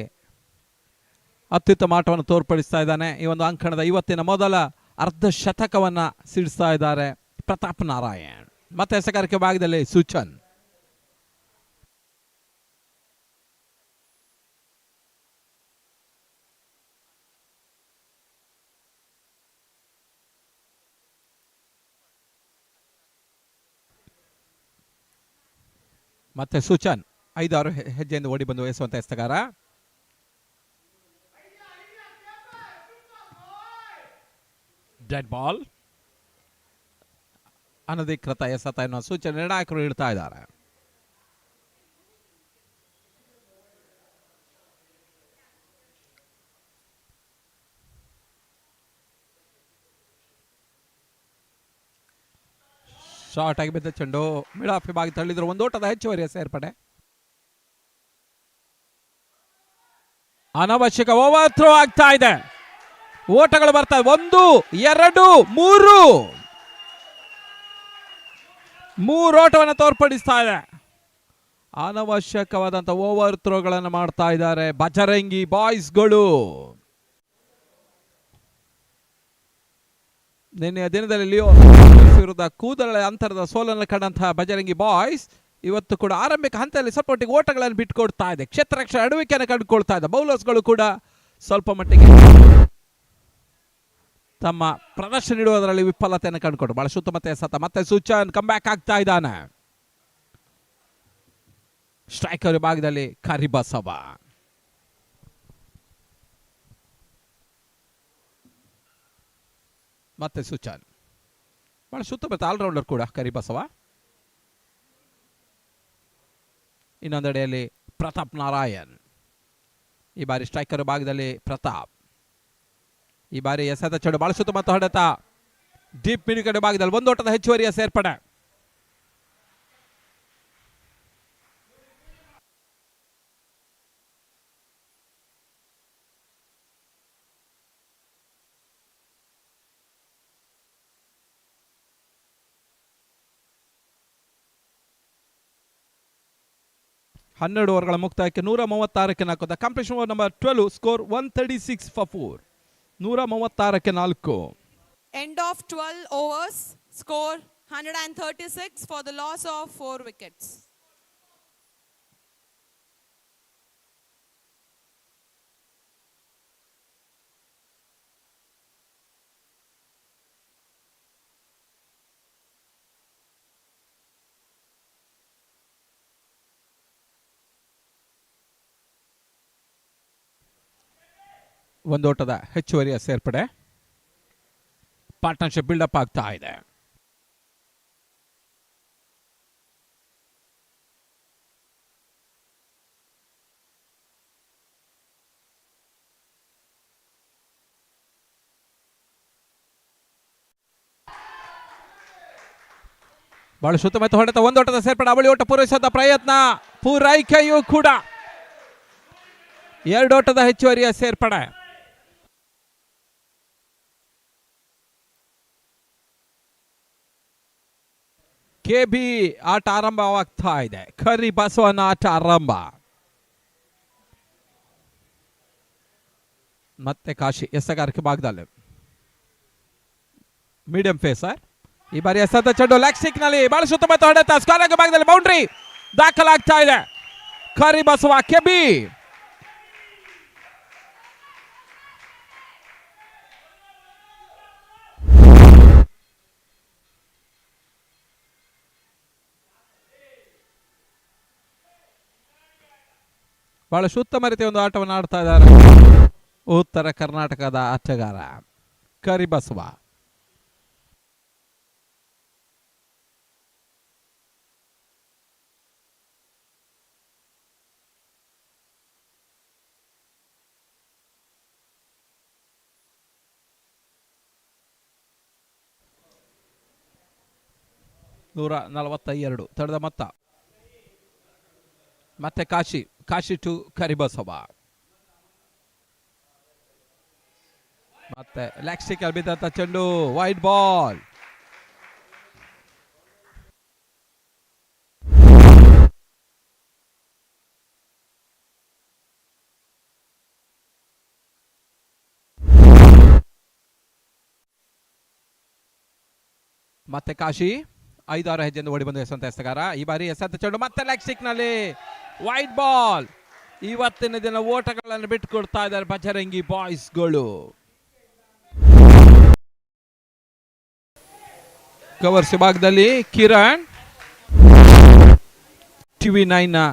ಅತ್ಯುತ್ತಮ ಆಟವನ್ನು ತೋರ್ಪಡಿಸ್ತಾ ಇದ್ದಾನೆ. ಈ ಒಂದು ಅಂಕಣದ ಇವತ್ತಿನ ಮೊದಲ ಅರ್ಧ ಶತಕವನ್ನು ಸಿಡಿಸ್ತಾ ಇದ್ದಾರೆ ಪ್ರತಾಪ್ ನಾರಾಯಣ್. ಮತ್ತೆ ಎಸೆಗಾರಿಕೆ ಭಾಗದಲ್ಲಿ ಸೂಚನ್. ಮತ್ತೆ ಸೂಚನ್ 5-6 ಹೆಜ್ಜೆಯಿಂದ ಓಡಿ ಬಂದು ಎಸೆಯುವಂತ ಎಸೆಗಾರ. Dead ball. ಅನಧಿಕೃತ ಎಸೆತ ಎನ್ನುವ ಸೂಚನೆ ನಿರ್ಣಾಯಕರು ಇಡ್ತಾ ಇದ್ದಾರೆ. ಶಾರ್ಟ್ ಆಗಿ ಬಿದ್ದ ಚೆಂಡು ಮಿಡ್ ಆಫ್ ಭಾಗ ತಳ್ಳಿದ್ರು. ಒಂದು ಓಟದ ಹೆಚ್ಚುವರಿಯ ಸೇರ್ಪಡೆ. ಅನವಶ್ಯಕ ಓವರ್ ಥ್ರೋ ಆಗ್ತಾ ಇದೆ. ಓಟಗಳು ಬರ್ತಾ ಇದೆ. 1 2 3 ಓಟವನ್ನು ತೋರ್ಪಡಿಸ್ತಾ ಇದೆ. ಅನವಶ್ಯಕವಾದಂತ ಓವರ್ ಥ್ರೋಗಳನ್ನು ಮಾಡ್ತಾ ಇದ್ದಾರೆ ಬಜರಂಗಿ ಬಾಯ್ಸ್ಗಳು. ನಿನ್ನೆಯ ದಿನದಲ್ಲಿ ಲಿಯೋ ವಿರುದ್ಧ ಕೂದಲ ಅಂತರದ ಸೋಲನ್ನು ಕಂಡಂತಹ ಬಜರಂಗಿ ಬಾಯ್ಸ್ ಇವತ್ತು ಕೂಡ ಆರಂಭಿಕ ಹಂತದಲ್ಲಿ ಸ್ವಲ್ಪ ಮಟ್ಟಿಗೆ ಓಟಗಳನ್ನು ಬಿಟ್ಟುಕೊಡ್ತಾ ಇದೆ. ಕ್ಷೇತ್ರ ರಕ್ಷಣೆ ಅಡುವಿಕೆಯನ್ನು ಕಂಡುಕೊಳ್ತಾ ಇದೆ. ಬೌಲರ್ಸ್ಗಳು ಕೂಡ ಸ್ವಲ್ಪ ಮಟ್ಟಿಗೆ ತಮ್ಮ ಪ್ರದರ್ಶನ ನೀಡುವುದರಲ್ಲಿ ವಿಫಲತೆಯನ್ನು ಕಂಡುಕೊಂಡು ಬಹಳ ಸುತ್ತಮುತ್ತ ಎಸೆತ. ಮತ್ತೆ ಸೂಚನ್ ಕಮ್ ಬ್ಯಾಕ್ ಆಗ್ತಾ ಇದ್ದಾನೆ. ಸ್ಟ್ರೈಕರ್ ವಿಭಾಗದಲ್ಲಿ ಕರಿಬಸವ. ಮತ್ತೆ ಸೂಚನ್ ಬಹಳ ಸುತ್ತಮುತ್ತ ಆಲ್ರೌಂಡರ್ ಕೂಡ ಕರಿಬಸವ. ಇನ್ನೊಂದೆಡೆಯಲ್ಲಿ ಪ್ರತಾಪ್ ನಾರಾಯಣ್. ಈ ಬಾರಿ ಸ್ಟ್ರೈಕರ್ ಭಾಗದಲ್ಲಿ ಪ್ರತಾಪ್. ಈ ಬಾರಿ ಎಸೆದ ಚೆಂಡು ಬಹಳ ಸುತ್ತಮುತ್ತ ಹೊಡೆತ. ಡೀಪ್ ಮಿಡ್ ಭಾಗದಲ್ಲಿ ಒಂದು ಓಟದ ಹೆಚ್ಚುವರಿಯ ಸೇರ್ಪಡೆ. ಹನ್ನೆರಡು ಓವರ್ಗಳ ಮುಕ್ತಾಯಕ್ಕೆ 136ಕ್ಕೆ 4. The completion over number 12 score 136 for 4. 136ಕ್ಕೆ 4. End of 12 overs, score 136 for the loss of 4 wickets. ಒಂದು ಓಟದ ಹೆಚ್ಚುವರಿಯ ಸೇರ್ಪಡೆ. ಪಾರ್ಟ್ನರ್ಶಿಪ್ ಬಿಲ್ಡಪ್ ಆಗ್ತಾ ಇದೆ. ಬಹಳ ಸುತ್ತಮುತ್ತ ಹೊಡೆತ ಒಂದೋಟದ ಸೇರ್ಪಡೆ ಅವಳಿ ಓಟ ಪೂರೈಸದ ಪ್ರಯತ್ನ ಪೂರೈಕೆಯೂ ಕೂಡ 2 ಓಟದ ಹೆಚ್ಚುವರಿಯ ಸೇರ್ಪಡೆ. KB ಆಟ ಆರಂಭವಾಗ್ತಾ ಇದೆ. ಕರಿ ಬಸವನ ಆಟ ಆರಂಭ. ಮತ್ತೆ ಕಾಶಿ ಎಸಗಾರಿಕೆ ಭಾಗದಲ್ಲಿ ಮೀಡಿಯಂ ಫೇಸರ್. ಈ ಬಾರಿ ಎಸೆದ ಚೆಂಡು ಲೆಗ್ ಸ್ಟಿಕ್ ನಲ್ಲಿ ಬಹಳ ಸುತ್ತಮುತ್ತ ಹೊಡೆತ ಸ್ಕಾಲಂಗ ಭಾಗದಲ್ಲಿ ಬೌಂಡ್ರಿ ದಾಖಲಾಗ್ತಾ ಇದೆ. ಕರಿ ಬಸವ ಕೆಬಿ ಬಹಳ ಸುತ್ತಮ ರೀತಿಯ ಒಂದು ಆಟವನ್ನು ಆಡ್ತಾ ಇದ್ದಾರೆ ಉತ್ತರ ಕರ್ನಾಟಕದ ಆಟಗಾರ ಕರಿಬಸವ. ನೂರ 42 ತಡೆದ ಮೊತ್ತ. ಮತ್ತೆ ಕಾಶಿ ಟು ಕರಿಬಸವ. ಮತ್ತೆ ಲೆಗ್ ಸ್ಟಿಕ್ ಅಲ್ಲಿ ಬಿದ್ದಂತ ಚೆಂಡು ವೈಡ್ ಬಾಲ್. ಮತ್ತೆ ಕಾಶಿ 5-6 ಹೆಜ್ಜೆಯಿಂದ ಓಡಿ ಬಂದ ಯಶವಂತ ಎಸಗಾರ. ಈ ಬಾರಿ ಎಸೆದ ಚೆಂಡು ಮತ್ತೆ ಲೆಗ್ ಸ್ಟಿಕ್ ನಲ್ಲಿ ವೈಡ್ ಬಾಲ್. ಇವತ್ತಿನ ದಿನ ಓಟಗಳನ್ನು ಬಿಟ್ಟುಕೊಡ್ತಾ ಇದ್ದಾರೆ ಬಜರಂಗಿ ಬಾಯ್ಸ್ಗಳು. ಕವರ್ಸ್ ಭಾಗದಲ್ಲಿ ಕಿರಣ್ TV9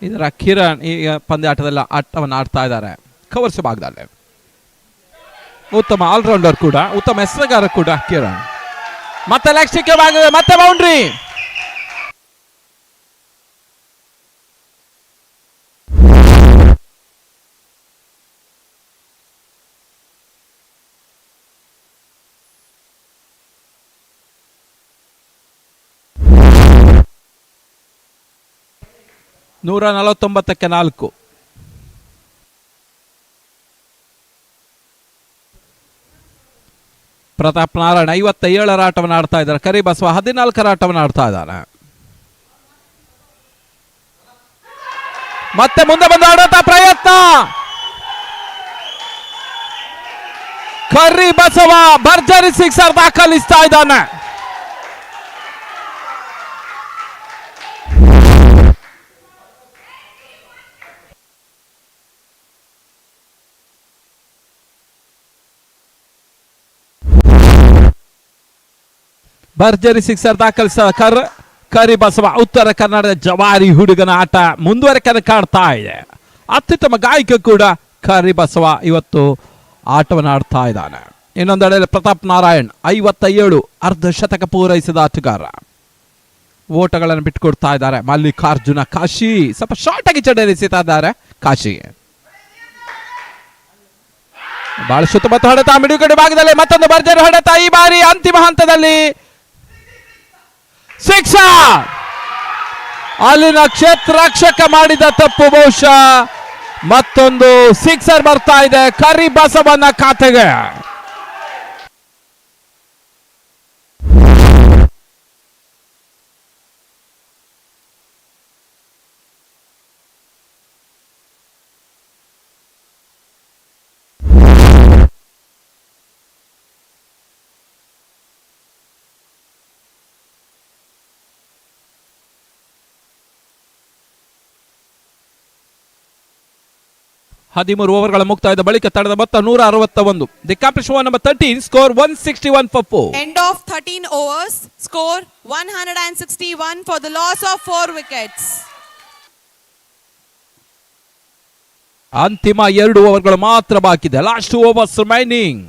ಇದರ ಕಿರಣ್ ಈಗ ಪಂದ್ಯಾಟದಲ್ಲಿ ಆಟವನ್ನು ಆಡ್ತಾ ಇದ್ದಾರೆ. ಕವರ್ಸ್ ಭಾಗದಲ್ಲಿ ಉತ್ತಮ ಆಲ್ರೌಂಡರ್ ಕೂಡ, ಉತ್ತಮ ಎಸೆಗಾರ ಕೂಡ ಕಿರಣ್. ಮತ್ತೆ ಲೆಗ್ ಸ್ಟಿಕ್ ಭಾಗದಲ್ಲಿ ಮತ್ತೆ ಬೌಂಡ್ರಿ. ನೂರ 49ಕ್ಕೆ 4. ಪ್ರತಾಪ್ ನಾರಾಯಣ 57ರ ಆಟವನ್ನು ಆಡ್ತಾ ಇದ್ದಾರೆ. ಕರಿಬಸವ 14ರ ಆಟವನ್ನು ಆಡ್ತಾ ಇದ್ದಾರೆ. ಮತ್ತೆ ಮುಂದೆ ಬಂದು ಆಡುವಂತ ಪ್ರಯತ್ನ. ಕರಿಬಸವ ಭರ್ಜರಿ ಸಿಕ್ಸರ್ ದಾಖಲಿಸ್ತಾ ಇದ್ದಾನೆ. ಭರ್ಜರಿ ಸಿಕ್ಸರ್ ದಾಖಲಿಸಿದ ಕರಿಬಸವ. ಉತ್ತರ ಕನ್ನಡದ ಜವಾರಿ ಹುಡುಗನ ಆಟ ಮುಂದುವರೆಕೆ ಕಾಡ್ತಾ ಇದೆ. ಅತ್ಯುತ್ತಮ ಗಾಯಕ ಕೂಡ ಕರಿಬಸವ ಇವತ್ತು ಆಟವನ್ನು ಆಡ್ತಾ ಇದ್ದಾನೆ. ಇನ್ನೊಂದೆಡೆ ಪ್ರತಾಪ್ ನಾರಾಯಣ್ 57 ಅರ್ಧ ಶತಕ ಪೂರೈಸಿದ ಆಟಗಾರ. ಓಟಗಳನ್ನು ಬಿಟ್ಟುಕೊಡ್ತಾ ಇದ್ದಾರೆ. ಮಲ್ಲಿಕಾರ್ಜುನ ಕಾಶಿ ಸ್ವಲ್ಪ ಶಾರ್ಟ್ ಆಗಿ ಚಡರಿಸ್ತಾ ಇದ್ದಾರೆ. ಕಾಶಿ ಬಹಳ ಸುತ್ತಮುತ್ತ ಹೊಡೆತ ಮಿಡುಗಡೆ ಭಾಗದಲ್ಲಿ ಮತ್ತೊಂದು ಭರ್ಜರಿ ಹೊಡೆತ. ಈ ಬಾರಿ ಅಂತಿಮ ಹಂತದಲ್ಲಿ ಸಿಕ್ಸರ್. ಅಲ್ಲಿನ ಕ್ಷೇತ್ರ ರಕ್ಷಕ ಮಾಡಿದ ತಪ್ಪು ಬಹುಶಃ ಮತ್ತೊಂದು ಸಿಕ್ಸರ್ ಬರ್ತಾ ಇದೆ ಕರಿಬಸವನ ಖಾತೆಗೆ. ಹದಿಮೂರು ಓವರ್ಗಳ ಮುಕ್ತಾಯದ ಬಳಿಕ ತಡೆದ ಮೊತ್ತ 161. The complete over number 13 score 161 for 4. End of 13 overs, score 161 for the loss of 4 wickets. ಅಂತಿಮ 2 ಓವರ್ಗಳು ಮಾತ್ರ ಬಾಕಿ ಇದೆ. Last overs remaining.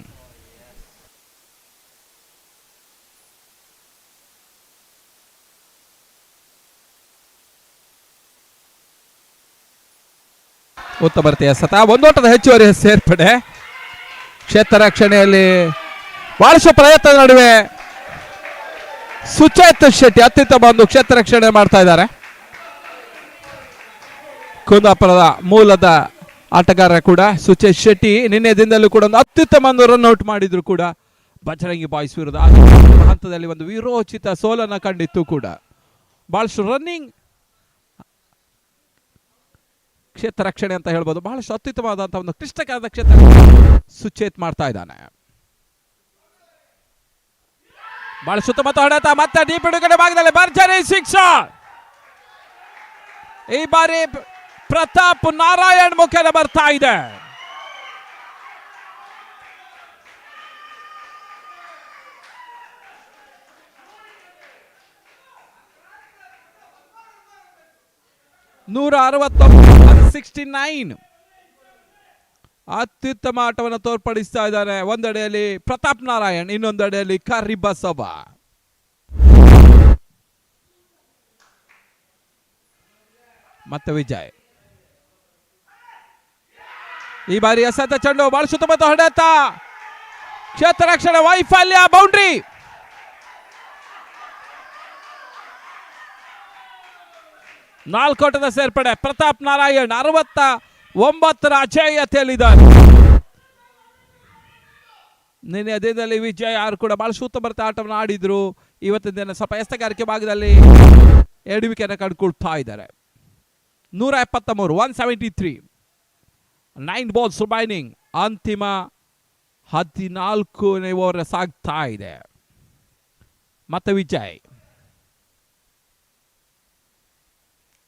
ಉತ್ತಮ ರೀತಿಯ ಸತ ಒಂದೋಟದ ಹೆಚ್ಚುವರಿ ಸೇರ್ಪಡೆ. ಕ್ಷೇತ್ರ ರಕ್ಷಣೆಯಲ್ಲಿ ಬಹಳಷ್ಟು ಪ್ರಯತ್ನದ ನಡುವೆ ಸುಚೇತ್ ಶೆಟ್ಟಿ ಅತ್ಯುತ್ತಮ ಒಂದು ಕ್ಷೇತ್ರ ರಕ್ಷಣೆ ಮಾಡ್ತಾ ಇದ್ದಾರೆ. ಕುಂದಾಪುರದ ಮೂಲದ ಆಟಗಾರ ಕೂಡ ಸುಚೇತ್ ಶೆಟ್ಟಿ ನಿನ್ನೆ ದಿನದಲ್ಲೂ ಕೂಡ ಒಂದು ಅತ್ಯುತ್ತಮ ಒಂದು ರನ್ಔಟ್ ಮಾಡಿದ್ರು ಕೂಡ ಬಜರಂಗಿ ಬಾಯ್ಸ್ ವಿರುದ್ಧ ಹಂತದಲ್ಲಿ ಒಂದು ವಿರೋಚಿತ ಸೋಲನ್ನು ಕಂಡಿತ್ತು ಕೂಡ. ಬಹಳಷ್ಟು ರನ್ನಿಂಗ್ ಕ್ಷೇತ್ರ ರಕ್ಷಣೆ ಅಂತ ಹೇಳ್ಬೋದು. ಬಹಳಷ್ಟು ಅತ್ಯುತ್ತಮವಾದಂತಹ ಒಂದು ಕ್ಲಿಷ್ಟಕರದ ಕ್ಷೇತ್ರ ಸುಚೇತ್ ಮಾಡ್ತಾ ಇದ್ದಾನೆ. ಬಹಳ ಸುತ್ತಮುತ್ತ ಹೊಡೆತ ಮತ್ತೆ ಡೀಪ್ ಬಿಡುಗಡೆ ಭಾಗದಲ್ಲಿ ಭರ್ಜರಿ ಸಿಕ್ಸರ್. ಈ ಬಾರಿ ಪ್ರತಾಪ್ ನಾರಾಯಣ್ ಮುಖೇನ ಬರ್ತಾ ಇದೆ. ಅತ್ಯುತ್ತಮ ಆಟವನ್ನು ತೋರ್ಪಡಿಸ್ತಾ ಇದ್ದಾರೆ. ಒಂದೆಡೆಯಲ್ಲಿ ಪ್ರತಾಪ್ ನಾರಾಯಣ್, ಇನ್ನೊಂದೆಡೆಯಲ್ಲಿ ಕರಿಬಸವ. ಮತ್ತೆ ವಿಜಯ್. ಈ ಬಾರಿ ಎಸೆತ ಚೆಂಡು ಬಹಳ ಸುತ್ತಮುತ್ತ ಹೊಡೆತ, ಕ್ಷೇತ್ರ ರಕ್ಷಣೆ ವೈಫಲ್ಯ, ಬೌಂಡ್ರಿ. ನಾಲ್ಕೋಟದ ಸೇರ್ಪಡೆ. ಪ್ರತಾಪ್ ನಾರಾಯಣ್ 69ರ ಅಜೇಯತೆಯಲ್ಲಿದ್ದಾರೆ. ನಿನ್ನೆ ದಿನದಲ್ಲಿ ವಿಜಯ್ ಅವರು ಕೂಡ ಬಹಳ ಸುತ್ತಮುತ್ತ ಆಟವನ್ನು ಆಡಿದ್ರು. ಇವತ್ತಿನ ದಿನ ಸ್ವಲ್ಪ ಎಸ್ತಗಾರಿಕೆ ಭಾಗದಲ್ಲಿ ಎಡವಿಕೆಯನ್ನು ಕಂಡುಕೊಳ್ತಾ ಇದ್ದಾರೆ. 173 173 9 ಬಾಲ್ಸ್ ರಿಮೈನಿಂಗ್. ಅಂತಿಮ 14ನೇ ಓವರ್ ಸಾಗ್ತಾ ಇದೆ. ಮತ್ತೆ ವಿಜಯ್.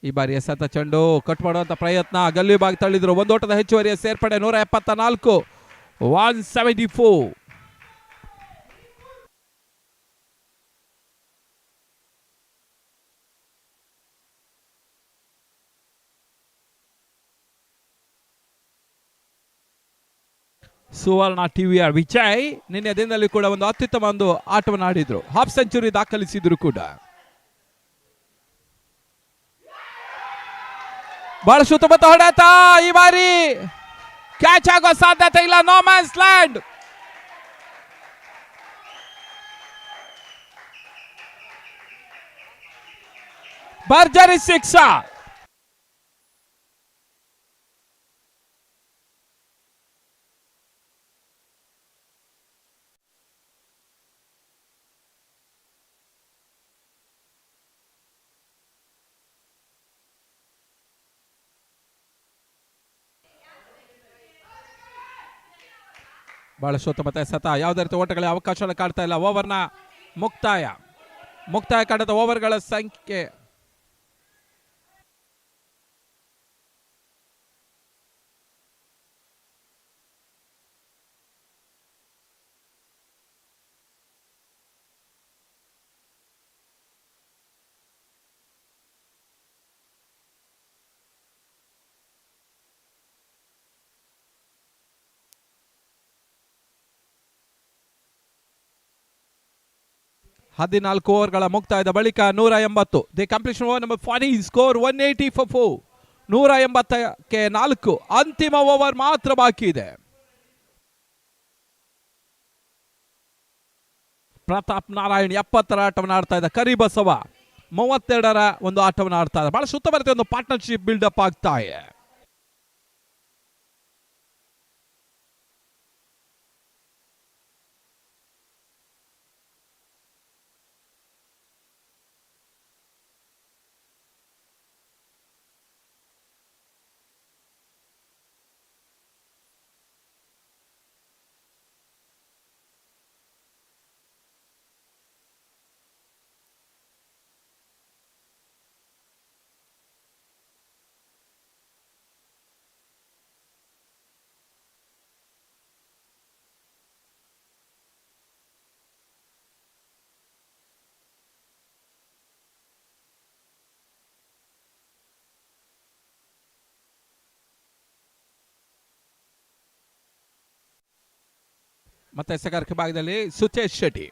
ಈ ಬಾರಿ ಎಸೆತ ಚೆಂಡು ಕಟ್ ಮಾಡುವಂತ ಪ್ರಯತ್ನ, ಗಲ್ಲಿ ಭಾಗ ತಳ್ಳಿದ್ರು. ಒಂದೋಟದ ಹೆಚ್ಚುವರಿಯ ಸೇರ್ಪಡೆ. 174 174. ಸುವರ್ಣ ಟಿವಿಯ ವಿಜಯ್ ನಿನ್ನೆ ದಿನದಲ್ಲಿ ಕೂಡ ಒಂದು ಅತ್ಯುತ್ತಮ ಒಂದು ಆಟವನ್ನು ಆಡಿದ್ರು. ಹಾಫ್ ಸೆಂಚುರಿ ದಾಖಲಿಸಿದ್ರು ಕೂಡ. ಬಹಳ ಸುತ್ತಮುತ್ತ ಹೊಡೆತ. ಈ ಬಾರಿ ಕ್ಯಾಚ್ ಆಗೋ ಸಾಧ್ಯತೆ ಇಲ್ಲ. No man's land. ಭರ್ಜರಿ ಸಿಕ್ಸರ್. ಬಹಳ ಸುತ್ತಮುತ್ತ ಎಸೆತ, ಯಾವುದೇ ರೀತಿ ಓಟಗಳಿಗೆ ಅವಕಾಶವನ್ನು ಕಾಡ್ತಾ ಇಲ್ಲ. ಓವರ್ನ ಮುಕ್ತಾಯ ಕಾಣದ ಓವರ್ಗಳ ಸಂಖ್ಯೆ ಹದಿನಾಲ್ಕು ಓವರ್ಗಳ ಮುಕ್ತಾಯದ ಬಳಿಕ 180. The completion over number 40. Score 180 for 4. 180ಕ್ಕೆ 4. ಅಂತಿಮ ಓವರ್ ಮಾತ್ರ ಬಾಕಿ ಇದೆ. ಪ್ರತಾಪ್ ನಾರಾಯಣ್ 70ರ ಆಟವನ್ನು ಆಡ್ತಾ ಇದ್ದ. ಕರಿಬಸವ 32ರ ಒಂದು ಆಟವನ್ನು ಆಡ್ತಾ ಇದ್ದ. ಬಹಳ ಸುತ್ತಮುತ್ತ ಒಂದು ಪಾರ್ಟ್ನರ್ಶಿಪ್ ಬಿಲ್ಡಪ್ ಆಗ್ತಾ ಇದೆ. ಮತ್ತೆ ಎಸೆಗಾರಿಕೆ ಭಾಗದಲ್ಲಿ ಸುಚೇತ್ ಶೆಟ್ಟಿ.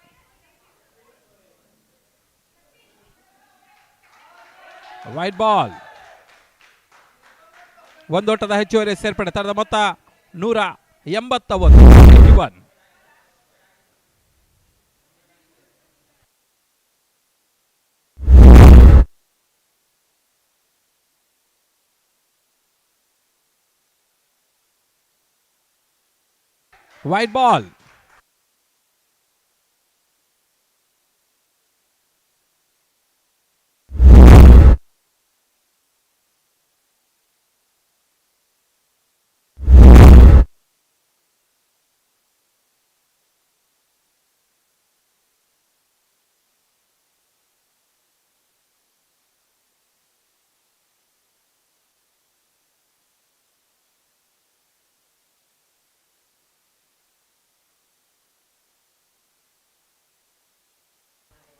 Wide ball. ಒಂದೋಟದ ಹೆಚ್ಚುವರಿ ಸೇರ್ಪಡೆ. ತರದ ಮೊತ್ತ 181. Wide ball.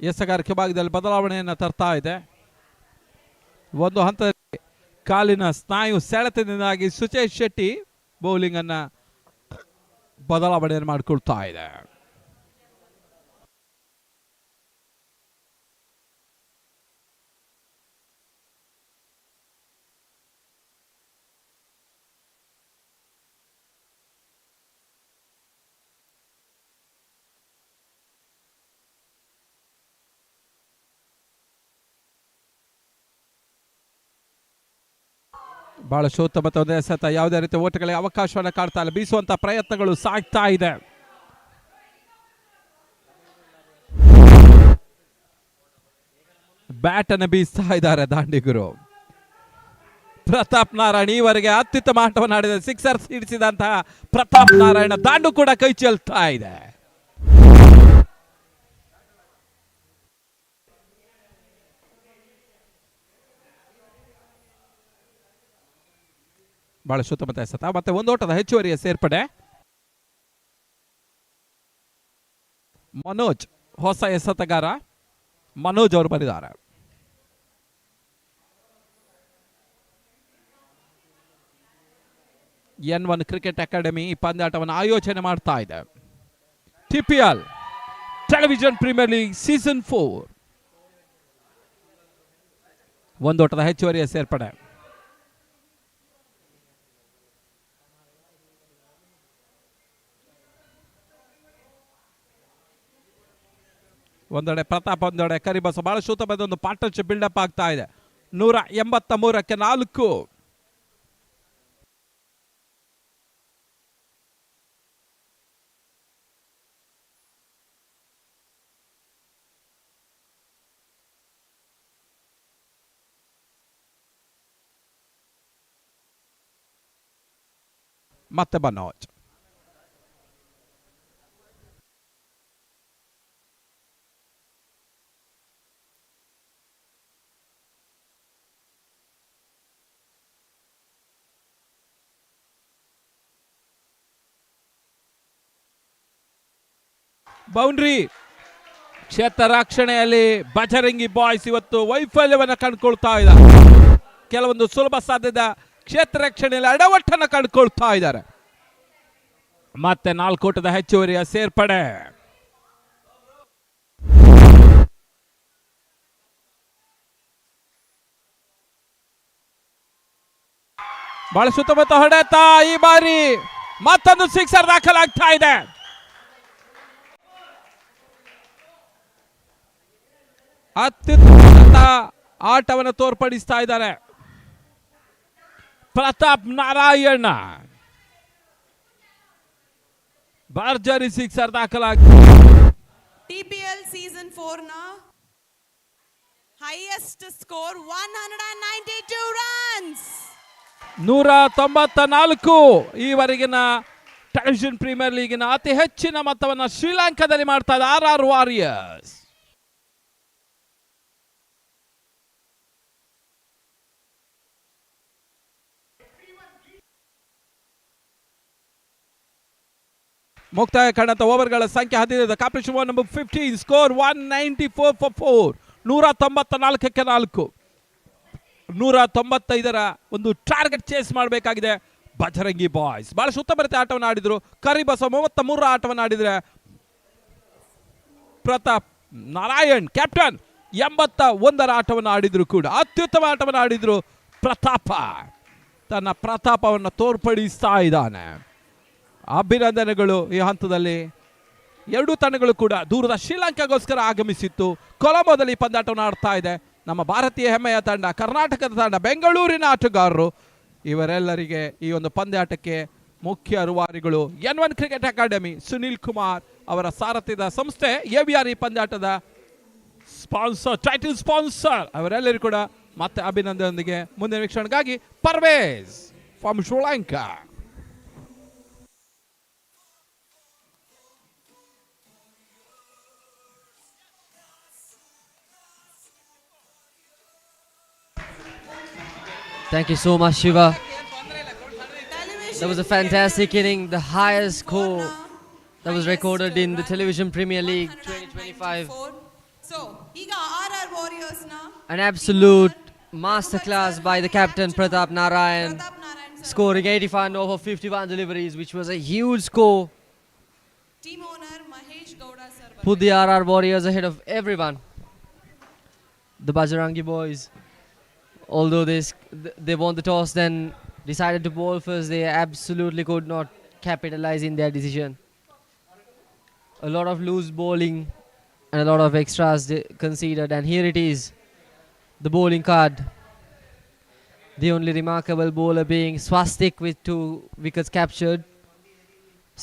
ಎಸೆಗಾರಿಕೆ ಭಾಗದಲ್ಲಿ ಬದಲಾವಣೆಯನ್ನು ತರ್ತಾ ಇದೆ. ಒಂದು ಹಂತದಲ್ಲಿ ಕಾಲಿನ ಸ್ನಾಯು ಸೆಳೆತದಿಂದಾಗಿ ಸುಚೇಶ್ ಶೆಟ್ಟಿ ಬೌಲಿಂಗ್ ಅನ್ನ ಬದಲಾವಣೆಯನ್ನು ಮಾಡಿಕೊಳ್ತಾ ಇದೆ. ಬಹಳ ಶೋಧ ಮತ್ತು ಒಂದೇ ಸತ ಯಾವುದೇ ರೀತಿಯ ಓಟಗಳಿಗೆ ಅವಕಾಶವನ್ನು ಕಾಡ್ತಾ ಇಲ್ಲ. ಬೀಸುವಂತ ಪ್ರಯತ್ನಗಳು ಸಾಗ್ತಾ ಇದೆ. ಬ್ಯಾಟ್ ಅನ್ನು ಬೀಸ್ತಾ ಇದ್ದಾರೆ ದಾಂಡಿಗರು. ಪ್ರತಾಪ್ ನಾರಾಯಣ್ ಈವರೆಗೆ ಅತ್ಯುತ್ತಮ ಆಟವನ್ನು ಆಡಿದ ಸಿಕ್ಸರ್ ಸಿಡಿಸಿದಂತಹ ಪ್ರತಾಪ್ ನಾರಾಯಣ ದಾಂಡು ಕೂಡ ಕೈ ಚೆಲ್ತಾ ಇದೆ. ಬಹಳ ಸುತ್ತಮುತ್ತ ಎಸೆತ ಮತ್ತೆ ಒಂದು ಓಟದ ಹೆಚ್ಚುವರಿಯ ಸೇರ್ಪಡೆ. ಮನೋಜ್ ಹೊಸ ಎಸೆತಗಾರ ಮನೋಜ್ ಅವರು ಬಂದಿದ್ದಾರೆ. N1 ಕ್ರಿಕೆಟ್ ಅಕಾಡೆಮಿ ಈ ಪಂದ್ಯಾಟವನ್ನು ಆಯೋಜನೆ ಮಾಡ್ತಾ ಇದೆ. TPL television premier league season 4 ಒಂದೋಟದ ಹೆಚ್ಚುವರಿಯ ಸೇರ್ಪಡೆ. ಒಂದೆಡೆ ಪ್ರತಾಪ್, ಒಂದೆಡೆ ಕರಿಬಸ. ಬಹಳ ಶೂತವಾದ ಒಂದು ಪಾರ್ಟ್ನರ್ಶಿಪ್ ಬಿಲ್ಡಪ್ ಆಗ್ತಾ ಇದೆ. 183ಕ್ಕೆ 4. ಮತ್ತೆ ಮನೋಜ್. ಬೌಂಡ್ರಿ. ಕ್ಷೇತ್ರ ರಕ್ಷಣೆಯಲ್ಲಿ ಬಜರಂಗಿ ಬಾಯ್ಸ್ ಇವತ್ತು ವೈಫಲ್ಯವನ್ನು ಕಂಡುಕೊಳ್ತಾ ಇದ್ದಾರೆ. ಕೆಲವೊಂದು ಸುಲಭ ಸಾಧ್ಯದ ಕ್ಷೇತ್ರ ರಕ್ಷಣೆಯಲ್ಲಿ ಅಡವಟ್ಟನ್ನು ಕಂಡುಕೊಳ್ತಾ ಇದ್ದಾರೆ. ಮತ್ತೆ 4 ಓಟದ ಹೆಚ್ಚುವರಿಯ ಸೇರ್ಪಡೆ. ಬಹಳ ಸುತ್ತಮುತ್ತ ಹೊಡೆತ. ಈ ಬಾರಿ ಮತ್ತೊಂದು ಸಿಕ್ಸರ್ ದಾಖಲಾಗ್ತಾ ಇದೆ. ಅತ್ಯುತ್ತಮ ಆಟವನ್ನು ತೋರ್ಪಡಿಸ್ತಾ ಇದ್ದಾರೆ ಪ್ರತಾಪ್ ನಾರಾಯಣ. ಭರ್ಜರಿ ಸಿಕ್ಸರ್ ದಾಖಲಾಗ್ತದೆ. TPL ಸೀಸನ್ 4 ನ ಹೈಯೆಸ್ಟ್ ಸ್ಕೋರ್ 192 ರನ್ಸ್. 194 ಈವರೆಗಿನ ಟೆಲಿವಿಷನ್ ಪ್ರೀಮಿಯರ್ ಲೀಗಿನ ಅತಿ ಹೆಚ್ಚಿನ ಮೊತ್ತವನ್ನು ಶ್ರೀಲಂಕಾದಲ್ಲಿ ಮಾಡ್ತಾ ಇದೆ RR ವಾರಿಯರ್ಸ್. ಮುಕ್ತಾಯ ಕಂಡಂತ ಓವರ್ಗಳ ಸಂಖ್ಯೆ 15. Competition number 15. Score 194 for 4. 194ಕ್ಕೆ 4. 195ರ ಒಂದು ಟಾರ್ಗೆಟ್ ಚೇಸ್ ಮಾಡಬೇಕಾಗಿದೆ ಬಜರಂಗಿ ಬಾಯ್ಸ್. ಬಹಳ ಉತ್ತಮ ರೀತಿಯ ಆಟವನ್ನು ಆಡಿದ್ರು. ಕರಿಬಸ 33ರ ಆಟವನ್ನು ಆಡಿದ್ರೆ ಪ್ರತಾಪ್ ನಾರಾಯಣ್ ಕ್ಯಾಪ್ಟನ್ 81ರ ಆಟವನ್ನು ಆಡಿದ್ರು ಕೂಡ ಅತ್ಯುತ್ತಮ ಆಟವನ್ನು ಆಡಿದ್ರು. ಪ್ರತಾಪ ತನ್ನ ಪ್ರತಾಪವನ್ನು ತೋರ್ಪಡಿಸ್ತಾ ಇದ್ದಾನೆ. ಅಭಿನಂದನೆಗಳು. ಈ ಹಂತದಲ್ಲಿ ಎರಡೂ ತಂಡಗಳು ಕೂಡ ದೂರದ ಶ್ರೀಲಂಕಾಗೋಸ್ಕರ ಆಗಮಿಸಿತ್ತು. ಕೊಲಂಬೋದಲ್ಲಿ ಪಂದ್ಯಾಟವನ್ನು ಆಡ್ತಾ ಇದೆ ನಮ್ಮ ಭಾರತೀಯ ಹೆಮ್ಮೆಯ ತಂಡ, ಕರ್ನಾಟಕದ ತಂಡ, ಬೆಂಗಳೂರಿನ ಆಟಗಾರರು. ಇವರೆಲ್ಲರಿಗೆ ಈ ಒಂದು ಪಂದ್ಯಾಟಕ್ಕೆ ಮುಖ್ಯ ರೂವಾರಿಗಳು N1 cricket academy Sunil Kumar ಅವರ ಸಾರಥ್ಯದ ಸಂಸ್ಥೆ AVR ಈ ಪಂದ್ಯಾಟದ ಸ್ಪಾನ್ಸರ್ ಟೈಟಲ್ ಸ್ಪಾನ್ಸರ್ ಅವರೆಲ್ಲರೂ ಕೂಡ ಮತ್ತೆ ಅಭಿನಂದನೆಯೊಂದಿಗೆ ಮುಂದಿನ ವೀಕ್ಷಣೆಗಾಗಿ Parvez from Sri Lanka. Thank you so much, Shiva. That was a fantastic inning, the highest score that was recorded in the Television Premier League 2025. So, ಈಗ RR Warriors na An absolute masterclass by the captain Pratap Narayan, Pratap Narayan sir, scoring 85 over 51 deliveries, which was a huge score. team owner Mahesh Gowda sir. Put the RR Warriors ahead of everyone. The Bajarangi boys, although they won the toss, then decided to bowl first, they absolutely could not capitalize in their decision. A lot of loose bowling and a lot of extras conceded, and here it is, the bowling card. The only remarkable bowler being Swastik with 2 wickets captured,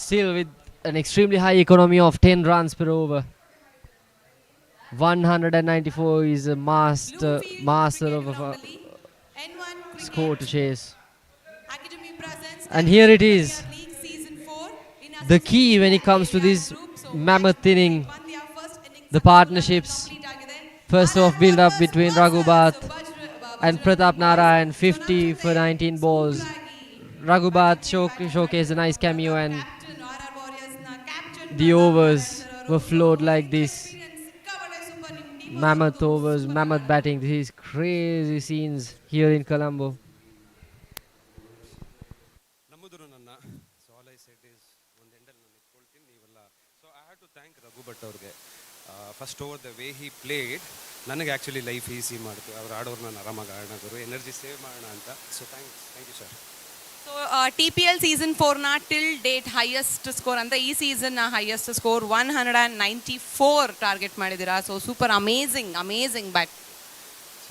still with an extremely high economy of 10 runs per over. 194 is a master of a N1 score to chase. Academy presents And here it is, League Season 4 in the key when it comes to this mammoth inning, the partnerships. First off, build up between Raghubat and Pratap Narayan, 50 for 19 balls. Raghubat showcased a nice cameo, and the overs were flowed like this. Mammoth overs, mammoth batting. These crazy scenes here in Colombo. ನಮ್ಮದರು ನನ್ನ so all I said is ಒಂದು ಎಂಡಲ್ಲಿ ನಾನು ಇಟ್ಕೊಳ್ತೀನಿ ನೀವೆಲ್ಲ. So I have to thank Raghu Bhat ಅವ್ರಿಗೆ first over the way he played ನನಗೆ actually life easy ಮಾಡ್ತು. ಅವ್ರು ಆಡೋರು ನಾನು ಆರಾಮಾಗಿ ಆಡೋರು, ಎನರ್ಜಿ ಸೇವ್ ಮಾಡೋಣ ಅಂತ. So thank you sir. So TPL season 4 na till date highest score anta ee season na highest score 194 target ಮಾಡಿದಿರಾ. So super amazing back.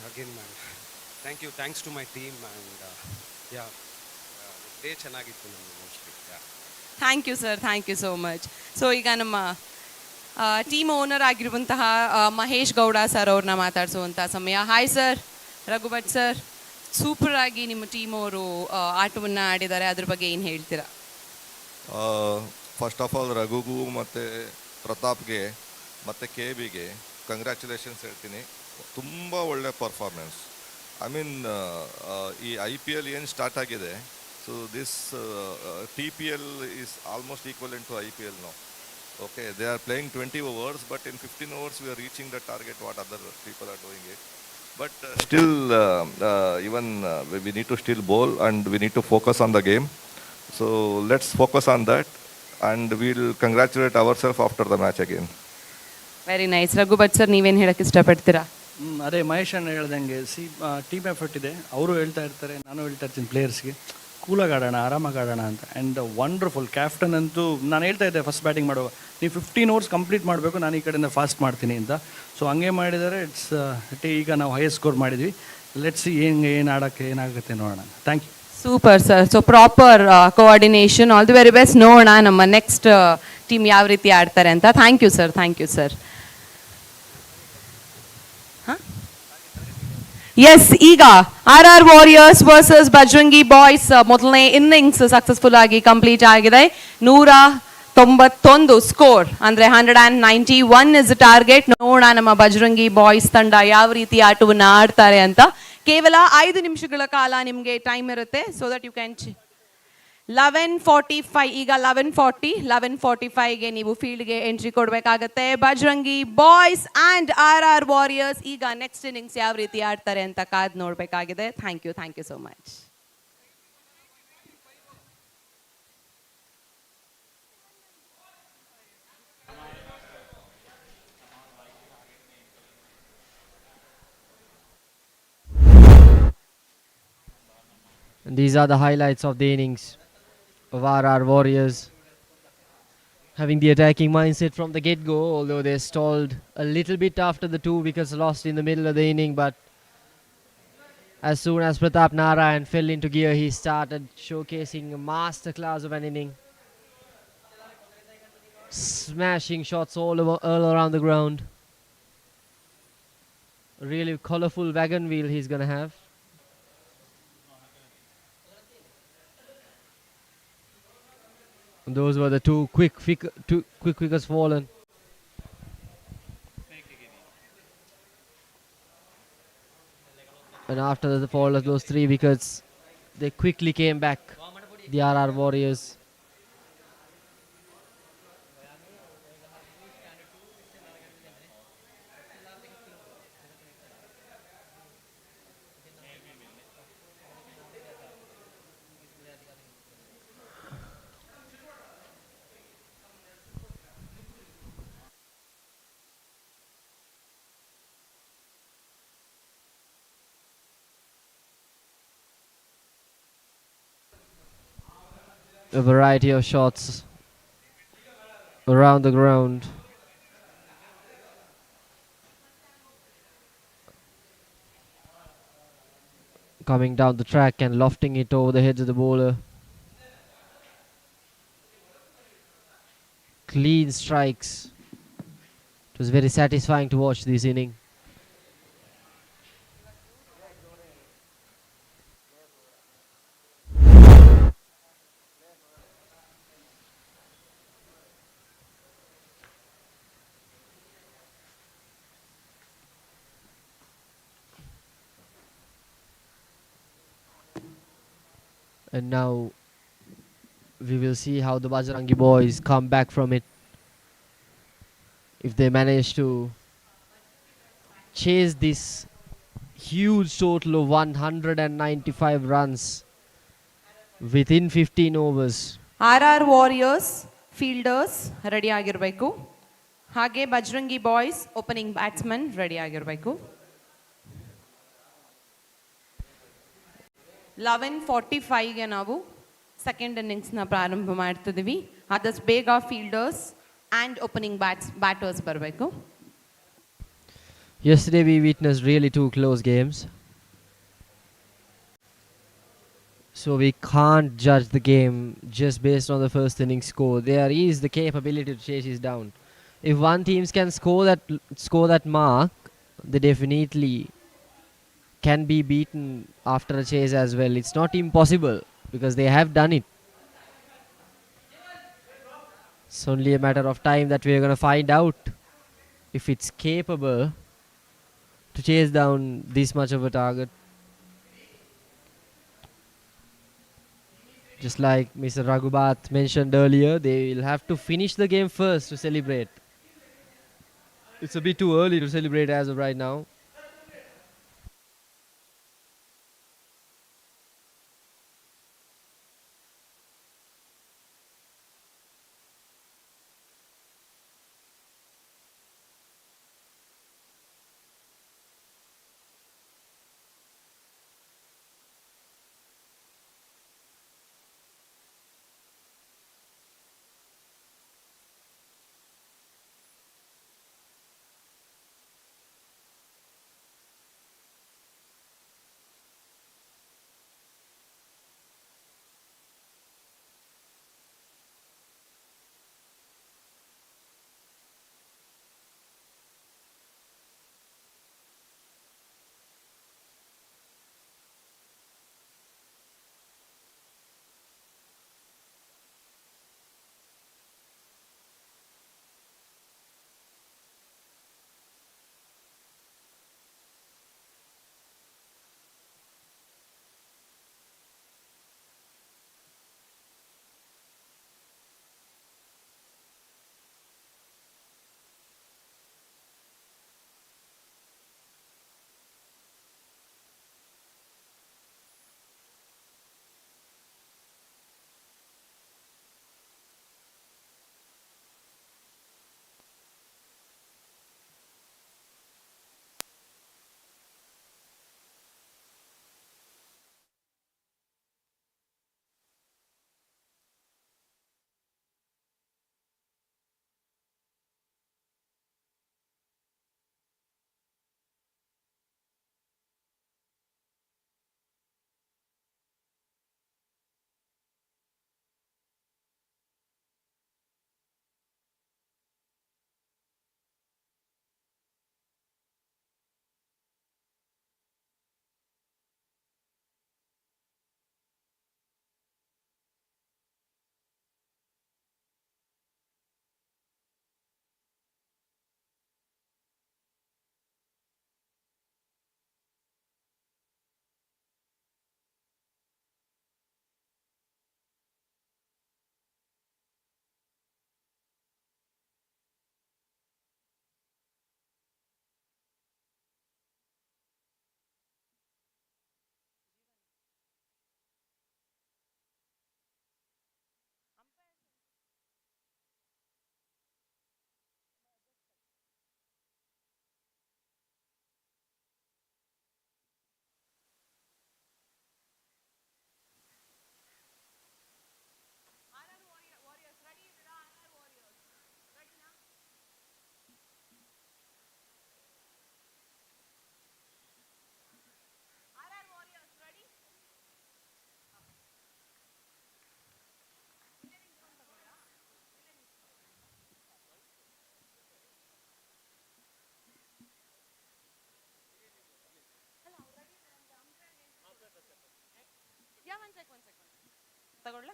Again ma'am thank you, thanks to my team and ಯಾ day ಚೆನ್ನಾಗಿತ್ತು ನಮಗೆ mostly. Thank you so much. So ಈಗ ನಮ್ಮ team owner ಆಗಿರುವಂತಹ Mahesh Gowda sir ಅವ್ರನ್ನ ಮಾತಾಡಿಸುವಂಥ ಸಮಯ. Hi sir, ರಘುಭಟ್ sir, super ಆಗಿ ನಿಮ್ಮ ಟೀಮ್ ಅವರು ಆಟವನ್ನು ಆಡಿದ್ದಾರೆ, ಅದ್ರ ಬಗ್ಗೆ ಏನು ಹೇಳ್ತೀರಾ? ಫಸ್ಟ್ ಆಫ್ ಆಲ್ ರಘುಗೂ ಮತ್ತು ಪ್ರತಾಪ್ಗೆ ಮತ್ತು KBಗೆ ಕಂಗ್ರ್ಯಾಚುಲೇಷನ್ಸ್ ಹೇಳ್ತೀನಿ. ತುಂಬ ಒಳ್ಳೆ ಪರ್ಫಾರ್ಮೆನ್ಸ್. ಐ ಮೀನ್ ಈ IPL ಏನು ಸ್ಟಾರ್ಟ್ ಆಗಿದೆ, so this TPL is almost equivalent to IPL no. Okay, they are playing 20 overs, but in 15 overs we are reaching the target what other people are doing it. But still, even we need to still bowl and we need to focus on the game. So let's focus on that and we'll congratulate ourselves after the match again. Very nice. Raghu Bhat sir, ನೀವೇನು ಹೇಳಕ್ಕೆ ಇಷ್ಟಪಡ್ತೀರಾ? ಅದೇ ಮಹೇಶ್ ಅಣ್ಣ ಹೇಳ್ದಂಗೆ team effort ಇದೆ. ಅವರು ಹೇಳ್ತಾ ಇರ್ತಾರೆ, ನಾನು ಹೇಳ್ತಾ ಇರ್ತೀನಿ ಪ್ಲೇಯರ್ಸ್ಗೆ ಕೂಲಾಗಿ ಆಡೋಣ, ಆರಾಮಾಗಿ ಆಡೋಣ ಅಂತ. ಆ್ಯಂಡ್ ವಂಡರ್ಫುಲ್ ಕ್ಯಾಪ್ಟನ್ ಅಂತೂ ನಾನು ಹೇಳ್ತಾ ಇದ್ದೆ ಫಸ್ಟ್ ಬ್ಯಾಟಿಂಗ್ ಮಾಡುವಾಗ, ನೀವು 15 overs ಕಂಪ್ಲೀಟ್ ಮಾಡಬೇಕು, ನಾನು ಈ ಕಡೆಯಿಂದ ಫಾಸ್ಟ್ ಮಾಡ್ತೀನಿ ಅಂತ. ಸೊ ಹಂಗೆ ಮಾಡಿದರೆ ಈಗ ನಾವು ಹೈಯೆಸ್ಟ್ ಸ್ಕೋರ್ ಮಾಡಿದ್ವಿ. ಲೆಟ್ಸ್ ಏನು ಆಡೋಕ್ಕೆ ಏನಾಗುತ್ತೆ ನೋಡೋಣ. Thank you. Super sir. So proper coordination, all the very best. ನೋಡೋಣ ನಮ್ಮ ನೆಕ್ಸ್ಟ್ ಟೀಮ್ ಯಾವ ರೀತಿ ಆಡ್ತಾರೆ ಅಂತ. Thank you sir. ಎಸ್, ಈಗ RR Warriors versus Bajrangi boys ಮೊದಲನೇ ಇನ್ನಿಂಗ್ಸ್ ಸಕ್ಸಸ್ಫುಲ್ ಆಗಿ ಕಂಪ್ಲೀಟ್ ಆಗಿದೆ. 191 ಸ್ಕೋರ್, ಅಂದರೆ 191 ಇಸ್ ಟಾರ್ಗೆಟ್. ನೋಡೋಣ ನಮ್ಮ ಬಜರಂಗಿ ಬಾಯ್ಸ್ ತಂಡ ಯಾವ ರೀತಿ ಆಟವನ್ನು ಆಡ್ತಾರೆ ಅಂತ. ಕೇವಲ 5 ನಿಮಿಷಗಳ ಕಾಲ ನಿಮಗೆ ಟೈಮ್ ಇರುತ್ತೆ. ಸೊ ದಟ್ ಯು ಕ್ಯಾನ್ 11:45, ಈಗ 11:45ಗೆ ನೀವು ಫೀಲ್ಡ್ಗೆ ಎಂಟ್ರಿ ಕೊಡಬೇಕಾಗತ್ತೆ. Bajrangi boys and RR Warriors ಈಗ ನೆಕ್ಸ್ಟ್ ಇನ್ನಿಂಗ್ಸ್ ಯಾವ ರೀತಿ ಆಡ್ತಾರೆ ಅಂತ ಕಾದು ನೋಡಬೇಕಾಗಿದೆ. Thank you so much. These are the highlights of the innings of RR Warriors, having the attacking mindset from the get-go, although they stalled a little bit after the 2 wickets lost in the middle of the inning, but As soon as Pratap Narayan fell into gear, he started showcasing a masterclass of an inning. Smashing shots all around the ground. A really colorful wagon wheel he's gonna have. And those were the two quick wickets fallen. And after the fall of those 3 wickets, they quickly came back. The RR Warriors. A variety of shots around the ground. Coming down the track and lofting it over the heads of the bowler. Clean strikes. It was very satisfying to watch this inning. And now we will see how the Bajarangi boys come back from it. If they manage to chase this huge total of 195 runs within 15 overs. RR Warriors fielders ready ಆಗಿರಬೇಕು. ಹಾಗೆ Bajrangi boys opening batsman ready ಆಗಿರಬೇಕು. 11:45ಗೆ ನಾವು second ಇನ್ನಿಂಗ್ಸ್ನ ಪ್ರಾರಂಭ ಮಾಡ್ತಿದ್ದೀವಿ. ಆದಷ್ಟು ಬೇಗ fielders and opening batters ಬರಬೇಕು. Yesterday we witnessed really two close games. So we can't judge the game just based on the first inning score. There is the capability to chase it down. If one team can score that mark, they definitely can be beaten after a chase as well. It's not impossible because they have done it. It's only a matter of time that we're going to find out if it's capable to chase down this much of a target. Just like Mr. Raghubat mentioned earlier, they will have to finish the game first to celebrate. It's a bit too early to celebrate as of right now. ತಗೊಳ್ಳ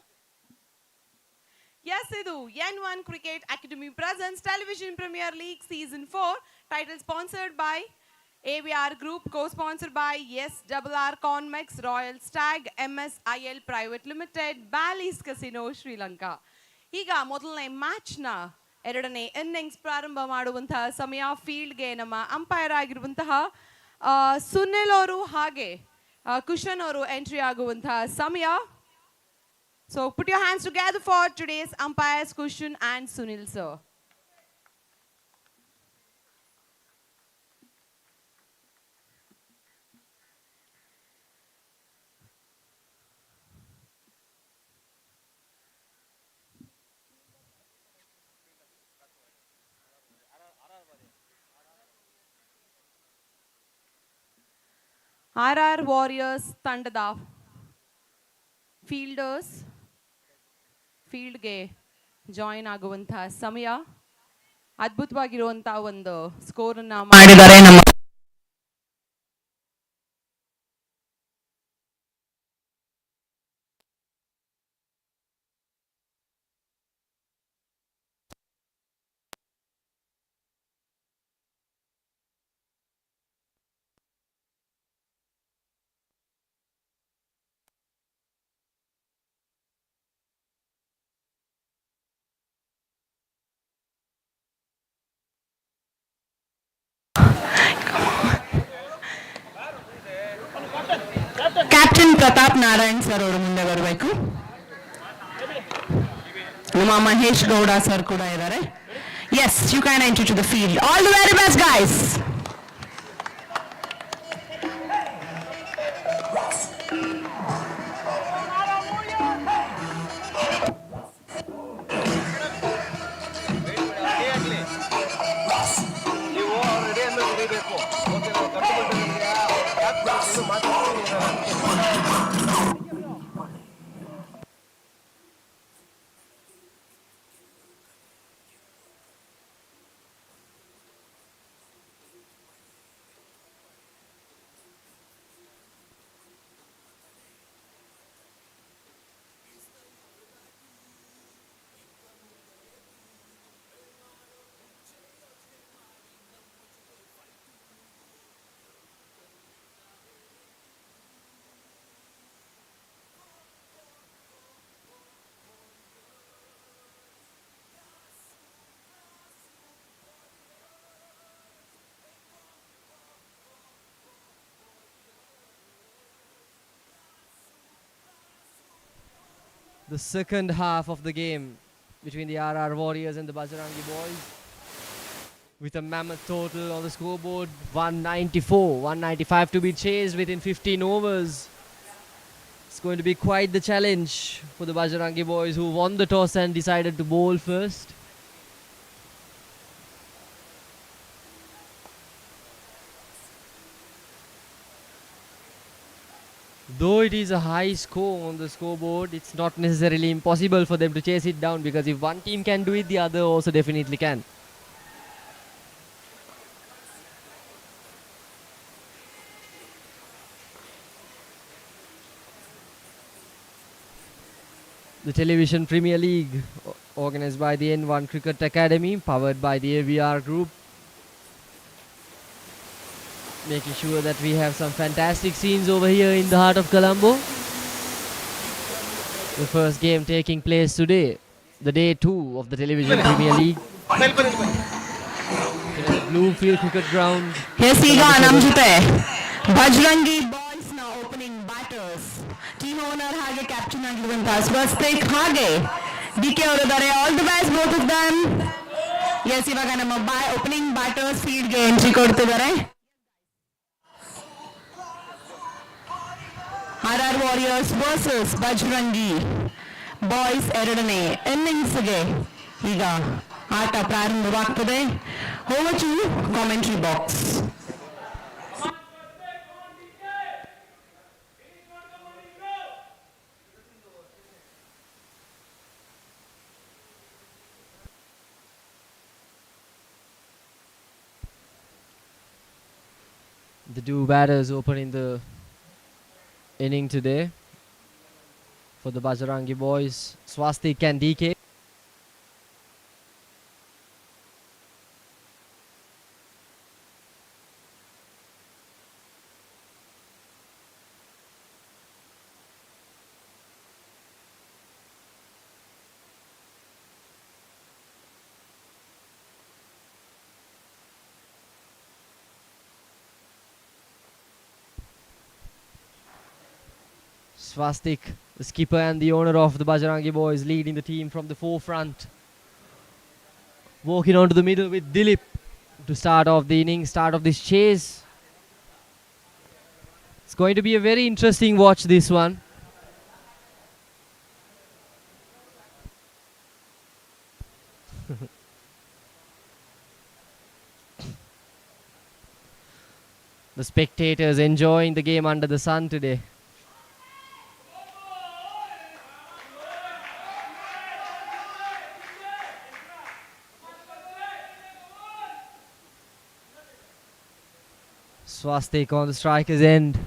Yes, ಇದು N1 Cricket Academy presents Television Premier League Season 4, title sponsored by AVR Group, co-sponsored by SRR Conmex, Royal Stag, MSIL Private Limited, Bally's Casino, Sri Lanka. ಈಗ ಮೊದಲನೇ ಮ್ಯಾಚ್ನ ಎರಡನೇ innings ಪ್ರಾರಂಭ ಮಾಡುವಂತಹ ಸಮಯ. ಫೀಲ್ಡ್ಗೆ ನಮ್ಮ umpire ಆಗಿರುವಂತಹ ಸುನಿಲ್ ಅವರು ಹಾಗೆ ಕುಶನ್ ಅವರು ಎಂಟ್ರಿ ಆಗುವಂತಹ ಸಮಯ. So put your hands together for today's umpires, Kushan and Sunil, sir. RR Warriors ತಂಡದ ಫೀಲ್ಡರ್ಸ್ ಫೀಲ್ಡ್ಗೆ ಜಾಯಿನ್ ಆಗುವಂತಹ ಸಮಯ. ಅದ್ಭುತವಾಗಿರುವಂತಹ ಒಂದು ಸ್ಕೋರನ್ನು ಮಾಡಿದ್ದಾರೆ ನಮ್ಮ ಕ್ಯಾಪ್ಟನ್ ಪ್ರತಾಪ್ ನಾರಾಯಣ್ ಸರ್ ಅವರು ಮುಂದೆ ಬರಬೇಕು. ನಮ್ಮ ಮಹೇಶ್ ಗೌಡ ಸರ್ ಕೂಡ ಇದ್ದಾರೆ. Yes, you can enter to the field. All the very best guys. The second half of the game between the RR Warriors and the Bajarangi boys, with a mammoth total on the scoreboard, 194, 195 to be chased within 15 overs. It's going to be quite the challenge for the Bajarangi boys, who won the toss and decided to bowl first. Though it is a high score on the scoreboard, it's not necessarily impossible for them to chase it down, because if one team can do it, the other also definitely can. The Television Premier League, organized by the N1 Cricket Academy, powered by the AVR Group, making sure that we have some fantastic scenes over here in the heart of Colombo. The first game taking place today, the day 2 of the Television Premier League. Bluefield Cricket Ground. Yes, Iga Namjute. Bajrangi boys now opening batters. Team owner hage captain ಆಗಿರುವಂತಹ ಸ್ವಸ್ತಿಕ್ ಹಾಗೆ DK ಅವರು ಇದ್ದಾರೆ. All the best both of them. Yes, ಇವಾಗ ನಮ್ಮ opening batters field ಗೆ entry ಕೊಡ್ತಿದ್ದಾರೆ. RR Warriors versus Bajrangi boys ಎರಡನೇ ಇನ್ನಿಂಗ್ಸ್ಗೆ ಈಗ ಆಟ ಪ್ರಾರಂಭವಾಗ್ತದೆ. Over to commentary box. The two batters opening the inning today. for the Bajarangi boys. Swastik and DK. Swastik, the skipper and the owner of the Bajarangi boys, leading the team from the forefront. Walking onto the middle with Dilip to start off the inning, start of this chase. It's going to be a very interesting watch, this one. The spectators enjoying the game under the sun today. Swastik on the striker's end.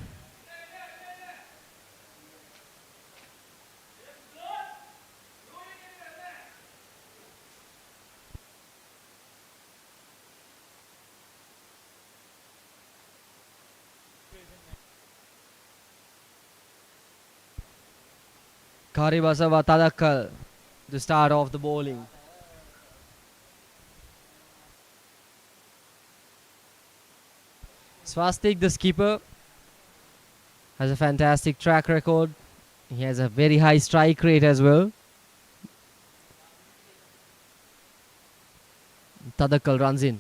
Karibasava Tadakkal to start off the bowling. Swastik, the skipper, has a fantastic track record. He has a very high strike rate as well. Tadakkal runs in.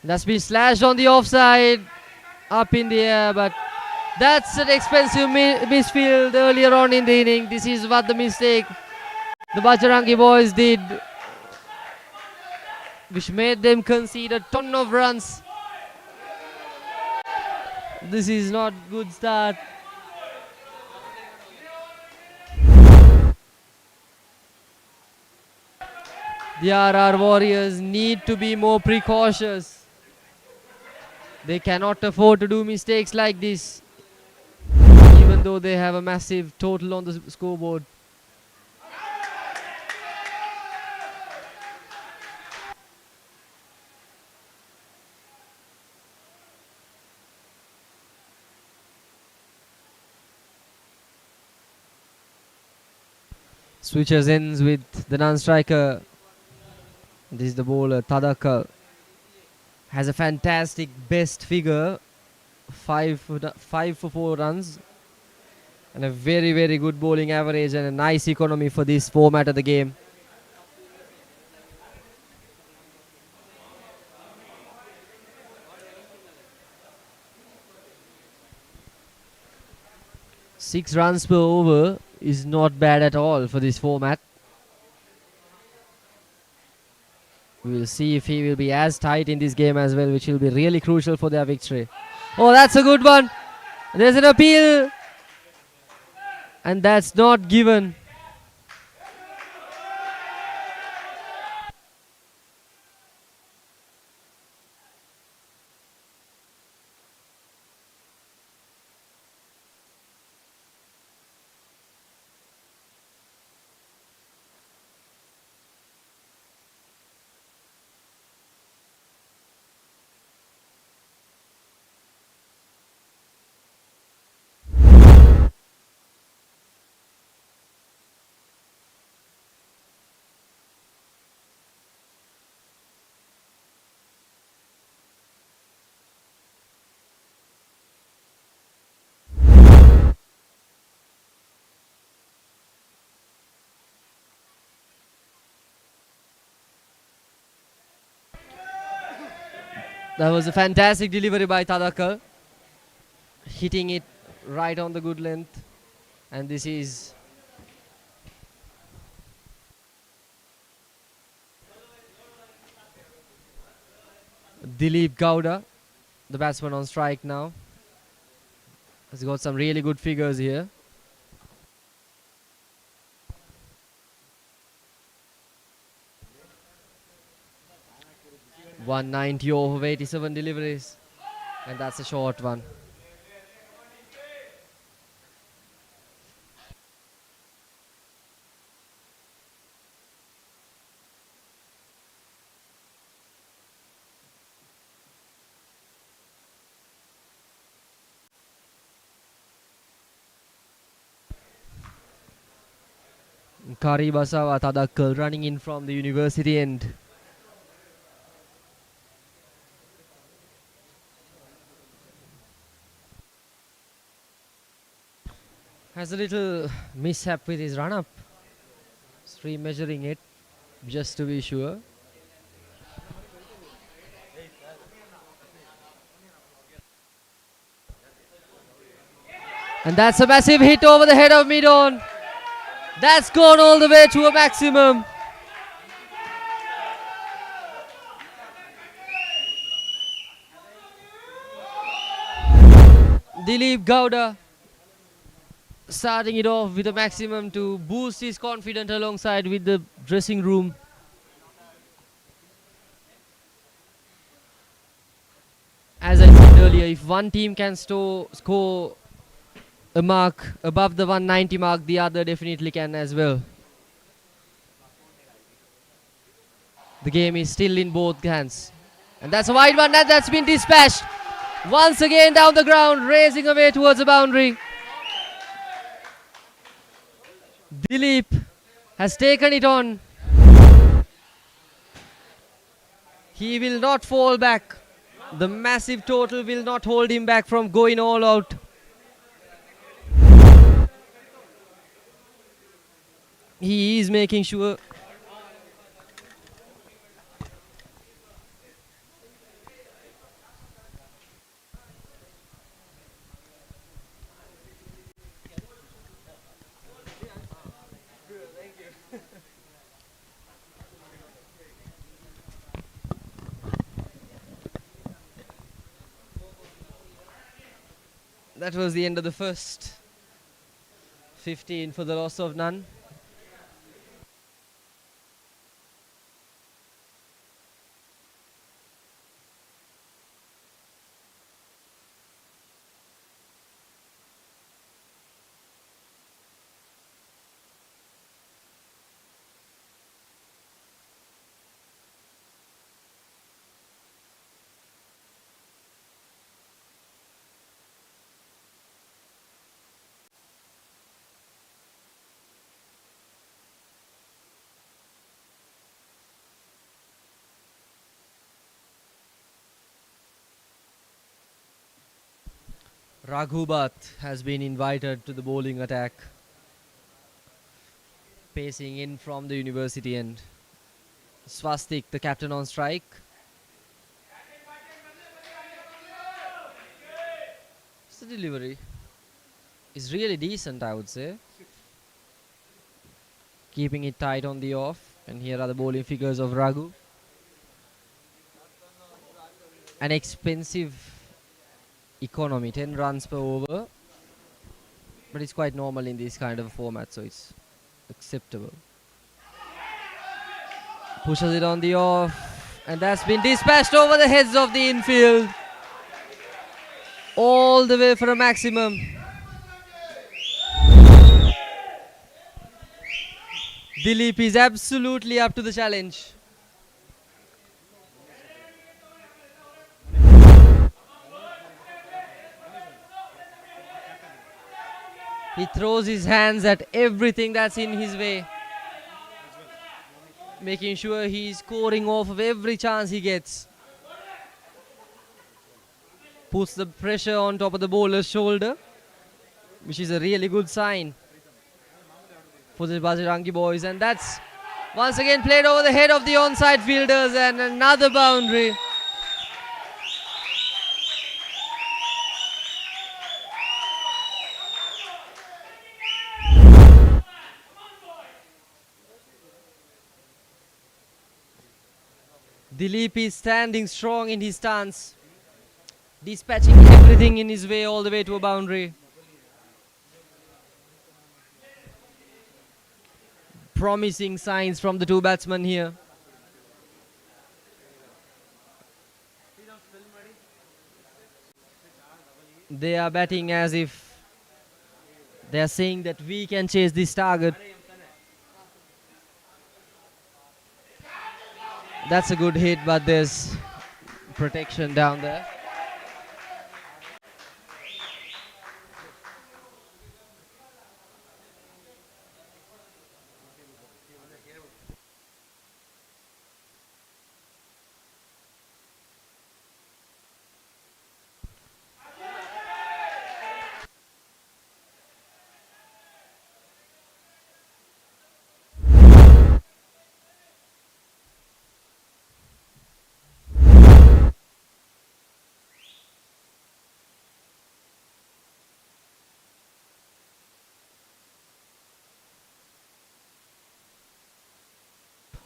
That's been slashed on the offside. Up in the air, but that's an expensive misfield earlier on in the inning. This is what the mistake the Bajarangi boys did, which made them concede a ton of runs. This is not good start. The RR Warriors need to be more precautious. They cannot afford to do mistakes like this, even though they have a massive total on the scoreboard. Switches ends with the non-striker. This is the bowler Tadakkal. Has a fantastic best figure, 5 for 4 runs, and a very, very good bowling average and a nice economy for this format of the game. Six runs per over is not bad at all for this format. We will see if he will be as tight in this game as well, which will be really crucial for their victory. Oh, that's a good one. There's an appeal. And that's not given. That was a fantastic delivery by Tadakkal, hitting it right on the good length. And this is Dilip Gowda, the batsman on strike now. Has got some really good figures here. .190 over 87 deliveries, and that's a short one. Kari Basawa Tadakkal running in from the university end. Has a little mishap with his run-up. Measuring it just to be sure. And that's a massive hit over the head of mid-on. That's gone all the way to a maximum. Dilip Gowda starting it off with a maximum to boost his confidence alongside with the dressing room. As I said earlier, if one team can score a mark above the 190 mark, the other definitely can as well. The game is still in both hands. And that's a wide one that's been dispatched. Once again down the ground, racing away towards the boundary. Dilip has taken it on. He will not fall back. The massive total will not hold him back from going all out. He is making sure. That was the end of the first 15 for the loss of none. Raghubat has been invited to the bowling attack. Pacing in from the university end. Swastik, the captain on strike. The delivery is really decent, I would say. Keeping it tight on the off. And here are the bowling figures of Raghu. An expensive economy, 10 runs per over. But it's quite normal in this kind of format, so it's acceptable. Pushes it on the off. And that's been dispatched over the heads of the infield. All the way for a maximum. Dilip is absolutely up to the challenge. He throws his hands at everything that's in his way, making sure he's scoring off of every chance he gets. Puts the pressure on top of the bowler's shoulder, which is a really good sign for the Bajarangi boys. And that's once again played over the head of the onside fielders, and another boundary. Dilip is standing strong in his stance, dispatching everything in his way all the way to a boundary. Promising signs from the two batsmen here. They are batting as if they are saying that we can chase this target. That's a good hit, but there's protection down there.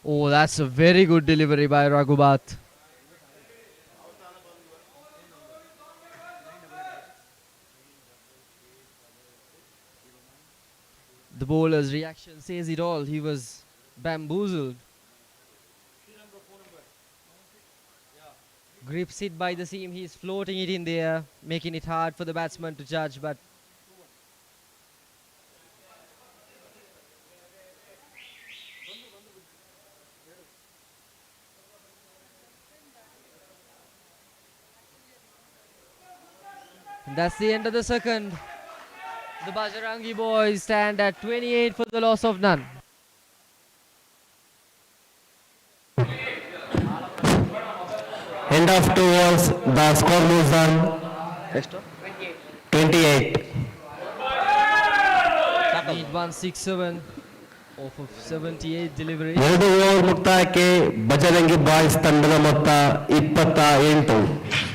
Oh, that's a very good delivery by Raghubat. The bowler's reaction says it all. He was bamboozled. Grips it by the seam. He's floating it in the air, making it hard for the batsman to judge. But that's the end of the second. The Bajarangi boys stand at 28 for the loss of none. End of 2 overs, the score moves on 28. Need 167 off of 78 deliveries. 2 over ಮುಕ್ತಾಯಕ್ಕೆ Bajrangi boys ತಂಡದ ಮೊತ್ತ 28.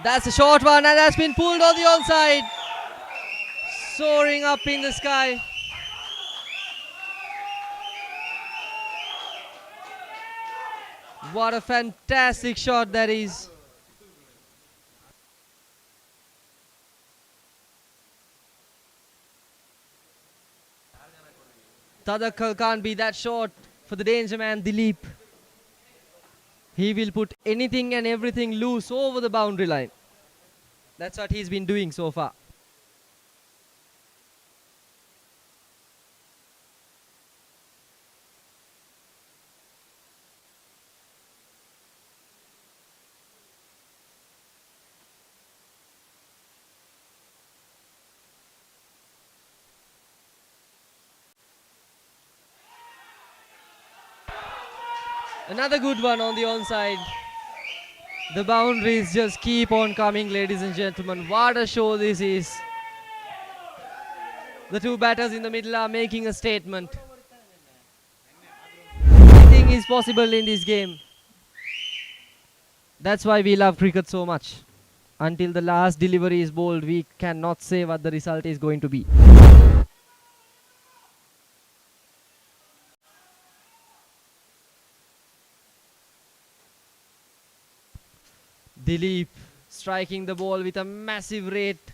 That's a short one and that's been pulled on the onside. Soaring up in the sky. What a fantastic shot that is. Tadakal can't be that short for the danger man Dilip. He will put anything and everything loose over the boundary line. That's what he's been doing so far. Another good one on the onside. The boundaries just keep on coming, ladies and gentlemen. What a show this is. The two batters in the middle are making a statement. Anything is possible in this game. That's why we love cricket so much. Until the last delivery is bowled, we cannot say what the result is going to be. Dilip striking the ball with a massive rate.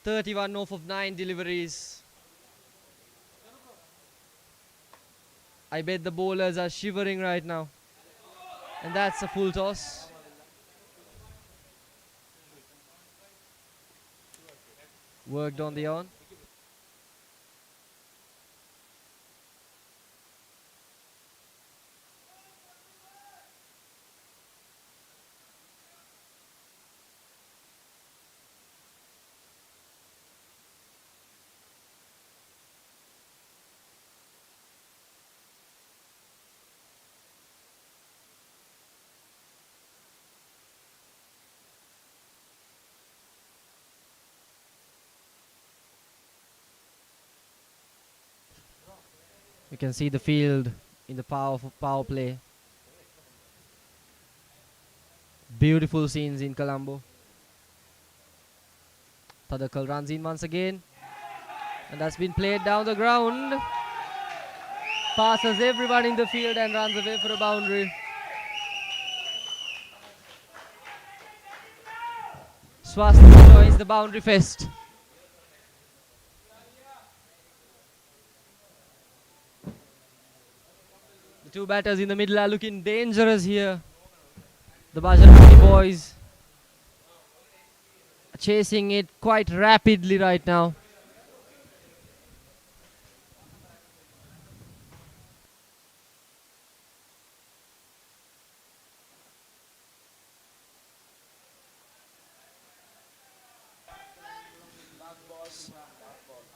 31 off of 9 deliveries. I bet the bowlers are shivering right now. And that's a full toss. Worked on the on. You can see the field in the power play. Beautiful scenes in Colombo. Tadakal runs in once again. And that's been played down the ground. passes everyone in the field and runs away for a boundary. Swastika joins the boundary fest. The two batters in the middle are looking dangerous here. The Bajarangi boys are chasing it quite rapidly right now.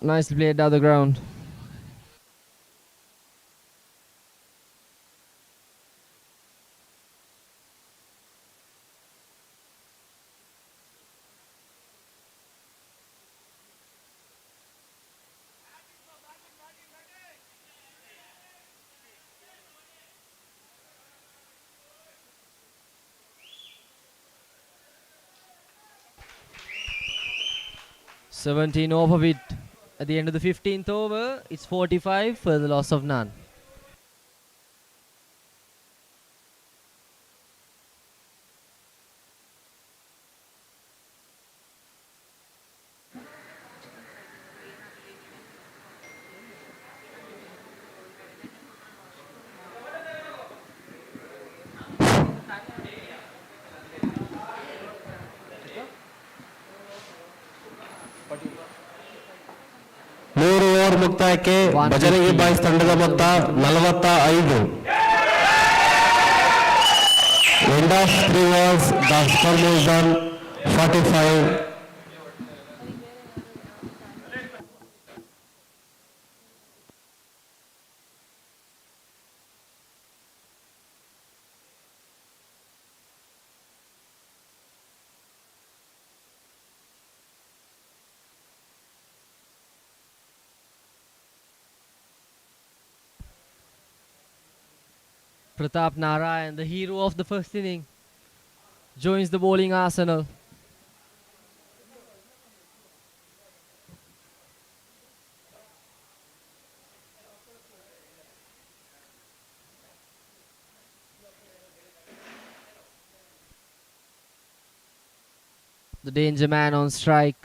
Nicely played down the ground. "17 off of it at the end of the 15th over. It's 45 for the loss of none. ಮೂರು over ಮುಕ್ತಾಯಕ್ಕೆ Bajrangi boys ತಂಡದ ಮೊತ್ತ 45. End of 3 overs, the score is done 45. Pratap Narayan, the hero of the first inning, joins the bowling arsenal. The danger man on strike.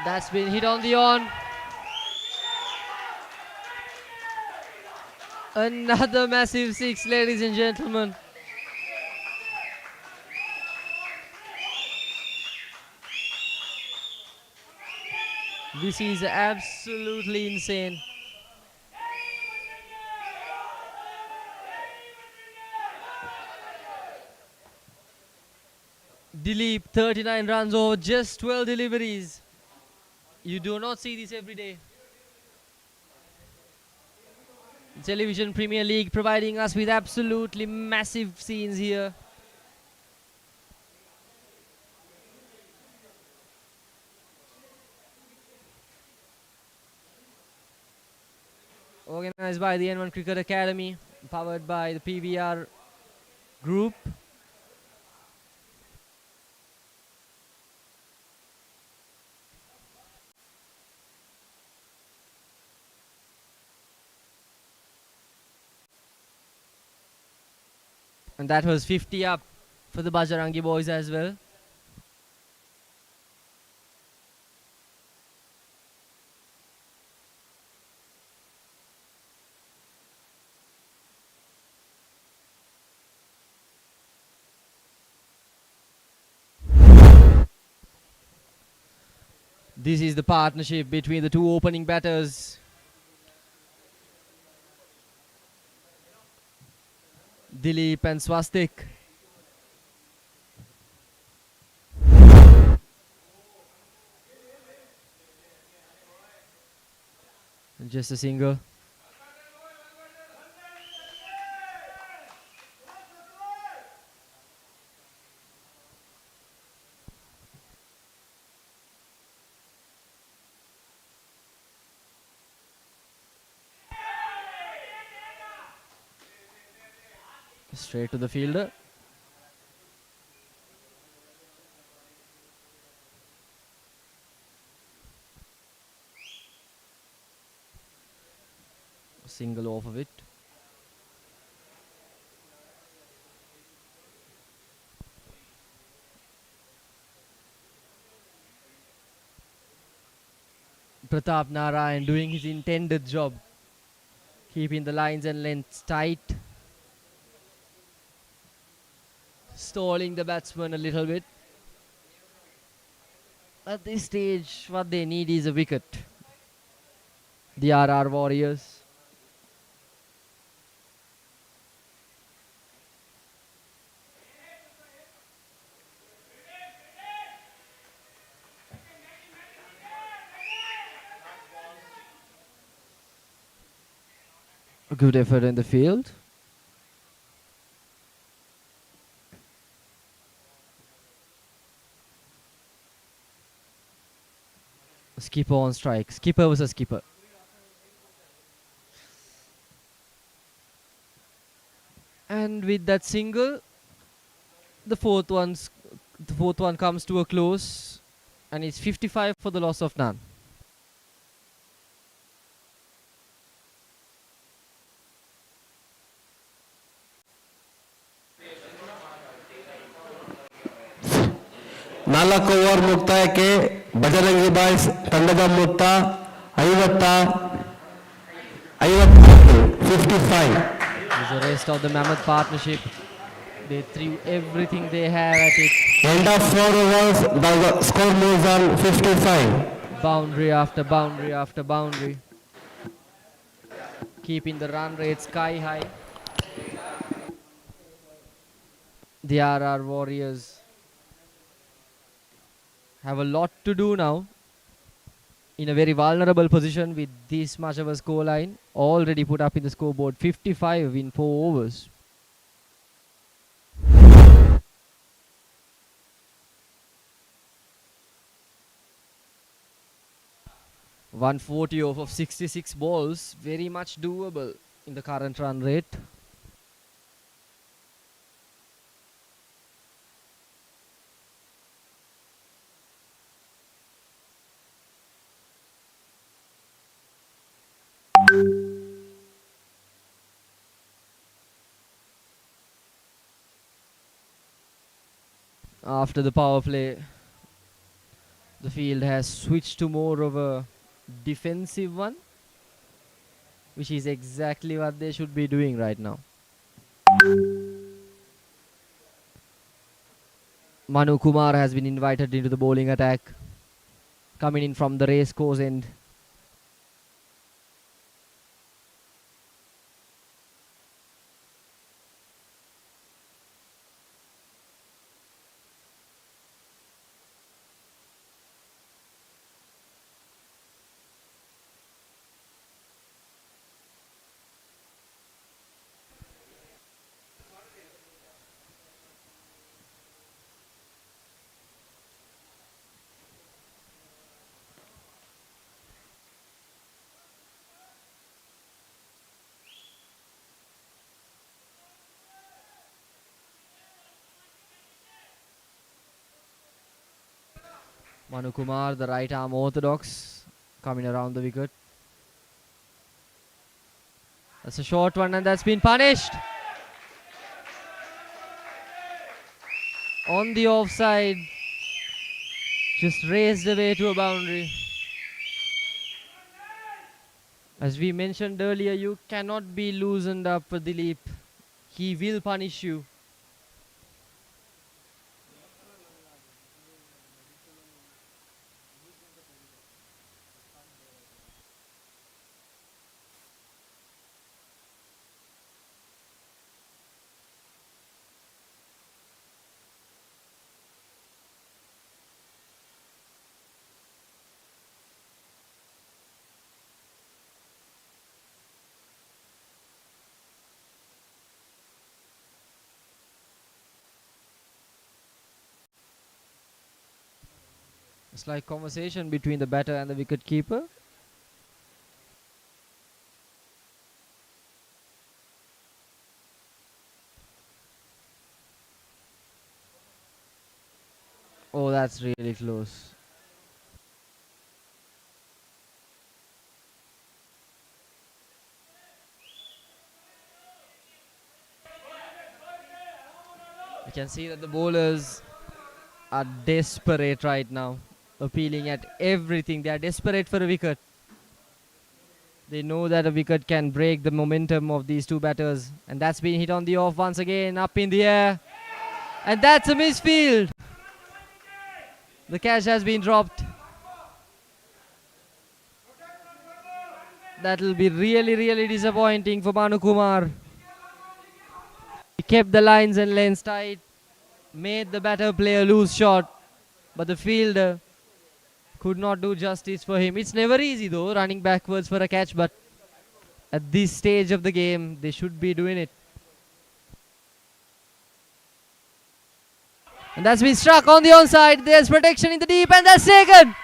That's been hit on the on. Another massive six, ladies and gentlemen. This is absolutely insane. Dileep, 39 runs over just 12 deliveries. You do not see this every day. Television Premier League providing us with absolutely massive scenes here. Organized by the N1 Cricket Academy, powered by the PVR Group. And that was 50 up for the Bajarangi boys as well. This is the partnership between the two opening batters. Dileep and Swastik. Just a single. Straight to the fielder. Single off of it. Pratap Narayan doing his intended job, keeping the lines and lengths tight, stalling the batsman a little bit. At this stage, what they need is a wicket. The RR Warriors. A good effort in the field. Skipper on strike. Skipper versus skipper. And with that single, the fourth one comes to a close, and it's 55 for the loss of none. ನಾಲ್ಕು over ಮುಕ್ತಾಯಕ್ಕೆ Bajrangi boys ತಂಡದ ಮೊತ್ತ 55. Is the rest of the Mammoth partnership. They threw everything they have at it. End of 4 overs, the score moves on 55. Boundary after boundary after boundary. Keeping the run rate sky high. The RR Warriors have a lot to do now. In a very vulnerable position with this much of a score line. Already put up in the scoreboard 55 in 4 overs. .140 off of 66 balls. Very much doable in the current run rate. After the power play, the field has switched to more of a defensive one, which is exactly what they should be doing right now. Manu Kumar has been invited into the bowling attack, coming in from the race course end. Manu Kumar, the right arm orthodox, coming around the wicket. That's a short one and that's been punished. On the offside, just raised away to a boundary. As we mentioned earlier, you cannot be loosened up for Dilip. He will punish you. It's like conversation between the batter and the wicket keeper. It's really close. You can see that the bowlers are desperate right now, appealing at everything. They are desperate for a wicket. They know that a wicket can break the momentum of these two batters. And that's been hit on the off once again, up in the air. And that's a misfield. The catch has been dropped. That will be really, really disappointing for Manu Kumar. He kept the lines and lanes tight, made the batter play a loose shot, but the fielder could not do justice for him. It's never easy though, running backwards for a catch, but at this stage of the game, they should be doing it. And that's been struck on the onside. There's protection in the deep, and that's taken.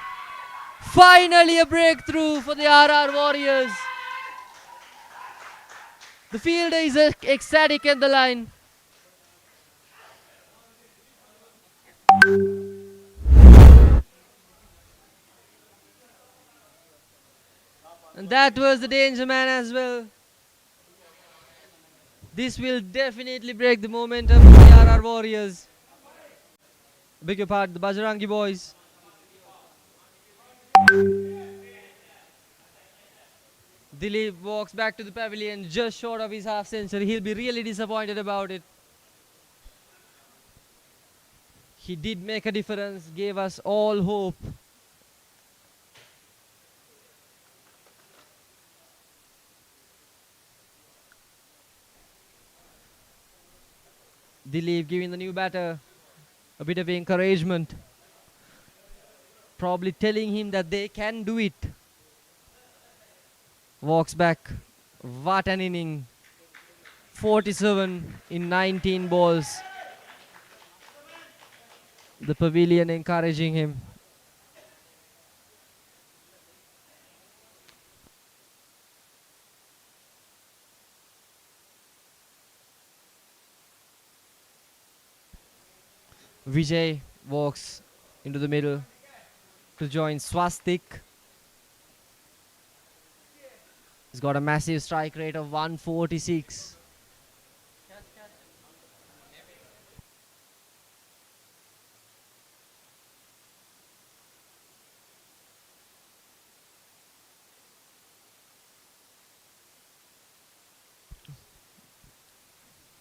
Finally a breakthrough for the RR Warriors. The fielder is ecstatic in the line. And that was the danger man as well. This will definitely break the momentum of the RR Warriors. Beg your pardon, the Bajarangi boys. Dilip walks back to the pavilion just short of his half century. He'll be really disappointed about it. He did make a difference, gave us all hope. Dilip giving the new batter a bit of encouragement. Probably telling him that they can do it. Walks back. What an inning. 47 in 19 balls. The pavilion encouraging him. Vijay walks into the middle to join Swastik. He's got a massive strike rate of 146.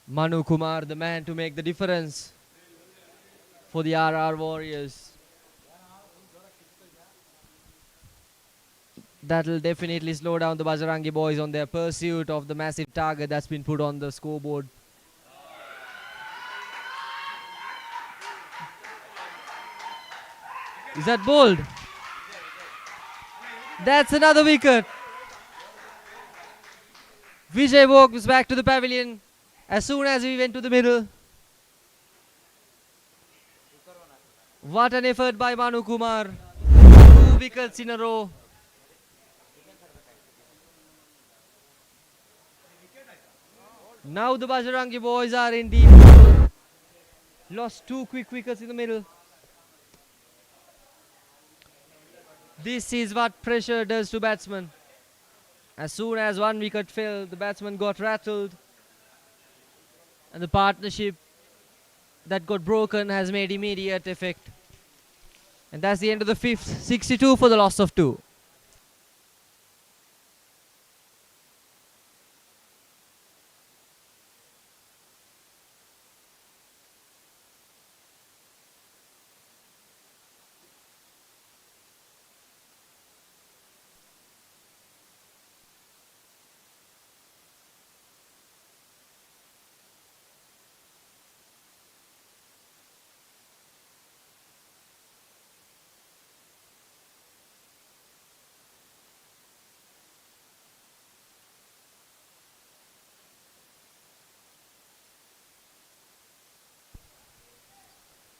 Manu Kumar, the man to make the difference for the RR Warriors. That'll definitely slow down the Bajarangi boys on their pursuit of the massive target that's been put on the scoreboard. Is that bowled? That's another wicket. Vijay walks back to the pavilion as soon as we went to the middle. What an effort by Manu Kumar. 2 wickets in a row. Now the Bajarangi boys are in deep trouble. Lost 2 quick wickets in the middle. This is what pressure does to batsmen. As soon as 1 wicket fell, the batsman got rattled. And the partnership that got broken has made immediate effect. And that's the end of the 5th. 62 for the loss of 2.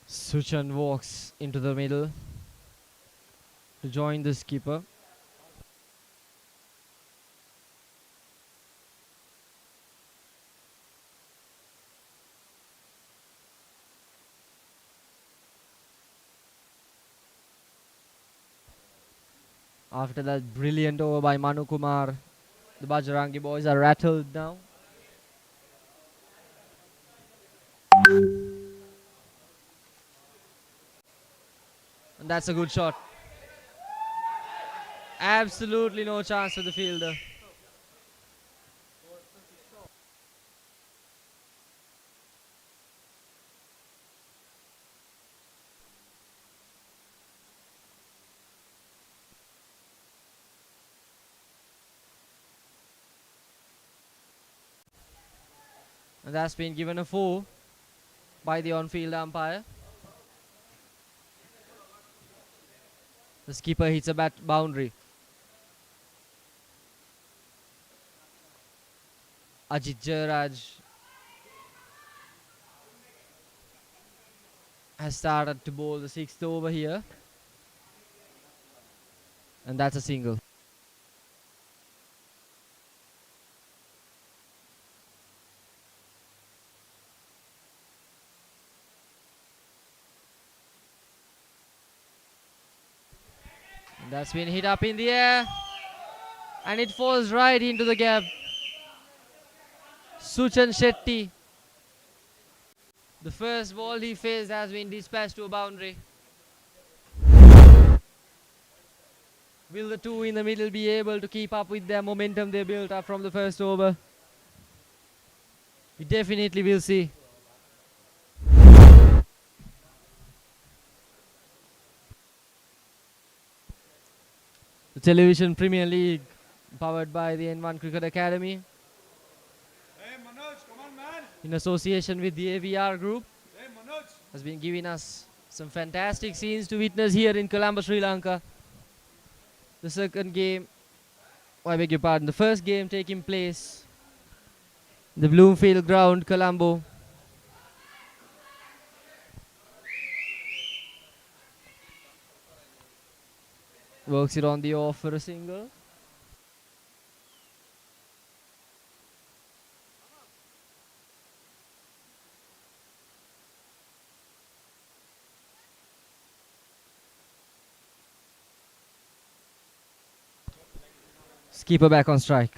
Suchan walks into the middle to join the skipper. After that brilliant over by Manu Kumar, the Bajarangi boys are rattled now. And that's a good shot. Absolutely no chance for the fielder. And that's been given a 4 by the on-field umpire. The skipper hits a bat boundary. Ajit Jairaj has started to bowl the 6th over here. And that's a single. And that's been hit up in the air. And it falls right into the gap. Suchan Shetty. The first ball he faced has been dispatched to a boundary. Will the two in the middle be able to keep up with their momentum they built up from the first over? We definitely will see. The Television Premier League, powered by the N1 Cricket Academy, in association with the AVR Group, has been giving us some fantastic scenes to witness here in Colombo, Sri Lanka. The second game, I beg your pardon, the first game taking place in the Bloomfield Ground, Colombo. Works it on the off for a single. Skipper back on strike.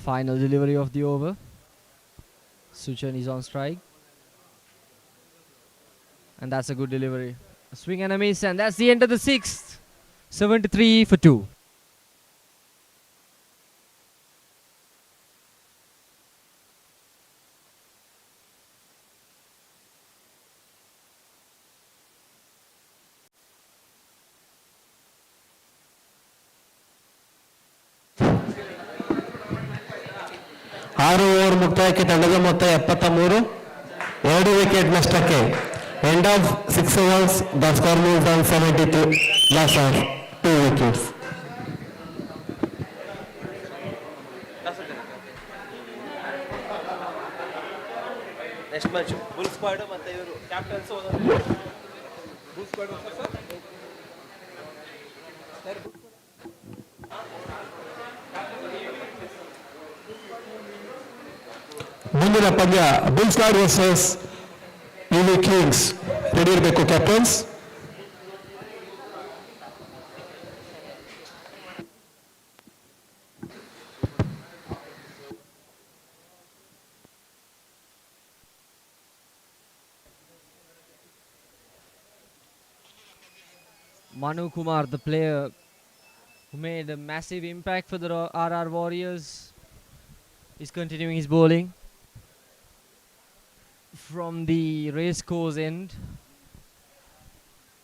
Final delivery of the over. Suchan is on strike. And that's a good delivery. A swing and a miss, and that's the end of the 6th. 73 for 2. ಆರು over ಮುಕ್ತಾಯಕ್ಕೆ ತಂಡದ ಮೊತ್ತ 73, 2 wicket ನಷ್ಟಕ್ಕೆ. End of 6 overs, the score moves on 72, loss of 2 wickets. Next match bull squad ಮತ್ತೆ ಇವರು captains bull squad sir ಮುಂದಿನ ಪಂದ್ಯ bull squad versus UV kings. Ready ಇರಬೇಕು captains. Manu Kumar, the player who made a massive impact for the RR Warriors, is continuing his bowling from the race course end.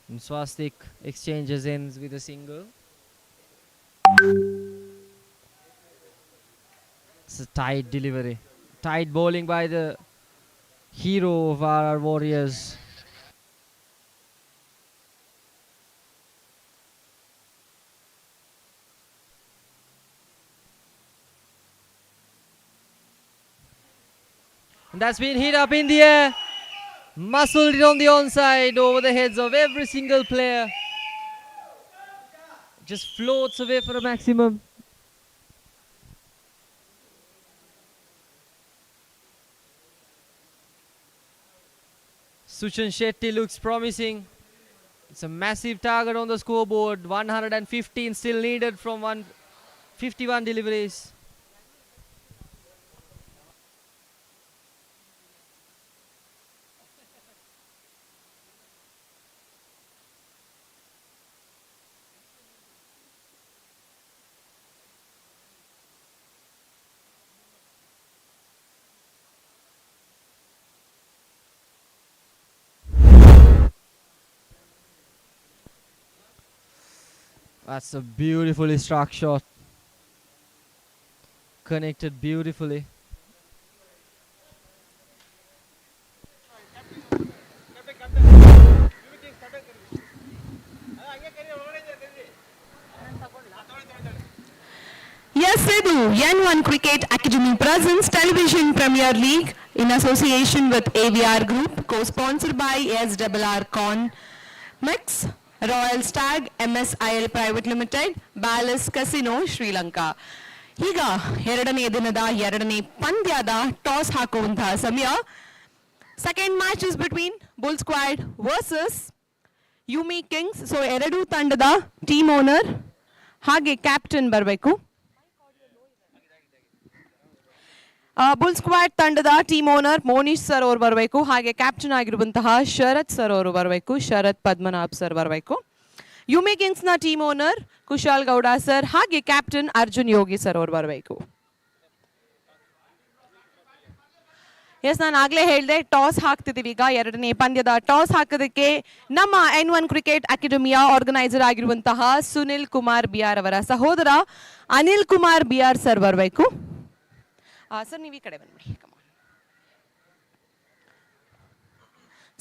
And Swastik exchanges ends with a single. It's a tight delivery. Tight bowling by the hero of RR Warriors. That's been hit up in the air. Muscled it on the onside over the heads of every single player. Just floats away for a maximum. Suchan Shetty looks promising. It's a massive target on the scoreboard. 115 still needed from 151 deliveries. That's a beautifully struck shot. Connected beautifully. Yes, Sidhu, N1 Cricket Academy presents Television Premier League in association with AVR Group, co-sponsored by SRR Con, Mix, Royal Stag, MSIL Private Limited, Ballas Casino, Sri Lanka. ಈಗ ಎರಡನೇ ದಿನದ ಎರಡನೇ ಪಂದ್ಯದ toss ಹಾಕುವಂತಹ ಸಮಯ. Second match is between bull squad versus Yumi kings. So ಎರಡೂ ತಂಡದ team owner ಹಾಗೆ ಕ್ಯಾಪ್ಟನ್ ಬರಬೇಕು. ಬುಲ್ ಸ್ಕ್ವಾಡ್ ತಂಡದ ಟೀಮ್ ಓನರ್ ಮೋನಿಶ್ ಸರ್ ಅವರು ಬರಬೇಕು. ಹಾಗೆ ಕ್ಯಾಪ್ಟನ್ ಆಗಿರುವಂತಹ ಶರತ್ ಸರ್ ಅವರು ಬರಬೇಕು. ಶರತ್ ಪದ್ಮನಾಭ್ ಸರ್ ಬರಬೇಕು. ಯುಮಿ ಕಿಂಗ್ಸ್ನ team owner Kushal Gowda sir ಹಾಗೆ ಕ್ಯಾಪ್ಟನ್ ಅರ್ಜುನ್ ಯೋಗಿ ಸರ್ ಅವರು ಬರಬೇಕು. ಎಸ್, ನಾನು ಆಗಲೇ ಹೇಳಿದೆ ಟಾಸ್ ಹಾಕ್ತಿದ್ದೀವಿ. ಈಗ ಎರಡನೇ ಪಂದ್ಯದ ಟಾಸ್ ಹಾಕೋದಕ್ಕೆ ನಮ್ಮ N1 ಕ್ರಿಕೆಟ್ ಅಕಾಡೆಮಿಯ ಆರ್ಗನೈಸರ್ ಆಗಿರುವಂತಹ ಸುನಿಲ್ ಕುಮಾರ್ ಬಿಆರ್ ಅವರ ಸಹೋದರ ಅನಿಲ್ ಕುಮಾರ್ ಬಿಆರ್ ಸರ್ ಬರಬೇಕು. ಸರ್ ನೀವು ಈ ಕಡೆ ಬಂದ್ಬಿಡಿ.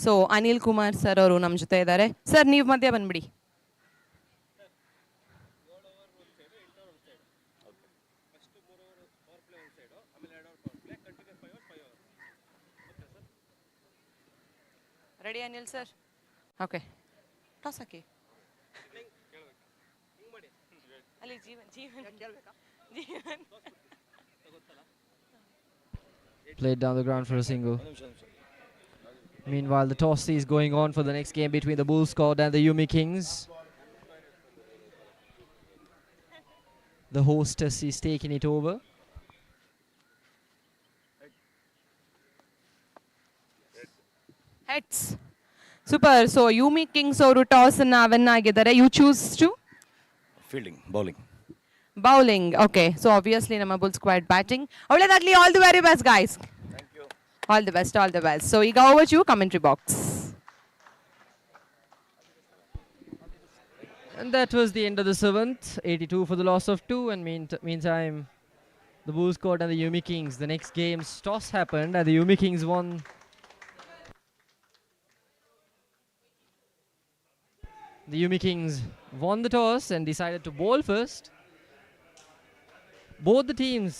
ಸೊ ಅನಿಲ್ ಕುಮಾರ್ ಸರ್ ಅವರು ನಮ್ಮ ಜೊತೆ ಇದ್ದಾರೆ. ಸರ್ ನೀವು ಮಧ್ಯೆ ಬಂದ್ಬಿಡಿ. Ready Anil sir? Okay, toss ಹಾಕಿ. ಅಲ್ಲಿ Jeevan Jeevan Jeevan Played down the ground for a single. Meanwhile, the toss is going on for the next game between the Bull Squad and the Yumi Kings. The hostess is taking it over. Heads. Super. So Yumi kings ಅವರು toss ಅನ್ನ win ಆಗಿದ್ದಾರೆ. You choose to fielding, bowling. Bowling. Okay, so obviously ನಮ್ಮ bull squad batting. ಒಳ್ಳೆದಾಗ್ಲಿ. All the very best guys. All the best, all the best. So ಈಗ over to commentary box. And that was the end of the 7th. 82 for the loss of 2. And meantime, the Bull Squad and the Yumi Kings. The next game's toss happened and the Yumi Kings won. The Yumi Kings won the toss and decided to bowl first. Both the teams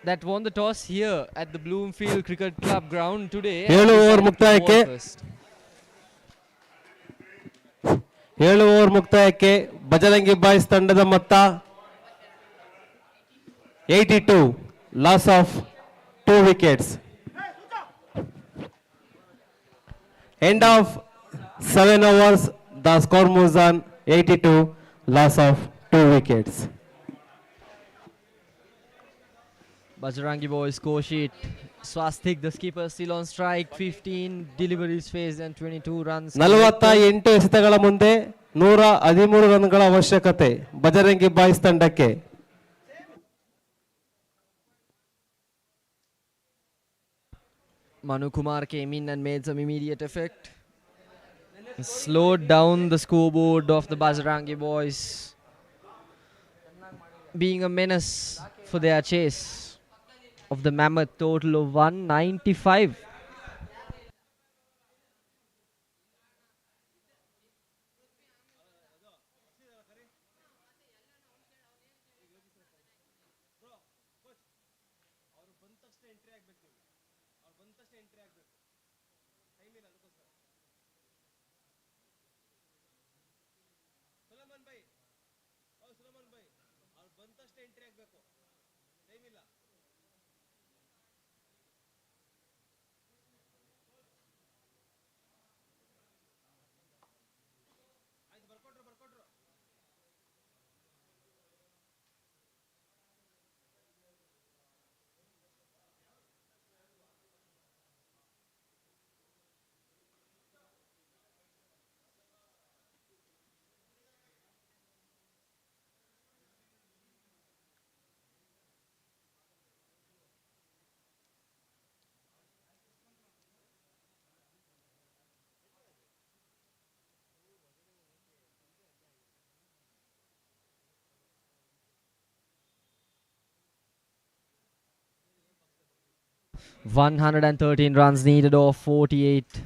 that won the toss here at the Bloomfield Cricket Club ground today have decided to bowl first. 7 over ಮುಕ್ತಾಯಕ್ಕೆ Bajrangi boys ತಂಡದ ಮೊತ್ತ 82, loss of 2 wickets. End of 7 overs, the score moves on 82, loss of 2 wickets. Bajarangi boys score sheet. Swastik, the skipper, still on strike. 15 deliveries faced and 22 runs. 48 ಎಸೆತಗಳ ಮುಂದೆ 113 ರನ್ಗಳ ಅವಶ್ಯಕತೆ Bajrangi boys ತಂಡಕ್ಕೆ. Manu Kumar came in and made some immediate effect. Slowed down the scoreboard of the Bajarangi boys, being a menace for their chase of the mammoth total of 195. 113 runs needed off 48.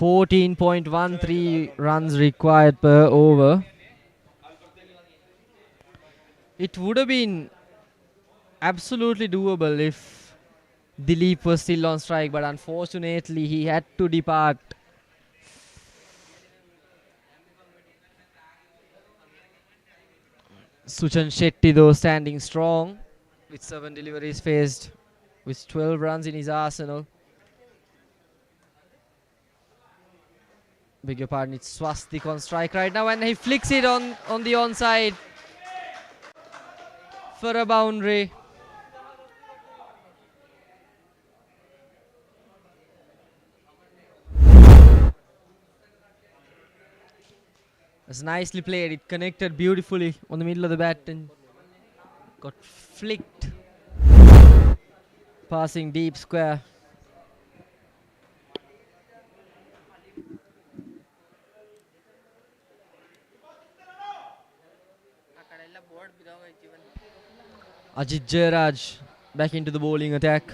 .13 runs required per over. It would have been absolutely doable if Dilip was still on strike, but unfortunately he had to depart. Suchan Shetty though standing strong with 7 deliveries faced with 12 runs in his arsenal. Beg your pardon, it's Swastik on strike right now and he flicks it on the onside for a boundary. It's nicely played. It connected beautifully on the middle of the bat and got flicked. Passing deep square. Ajit Jairaj back into the bowling attack.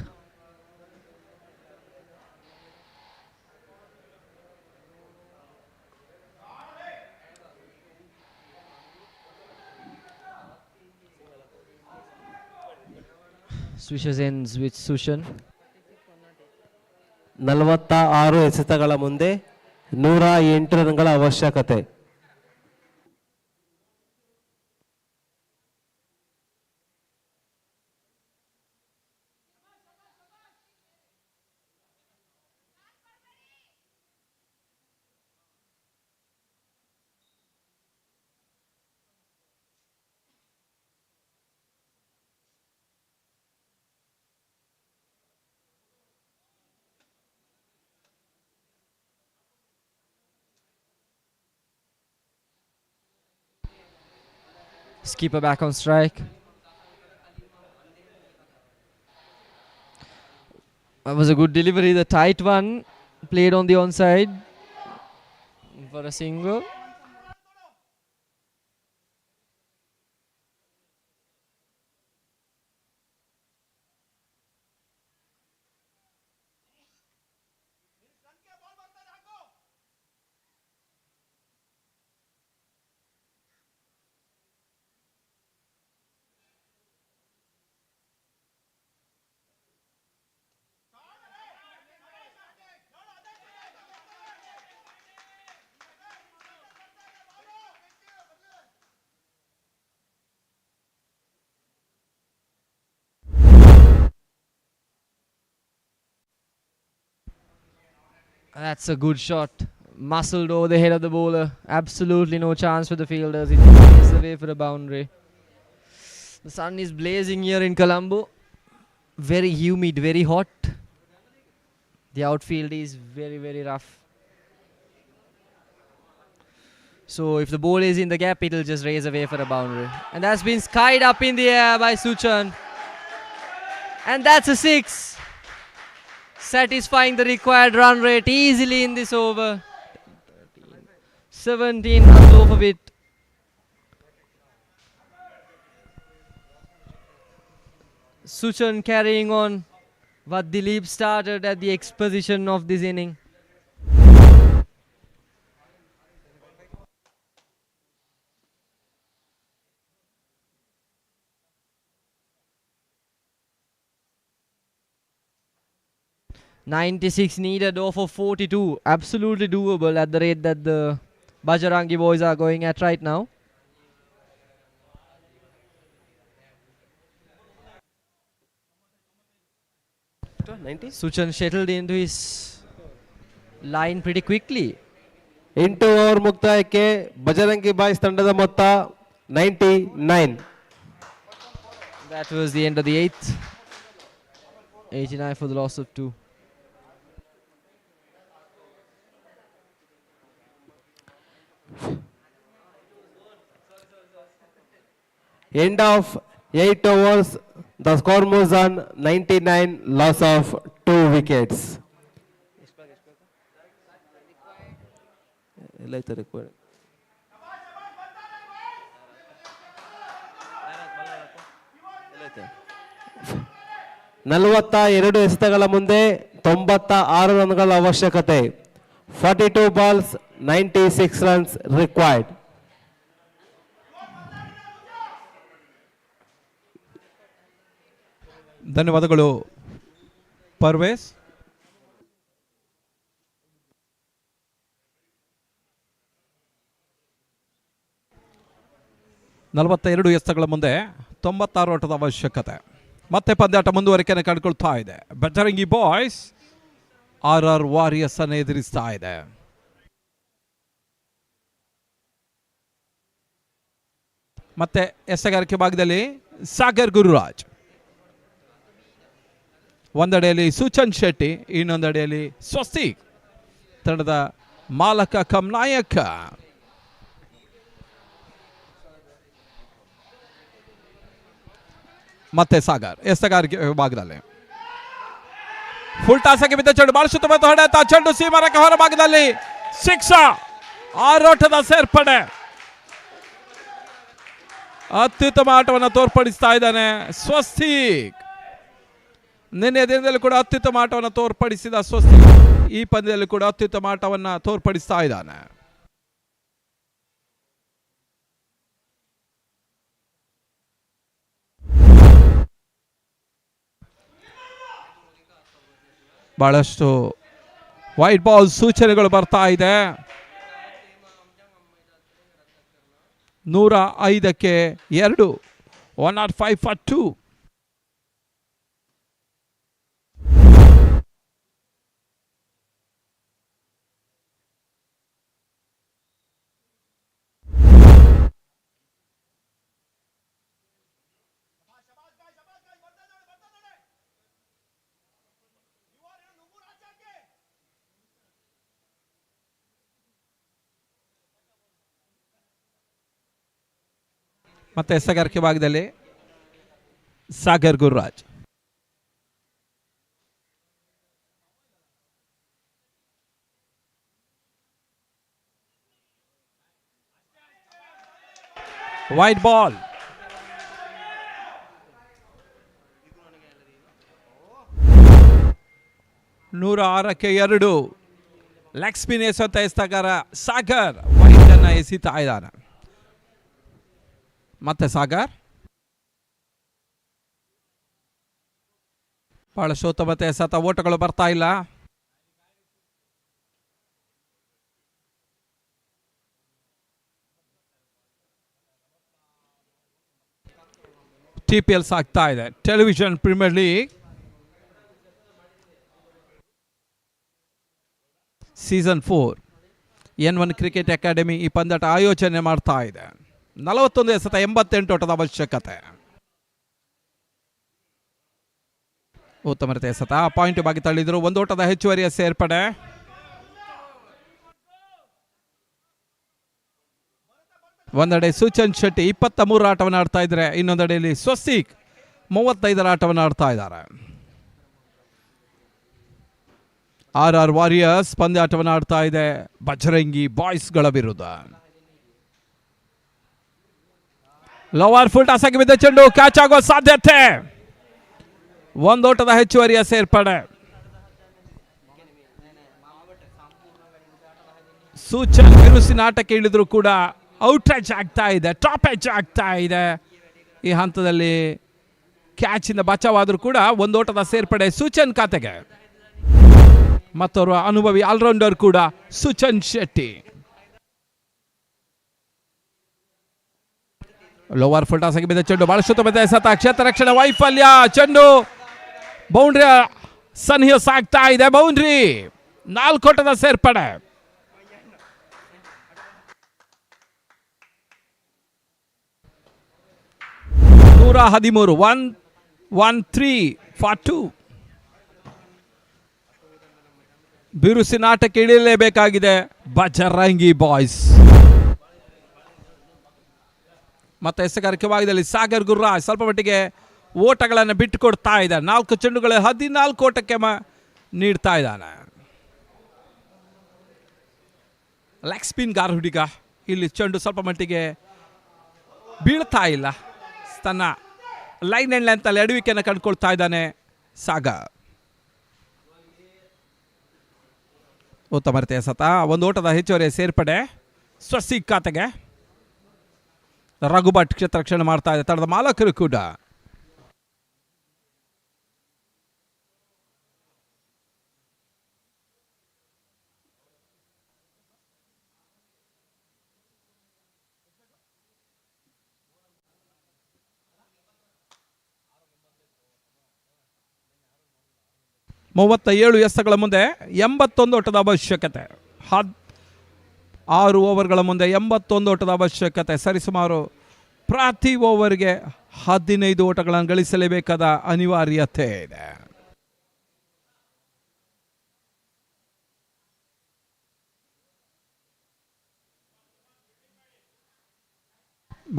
Swishes ends with Sushan. 46 ಎಸೆತಗಳ ಮುಂದೆ 108 ರನ್ಗಳ ಅವಶ್ಯಕತೆ. Skipper back on strike. That was a good delivery, the tight one. Played on the onside for a single. That's a good shot. Muscled over the head of the bowler. Absolutely no chance for the fielders. It is away for a boundary. The sun is blazing here in Colombo. Very humid, very hot. The outfield is very, very rough. So if the ball is in the gap, it'll just raise away for a boundary. And that's been skied up in the air by Suchan. And that's a 6. Satisfying the required run rate easily in this over. 17 runs off of it. Suchan carrying on what Dilip started at the exposition of this inning. .96 needed off of 42. Absolutely doable at the rate that the Bajarangi boys are going at right now. Suchan settled into his line pretty quickly. ಎಂಟು over ಮುಕ್ತಾಯಕ್ಕೆ Bajrangi boys ತಂಡದ ಮೊತ್ತ 99. That was the end of the 8th. 89 for the loss of 2. End of 8 overs, the score moves on 99, loss of 2 wickets. ನಲವತ್ತ 2 ಎಸೆತಗಳ ಮುಂದೆ 96 ರನ್ಗಳ ಅವಶ್ಯಕತೆ. 42 balls, 96 runs required. ಧನ್ಯವಾದಗಳು ಪರ್ವೇಸ್. ನಲವತ್ತೆರಡು ಎಸೆತಗಳ ಮುಂದೆ 96 ಓಟದ ಅವಶ್ಯಕತೆ. ಮತ್ತೆ ಪಂದ್ಯಾಟ ಮುಂದುವರಿಕೆಯನ್ನು ಕಂಡುಕೊಳ್ತಾ ಇದೆ. ಬಜರಂಗಿ ಬಾಯ್ಸ್ ಆರ್ ವಾರಿಯರ್ಸ್ ಅನ್ನು ಎದುರಿಸ್ತಾ ಇದೆ. ಮತ್ತೆ ಎಸೆಗಾರಿಕೆ ಭಾಗದಲ್ಲಿ ಸಾಗರ್ ಗುರುರಾಜ್, ಒಂದೆಡೆಯಲ್ಲಿ ಸುಚನ್ ಶೆಟ್ಟಿ, ಇನ್ನೊಂದೆಡೆಯಲ್ಲಿ ಸ್ವಸ್ತಿಕ್, ತಂಡದ ಮಾಲಕ ಕಮ್ ನಾಯಕ. ಮತ್ತೆ ಸಾಗರ್ ಎಸೆಗಾರಿಕೆ ಭಾಗದಲ್ಲಿ ಫುಲ್ ಟಾಸಕ್ಕೆ ಬಿದ್ದ ಚೆಂಡು ಬಹಳ ಸುತ್ತ ಹೊಡೆತ, ಚೆಂಡು ಸೀಮಾರಕ್ಕೆ ಹೊರ ಭಾಗದಲ್ಲಿ ಸಿಕ್ಸ. 6 ಓಟದ ಸೇರ್ಪಡೆ. ಅತ್ಯುತ್ತಮ ಆಟವನ್ನು ತೋರ್ಪಡಿಸ್ತಾ ಇದ್ದಾನೆ ಸ್ವಸ್ತಿಕ್. ನಿನ್ನೆ ದಿನದಲ್ಲಿ ಕೂಡ ಅತ್ಯುತ್ತಮ ಆಟವನ್ನು ತೋರ್ಪಡಿಸಿದ ಸ್ವಸ್ತಿಕ್ ಈ ಪಂದ್ಯದಲ್ಲಿ ಕೂಡ ಅತ್ಯುತ್ತಮ ಆಟವನ್ನು ತೋರ್ಪಡಿಸ್ತಾ ಇದ್ದಾನೆ. ಬಹಳಷ್ಟು ವೈಟ್ ಬಾಲ್ ಸೂಚನೆಗಳು ಬರ್ತಾ ಇದೆ. 105ಕ್ಕೆ 2, 105 for 2. ಮತ್ತೆ ಎಸೆಗಾರಿಕೆ ಭಾಗದಲ್ಲಿ ಸಾಗರ್ ಗುರುರಾಜ್. White ball. ನೂರ 6ಕ್ಕೆ 2. ಲೆಗ್ ಸ್ಪಿನ್ ಎಸೆತ ಎಸೆತಗಾರ ಸಾಗರ್ ವೈಟ್ ಅನ್ನ ಎಸಿತಾ ಇದ್ದಾನೆ. ಮತ್ತೆ ಸಾಗರ್ ಬಹಳ ಶೋತಮತೆ ಎಸೆತ, ಓಟಗಳು ಬರ್ತಾ ಇಲ್ಲ. TPL ಸಾಗ್ತಾ ಇದೆ, television premier league season 4. N1 cricket academy ಈ ಪಂದ್ಯಾಟ ಆಯೋಜನೆ ಮಾಡ್ತಾ ಇದೆ. 41 ಎಸೆತ, 88 ಓಟದ ಅವಶ್ಯಕತೆ. ಉತ್ತಮ ರೀತಿಯ ಎಸೆತ, ಪಾಯಿಂಟ್ ಬಾಗಿ ತಳ್ಳಿದ್ರು. 1 ಓಟದ ಹೆಚ್ಚುವರಿಯ ಸೇರ್ಪಡೆ. ಒಂದೆಡೆ ಸುಚನ್ ಶೆಟ್ಟಿ 23 ಆಟವನ್ನು ಆಡ್ತಾ ಇದ್ದಾರೆ, ಇನ್ನೊಂದೆಡೆಯಲ್ಲಿ ಸ್ವಸ್ತಿಕ್ 35 ಆಟವನ್ನು ಆಡ್ತಾ ಇದ್ದಾರೆ. RR ವಾರಿಯರ್ಸ್ ಪಂದ್ಯಾಟವನ್ನು ಆಡ್ತಾ ಇದೆ ಬಜರಂಗಿ ಬಾಯ್ಸ್ಗಳ ವಿರುದ್ಧ. ಲೋವರ್ ಫುಲ್ ಟಾಸಾಗಿ ಬಿದ್ದ ಚೆಂಡು ಕ್ಯಾಚ್ ಆಗೋ ಸಾಧ್ಯತೆ, ಒಂದೋಟದ ಹೆಚ್ಚುವರಿಯ ಸೇರ್ಪಡೆ. ಸೂಚನ್ ಬಿರುಸಿನ ಆಟಕ್ಕೆ ಇಳಿದ್ರು ಕೂಡ ಔಟ್ ಎಚ್ ಆಗ್ತಾ ಇದೆ, ಟಾಪ್ ಎಚ್ ಆಗ್ತಾ ಇದೆ. ಈ ಹಂತದಲ್ಲಿ ಕ್ಯಾಚ್ ಇಂದ ಬಚಾವಾದರೂ ಕೂಡ ಒಂದೋಟದ ಸೇರ್ಪಡೆ ಸೂಚನ್ ಖಾತೆಗೆ. ಮತ್ತೋರ್ವ ಅನುಭವಿ ಆಲ್ರೌಂಡರ್ ಕೂಡ ಸುಚನ್ ಶೆಟ್ಟಿ. ಲೋವರ್ ಫುಲ್ ಟಾಸ್ ಆಗಿ ಬಿದ್ದ ಚೆಂಡು ಬಹಳ ಸುತ್ತಮುತ್ತ ಸತ ಕ್ಷೇತ್ರ ರಕ್ಷಣೆ ವೈಫಲ್ಯ, ಚೆಂಡು ಬೌಂಡ್ರಿ ಸನಿಹ ಸಾಗ್ತಾ ಇದೆ. ಬೌಂಡ್ರಿ, 4 ಓಟದ ಸೇರ್ಪಡೆ. ನೂರ 13 113 ಫಾರ್ 2. ಬಿರುಸಿನ ಆಟಕ್ಕೆ ಇಳಿಯಲೇಬೇಕಾಗಿದೆ ಬಜರಂಗಿ ಬಾಯ್ಸ್. ಮತ್ತೆ ಎಸೆಗಾರಿಕೆ ಭಾಗದಲ್ಲಿ ಸಾಗರ್ ಗುರ್ರಾಜ್ ಸ್ವಲ್ಪ ಮಟ್ಟಿಗೆ ಓಟಗಳನ್ನು ಬಿಟ್ಟು ಕೊಡ್ತಾ ಇದ್ದಾನೆ. 4 ಚೆಂಡುಗಳು 14 ಓಟಕ್ಕೆ ನೀಡ್ತಾ ಇದ್ದಾನೆ. ಲೆಗ್ ಸ್ಪಿನ್ ಗಾರ್ ಹುಡುಗ ಇಲ್ಲಿ ಚೆಂಡು ಸ್ವಲ್ಪ ಮಟ್ಟಿಗೆ ಬೀಳ್ತಾ ಇಲ್ಲ, ತನ್ನ ಲೈನ್ ಅಂಡ್ ಲೆಂತ್ ಅಲ್ಲಿ ಎಡವಿಕೆಯನ್ನು ಕಂಡುಕೊಳ್ತಾ ಇದ್ದಾನೆ ಸಾಗರ್. ಉತ್ತಮ ರೀತಿಯ ಸತ, ಒಂದು ಓಟದ ಹೆಚ್ಚುವರಿಯ ಸೇರ್ಪಡೆ ಸ್ವಸ್ತಿಕ್ ಖಾತೆಗೆ. ರಘುಭಟ್ ಕ್ಷೇತ್ರ ರಕ್ಷಣೆ ಮಾಡ್ತಾ ಇದೆ, ತಡದ ಮಾಲಕರು ಕೂಡ. ಮೂವತ್ತೇಳು ಎಸೆಗಳ ಮುಂದೆ 81 ಓಟದ ಅವಶ್ಯಕತೆ. 6 ಓವರ್ಗಳ ಮುಂದೆ 81 ಓಟದ ಅವಶ್ಯಕತೆ. ಸರಿಸುಮಾರು ಪ್ರತಿ ಓವರ್ಗೆ 15 ಓಟಗಳನ್ನು ಗಳಿಸಲೇಬೇಕಾದ ಅನಿವಾರ್ಯತೆ ಇದೆ.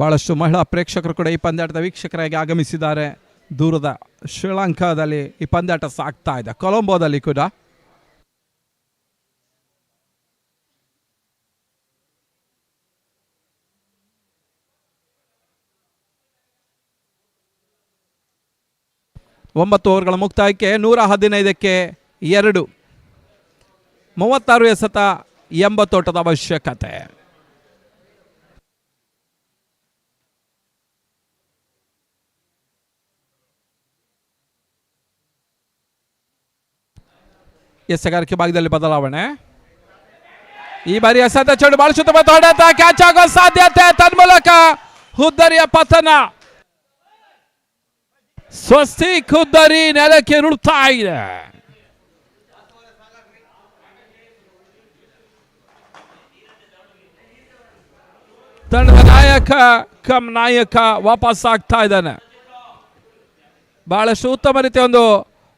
ಬಹಳಷ್ಟು ಮಹಿಳಾ ಪ್ರೇಕ್ಷಕರು ಕೂಡ ಈ ಪಂದ್ಯಾಟದ ವೀಕ್ಷಕರಾಗಿ ಆಗಮಿಸಿದ್ದಾರೆ. ದೂರದ ಶ್ರೀಲಂಕಾದಲ್ಲಿ ಈ ಪಂದ್ಯಾಟ ಸಾಗ್ತಾ ಇದೆ, ಕೊಲಂಬೋದಲ್ಲಿ ಕೂಡ. ಒಂಬತ್ತು ಓವರ್ಗಳ ಮುಕ್ತಾಯಕ್ಕೆ 115ಕ್ಕೆ 2, 36 ಎಸೆತ, 80 ಓಟದ ಅವಶ್ಯಕತೆ. ಎಸೆಗಾರಿಕೆ ಭಾಗದಲ್ಲಿ ಬದಲಾವಣೆ. ಈ ಬಾರಿ ಎಸೆದ ಚೆಂಡು ಬಹಳ ಸುತ್ತಮುತ್ತ ಹೊಡೆತ, ಕ್ಯಾಚ್ ಆಗೋ ಸಾಧ್ಯತೆ, ತನ್ಮೂಲಕ ಹುದ್ದರಿಯ ಪತನ. ಸ್ವಸ್ತಿಕ್ ಹುದ್ದರಿ ನೆಲಕ್ಕೆ ನುಡ್ತಾ ಇದೆ. ತಂಡದ ನಾಯಕ ಕಮ್ ನಾಯಕ ವಾಪಸ್ ಆಗ್ತಾ ಇದ್ದಾನೆ. ಬಹಳಷ್ಟು ಉತ್ತಮ ರೀತಿಯ ಒಂದು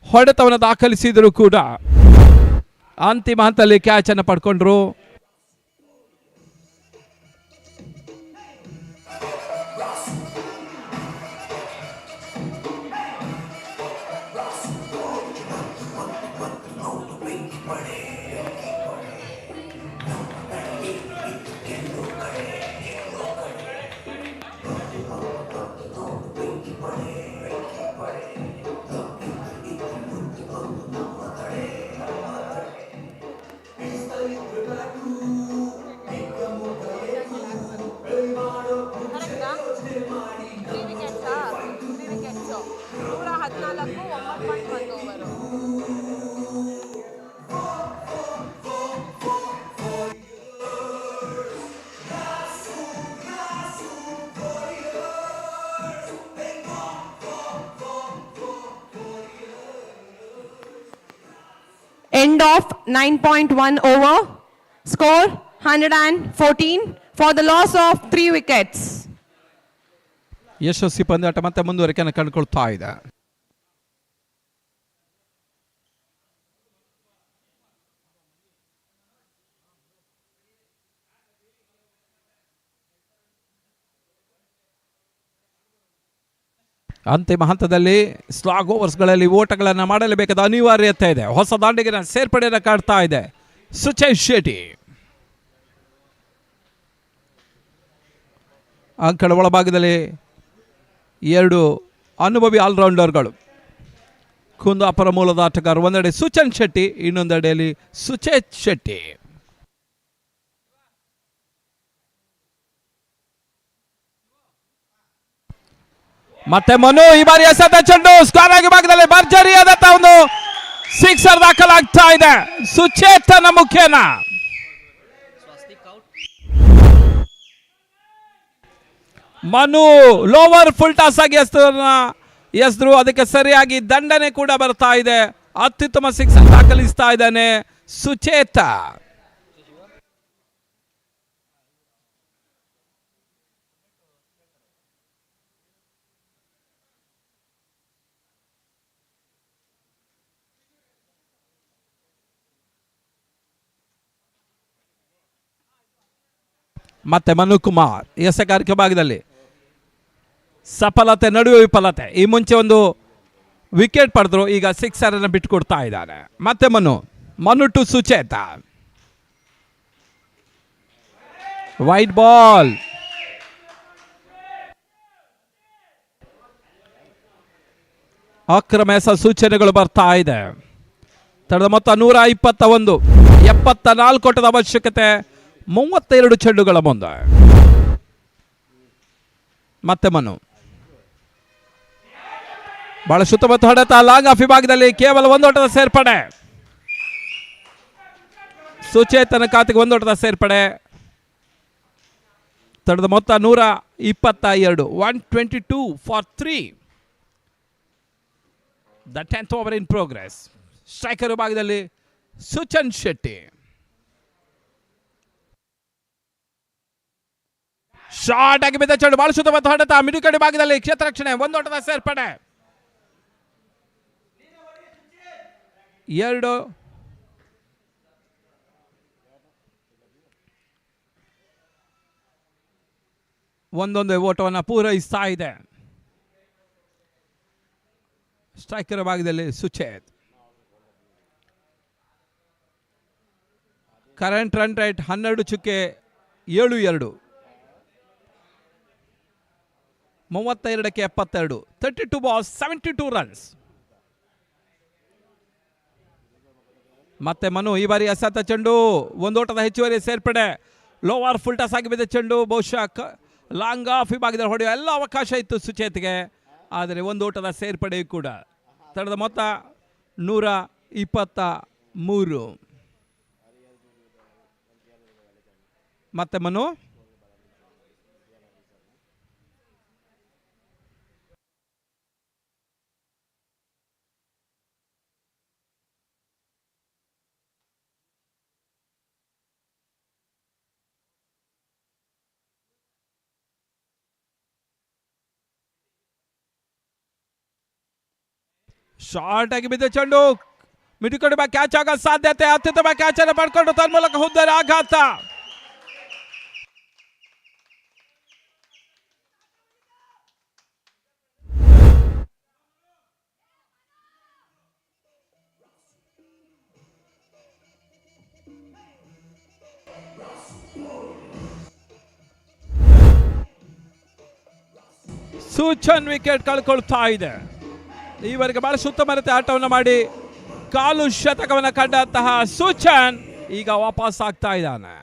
ಹೊಡೆತವನ್ನು ದಾಖಲಿಸಿದ್ರು ಕೂಡ ಅಂತಿಮ ಹಂತದಲ್ಲಿ ಕ್ಯಾಚ್ ಅನ್ನು ಪಡ್ಕೊಂಡ್ರು. End of 9.1 over. Score 114 for the loss of 3 wickets. ಯಶಸ್ವಿ ಪಂದ್ಯಾಟ ಮತ್ತೆ ಮುಂದುವರಿಕೆಯನ್ನು ಕಂಡುಕೊಳ್ತಾ ಇದೆ. ಅಂತಿಮ ಹಂತದಲ್ಲಿ ಸ್ಲಾಗ್ ಓವರ್ಸ್ಗಳಲ್ಲಿ ಓಟಗಳನ್ನು ಮಾಡಲೇಬೇಕಾದ ಅನಿವಾರ್ಯತೆ ಇದೆ. ಹೊಸ ದಾಂಡಿಗಿನ ಸೇರ್ಪಡೆಯನ್ನು ಕಾಡ್ತಾ ಇದೆ ಸುಚೇತ್ ಶೆಟ್ಟಿ. ಅಂಕಣ ಒಳಭಾಗದಲ್ಲಿ 2 ಅನುಭವಿ ಆಲ್ರೌಂಡರ್ಗಳು. ಕುಂದಾಪುರ ಮೂಲದ ಆಟಗಾರ ಒಂದೆಡೆ ಸುಚೇತ್ ಶೆಟ್ಟಿ, ಇನ್ನೊಂದೆಡೆಯಲ್ಲಿ ಸುಚೇತ್ ಶೆಟ್ಟಿ. ಮತ್ತೆ ಮನು ಈ ಬಾರಿ ಎಸೆದ ಚೆಂಡು ಸ್ಕ್ವೇರ್ ಆಗಿ ಭಾಗದಲ್ಲಿ ಭರ್ಜರಿಯಾದಂತ ಒಂದು ಸಿಕ್ಸರ್ ದಾಖಲಾಗ್ತಾ ಇದೆ ಸುಚೇತನ ಮುಖೇನ. ಮನು ಲೋವರ್ ಫುಲ್ ಟಾಸ್ ಆಗಿ ಎಸ್ದ್ರು, ಅದಕ್ಕೆ ಸರಿಯಾಗಿ ದಂಡನೆ ಕೂಡ ಬರ್ತಾ ಇದೆ. ಅತ್ಯುತ್ತಮ ಸಿಕ್ಸರ್ ದಾಖಲಿಸ್ತಾ ಇದ್ದಾನೆ ಸುಚೇತ. ಮತ್ತೆ ಮನು ಕುಮಾರ್ ಎಸೆಗಾರಿಕೆ ಭಾಗದಲ್ಲಿ ಸಫಲತೆ ನಡುವೆ ವಿಫಲತೆ. ಈ ಮುಂಚೆ ಒಂದು ವಿಕೆಟ್ ಪಡೆದ್ರು, ಈಗ ಸಿಕ್ಸರ್ ಅನ್ನು ಬಿಟ್ಟುಕೊಡ್ತಾ ಇದ್ದಾರೆ. ಮತ್ತೆ Manu to Sucheta. Wide ball. ಅಕ್ರಮ ಎಸ ಸೂಚನೆಗಳು ಬರ್ತಾ ಇದೆ. ತಡೆದ ಮೊತ್ತ 121, 74 ಓಟದ ಅವಶ್ಯಕತೆ, 32 ಚೆಂಡುಗಳ ಮುಂದೆ. ಮತ್ತೆ ಮನು ಬಹಳ ಸುತ್ತಮುತ್ತ ಹೊಡೆತ. ಲಾಂಗ್ ಆಫ್ ವಿಭಾಗದಲ್ಲಿ ಕೇವಲ 1 ಓಟದ ಸೇರ್ಪಡೆ. ಸುಚೇತನ ಖಾತೆಗೆ 1 ಓಟದ ಸೇರ್ಪಡೆ. ತಡೆದ ಮೊತ್ತ 122, 122 for 3. The 10th over in progress. Striker ವಿಭಾಗದಲ್ಲಿ ಸುಚೇತ್ ಶೆಟ್ಟಿ. ಶಾರ್ಟ್ ಆಗಿ ಬಿದ್ದ ಚೆಂಡು ಬಹಳ ಸುತ್ತಮುತ್ತ ಹೊಡೆತ. ಮಿಡಿ ಕಡೆ ಭಾಗದಲ್ಲಿ ಕ್ಷೇತ್ರ ರಕ್ಷಣೆ, 1 ಓಟದ ಸೇರ್ಪಡೆ. 2 ಒಂದೊಂದೇ ಓಟವನ್ನು ಪೂರೈಸ್ತಾ ಇದೆ. ಸ್ಟ್ರೈಕರ್ ಭಾಗದಲ್ಲಿ ಸುಚೇತ್. ಕರೆಂಟ್ ರನ್ ರೇಟ್ 12.72, 32ಕ್ಕೆ 72, 32 ಬಾಲ್ಸ್ 72 ರನ್ಸ್. ಮತ್ತೆ ಮನು ಈ ಬಾರಿ ಎಸೆತ ಚೆಂಡು 1 ಓಟದ ಹೆಚ್ಚುವರಿ ಸೇರ್ಪಡೆ. ಲೋವರ್ ಫುಲ್ ಟಾಸ್ ಆಗಿ ಬಿದ್ದ ಚೆಂಡು ಬಹುಶಃ ಲಾಂಗ್ ಆಫ್ ವಿಭಾಗದಲ್ಲಿ ಹೊಡೆಯುವ ಎಲ್ಲ ಅವಕಾಶ ಇತ್ತು ಸುಚೇತ್ಗೆ, ಆದರೆ 1 ಓಟದ ಸೇರ್ಪಡೆ ಕೂಡ. ತಡೆದ ಮೊತ್ತ 123. ಮತ್ತೆ ಮನು ಶಾರ್ಟ್ ಆಗಿ ಬಿದ್ದ ಚೆಂಡು ಮಿಡಿ ಕಡೆ ಕ್ಯಾಚ್ ಆಗೋ ಸಾಧ್ಯತೆ. ಅತ್ಯುತ್ತಮ ಕ್ಯಾಚ್ ಅನ್ನು ಪಡ್ಕೊಂಡು ತನ್ನ ಮೂಲಕ ಹುದ್ದರ ಆಘಾತ. ಸೂಚನ್ ವಿಕೆಟ್ ಕಳ್ಕೊಳ್ತಾ ಇದೆ. ಈವರೆಗೆ ಬಹಳ ಸುತ್ತಮರತೆ ಆಟವನ್ನು ಮಾಡಿ ಕಾಲು ಶತಕವನ್ನು ಕಂಡಂತಹ ಸೂಚನ್ ಈಗ ವಾಪಸ್ ಆಗ್ತಾ ಇದ್ದಾನೆ.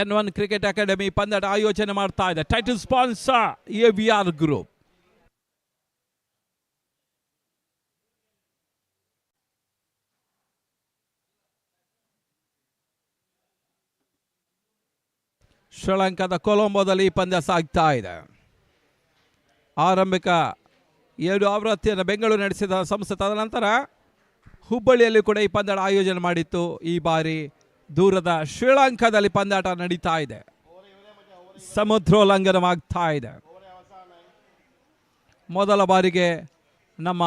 N1 ಕ್ರಿಕೆಟ್ ಅಕಾಡೆಮಿ ಪಂದ್ಯಾಟ ಆಯೋಜನೆ ಮಾಡ್ತಾ ಇದೆ. Title sponsor AVR group. ಶ್ರೀಲಂಕಾದ ಕೊಲಂಬೋದಲ್ಲಿ ಈ ಪಂದ್ಯ ಸಾಗ್ತಾ ಇದೆ. ಆರಂಭಿಕ 7 ಆವೃತ್ತಿಯನ್ನು ಬೆಂಗಳೂರು ನಡೆಸಿದ ಸಂಸ್ಥೆ ತದನಂತರ ಹುಬ್ಬಳ್ಳಿಯಲ್ಲಿ ಕೂಡ ಈ ಪಂದ್ಯಾಟ ಆಯೋಜನೆ ಮಾಡಿತ್ತು. ಈ ಬಾರಿ ದೂರದ ಶ್ರೀಲಂಕಾದಲ್ಲಿ ಪಂದ್ಯಾಟ ನಡೀತಾ ಇದೆ. ಸಮುದ್ರೋಲ್ಲಂಘನವಾಗ್ತಾ ಇದೆ. ಮೊದಲ ಬಾರಿಗೆ ನಮ್ಮ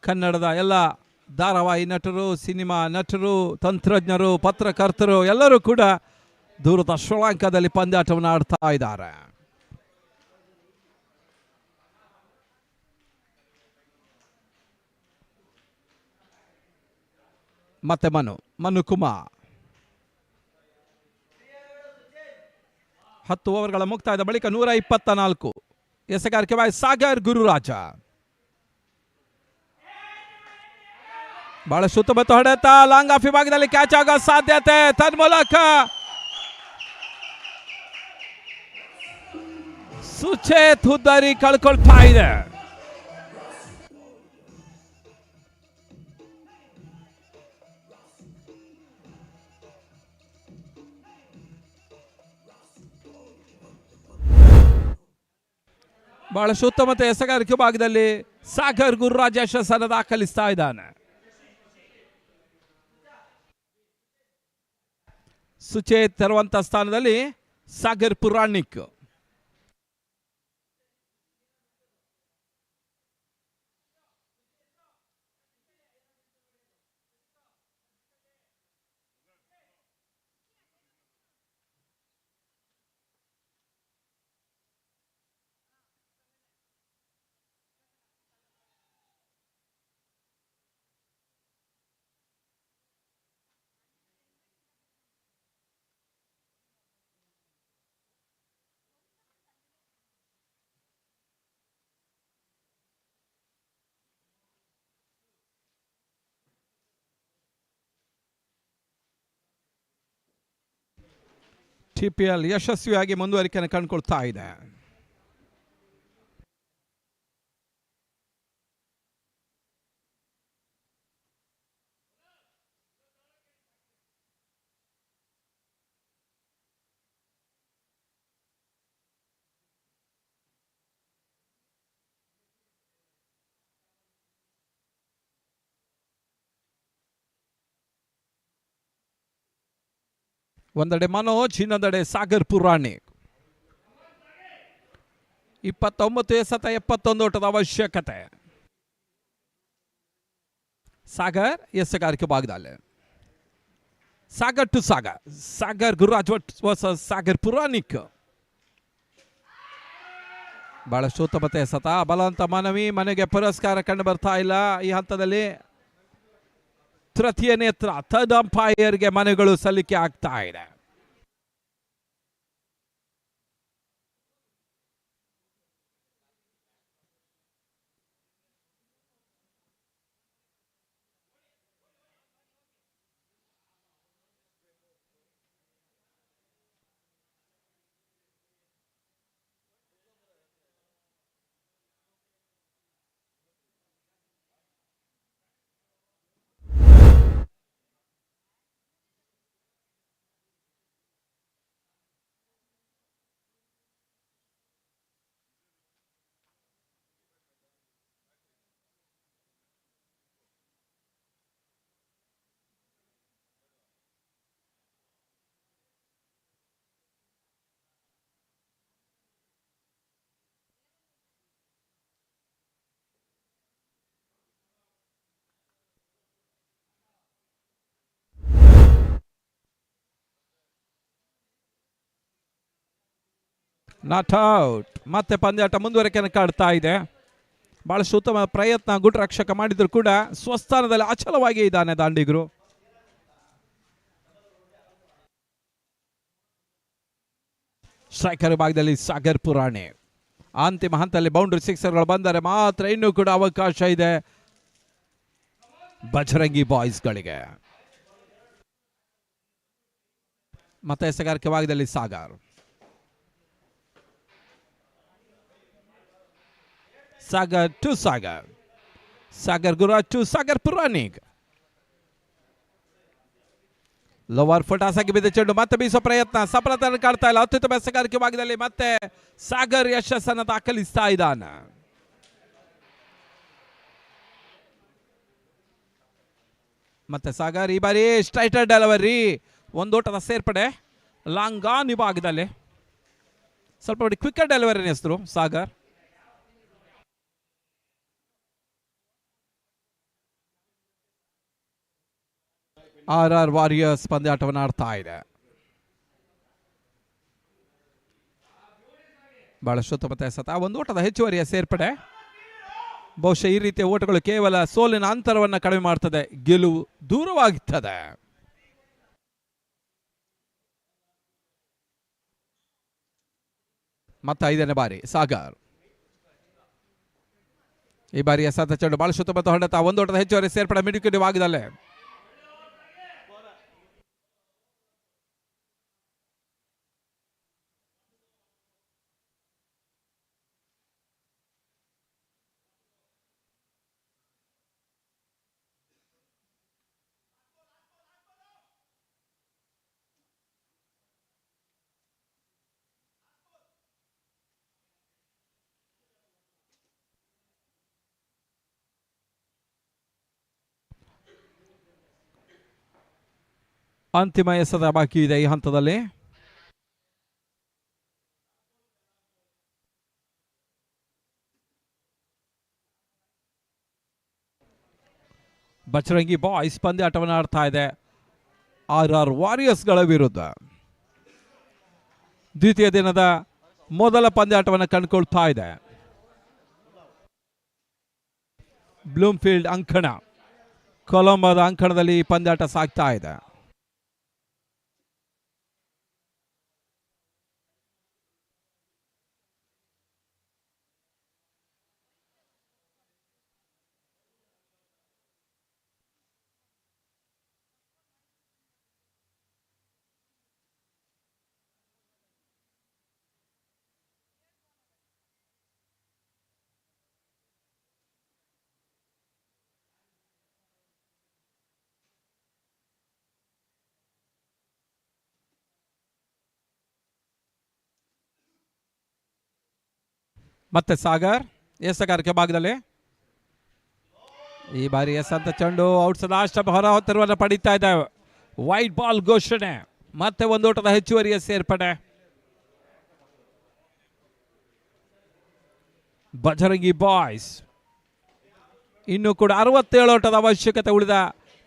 ಕನ್ನಡದ ಎಲ್ಲ ಧಾರಾವಾಹಿ ನಟರು, ಸಿನಿಮಾ ನಟರು, ತಂತ್ರಜ್ಞರು, ಪತ್ರಕರ್ತರು ಎಲ್ಲರೂ ಕೂಡ ದೂರದ ಶ್ರೀಲಂಕಾದಲ್ಲಿ ಪಂದ್ಯಾಟವನ್ನು ಆಡ್ತಾ ಇದ್ದಾರೆ. ಮತ್ತೆ ಮನು ಕುಮಾರ್. 10 ಓವರ್ಗಳ ಮುಕ್ತಾಯದ ಬಳಿಕ 124 ಎಸೆಗಾರಿಕೆ ಬಾಯ್ ಸಾಗರ್ ಗುರುರಾಜ. ಬಹಳ ಸುತ್ತಮುತ್ತ ಹೊಡೆತ ಲಾಂಗ್ ಆಫ್ ವಿಭಾಗದಲ್ಲಿ ಕ್ಯಾಚ್ ಆಗೋ ಸಾಧ್ಯತೆ, ತನ್ಮೂಲಕ ಸುಚೇತ್ ಹುದ್ದಾರಿ ಕಳ್ಕೊಳ್ತಾ ಇದೆ. ಬಹಳಷ್ಟು ಉತ್ತಮ ಎಸೆಗಾರಿಕೆ ಭಾಗದಲ್ಲಿ ಸಾಗರ್ ಗುರುರಾಜ್ ಯಶಸ್ಸನ್ನು ದಾಖಲಿಸ್ತಾ ಇದ್ದಾನೆ. ಸುಚೇತ್ ತರುವಂತ ಸ್ಥಾನದಲ್ಲಿ ಸಾಗರ್ ಪುರಾಣಿಕ್. TPL ಯಶಸ್ವಿಯಾಗಿ ಮುಂದುವರಿಕೆಯನ್ನು ಕಂಡುಕೊಳ್ತಾ ಇದೆ. ಒಂದೆಡೆ ಮನೋಜ್, ಇನ್ನೊಂದೆಡೆ ಸಾಗರ್ ಪುರಾಣಿಕ್. 29 ಎಸೆತ 71 ಓಟದ ಅವಶ್ಯಕತೆ. ಸಾಗರ್ ಎಸೆಗಾರಿಕೆ ಭಾಗದಲ್ಲಿ ಸಾಗರ್ ಟು ಸಾಗರ್ ಗುರುರಾಜ್ ವರ್ಸಸ್ ಸಾಗರ್ ಪುರಾಣಿಕ್. ಬಹಳಷ್ಟು ಉತ್ತಮ ಎಸೆತ, ಬಲವಂತ ಮನವಿ, ಮನೆಗೆ ಪುರಸ್ಕಾರ ಕಂಡು ಬರ್ತಾ ಇಲ್ಲ ಈ ಹಂತದಲ್ಲಿ. ತೃತೀಯ ನೇತ್ರ ಥರ್ಡ್ ಅಂಪೈರ್ಗೆ ಮನೆಗಳು ಸಲ್ಲಿಕೆ ಆಗ್ತಾ ಇದೆ. Not out. ಮತ್ತೆ ಪಂದ್ಯಾಟ ಮುಂದುವರಿಕೆಯನ್ನು ಕಾಡ್ತಾ ಇದೆ. ಬಹಳಷ್ಟು ಉತ್ತಮ ಪ್ರಯತ್ನ ಗುಡ್ ರಕ್ಷಕ ಮಾಡಿದ್ರು ಕೂಡ ಸ್ವಸ್ಥಾನದಲ್ಲಿ ಅಚಲವಾಗಿ ಇದ್ದಾನೆ ದಾಂಡಿಗರು. ಸ್ಟ್ರೈಕರ್ ಭಾಗದಲ್ಲಿ ಸಾಗರ್ ಪುರಾಣಿ. ಅಂತಿಮ ಹಂತದಲ್ಲಿ ಬೌಂಡ್ರಿ ಸಿಕ್ಸರ್ಗಳು ಬಂದರೆ ಮಾತ್ರ ಇನ್ನೂ ಕೂಡ ಅವಕಾಶ ಇದೆ ಬಜರಂಗಿ ಬಾಯ್ಸ್ಗಳಿಗೆ. ಮತ್ತೆ ಎಸೆಗಾರಿಕೆ ಭಾಗದಲ್ಲಿ Sagar to Sagar Gururaj to Sagar Puranik. Lower ಫುಟಾಸಾಗಿ ಬಿದ್ದ ಚೆಂಡು ಮತ್ತೆ ಬೀಸೋ ಪ್ರಯತ್ನ ಸಫಲತೆಯನ್ನು ಕಾಡ್ತಾ ಇಲ್ಲ. ಅತ್ಯುತ್ತಮ ಎಸೆಗಾರಿಕೆ ಭಾಗದಲ್ಲಿ ಮತ್ತೆ ಸಾಗರ್ ಯಶಸ್ಸನ್ನು ದಾಖಲಿಸ್ತಾ ಇದ್ದಾನೆ. ಮತ್ತೆ ಸಾಗರ್ ಈ ಬಾರಿ ಸ್ಟ್ರೈಟರ್ ಡೆಲಿವರಿ, ಒಂದೋಟದ ಸೇರ್ಪಡೆ ಲಾಂಗ್ ಆನ್ ವಿಭಾಗದಲ್ಲಿ. ಸ್ವಲ್ಪ ಕ್ವಿಕ್ಕರ್ ಡೆಲಿವರಿ ಹೆಸರು ಸಾಗರ್. RR ವಾರಿಯರ್ಸ್ ಪಂದ್ಯಾಟವನ್ನು ಆಡ್ತಾ ಇದೆ. ಬಹಳಷ್ಟು ಉತ್ತಮ ಎಸೆತ, ಒಂದು ಓಟದ ಹೆಚ್ಚುವರಿಯ ಸೇರ್ಪಡೆ. ಬಹುಶಃ ಈ ರೀತಿಯ ಓಟಗಳು ಕೇವಲ ಸೋಲಿನ ಅಂತರವನ್ನು ಕಡಿಮೆ ಮಾಡ್ತದೆ, ಗೆಲುವು ದೂರವಾಗುತ್ತದೆ. ಮತ್ತೆ 5ನೇ ಬಾರಿ ಸಾಗರ್. ಈ ಬಾರಿಯ ಸತ ಚೆಂಡು ಬಹಳ ಸುತ್ತಮುತ್ತ ಹೊಡೆತ, ಒಂದು ಓಟದ ಹೆಚ್ಚುವರಿ ಸೇರ್ಪಡೆ ಮಿಡುಕಿಡಿವ್ ಆಗಿದಲ್ಲೇ. ಅಂತಿಮ ಎಸೆತ ಬಾಕಿ ಇದೆ ಈ ಹಂತದಲ್ಲಿ. ಬಜರಂಗಿ ಬಾಯ್ಸ್ ಪಂದ್ಯಾಟವನ್ನು ಆಡ್ತಾ ಇದೆ RR ವಾರಿಯರ್ಸ್ಗಳ ವಿರುದ್ಧ. ದ್ವಿತೀಯ ದಿನದ ಮೊದಲ ಪಂದ್ಯಾಟವನ್ನು ಕಂಡುಕೊಳ್ತಾ ಇದೆ. ಬ್ಲೂಮ್ಫೀಲ್ಡ್ ಅಂಕಣ, ಕೊಲಂಬೋದ ಅಂಕಣದಲ್ಲಿ ಈ ಪಂದ್ಯಾಟ ಸಾಗ್ತಾ ಇದೆ. ಮತ್ತೆ ಸಾಗರ್ ಎಸಗಾರಿಕೆ ಭಾಗದಲ್ಲಿ ಈ ಬಾರಿ ಎಸಂತ ಚೆಂಡು ಔಟ್ಸ್ ಲಾಸ್ಟ್ ಹೊರ ಹೊತ್ತರವನ್ನು ಪಡೀತಾ ಇದ್ದಾವೆ. ವೈಟ್ ಬಾಲ್ ಘೋಷಣೆ, ಮತ್ತೆ ಒಂದು ಓಟದ ಹೆಚ್ಚುವರಿಯ ಸೇರ್ಪಡೆ. ಬಜರಂಗಿ ಬಾಯ್ಸ್ ಇನ್ನು ಕೂಡ 67 ಓಟದ ಅವಶ್ಯಕತೆ ಉಳಿದ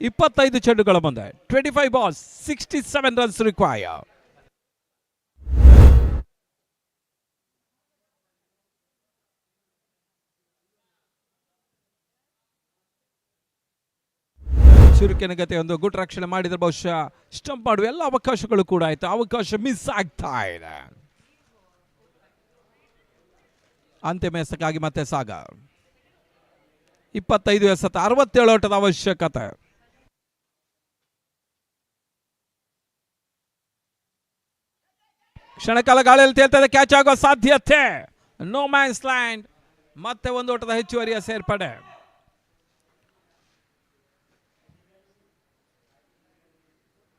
25 ಚೆಂಡುಗಳ ಮುಂದೆ. 25 ಬಾಲ್ಸ್ 67 ರನ್ಸ್ ರಿಕ್ವೈರ್. ಚುರುಕಿನ ಗತಿ ಒಂದು ಗುಡ್ ರಕ್ಷಣೆ ಮಾಡಿದ್ರೆ ಬಹುಶಃ ಸ್ಟಂಪ್ ಮಾಡುವ ಎಲ್ಲ ಅವಕಾಶಗಳು ಕೂಡ ಆಯ್ತು. ಅವಕಾಶ ಮಿಸ್ ಆಗ್ತಾ ಇದೆ. ಅಂತಿಮ ಎಸಕ್ಕಾಗಿ ಮತ್ತೆ ಸಾಗರ್ 25 ಎಸೆತ 67 ಓಟದ ಅವಶ್ಯಕತೆ. ಕ್ಷಣಕಾಲ ಗಾಳಿಯಲ್ಲಿ ತೇಲ್ತದೆ, ಕ್ಯಾಚ್ ಆಗುವ ಸಾಧ್ಯತೆ. ನೋ ಮ್ಯಾನ್ಸ್ ಲ್ಯಾಂಡ್, ಮತ್ತೆ ಒಂದು ಓಟದ ಹೆಚ್ಚುವರಿಯ ಸೇರ್ಪಡೆ.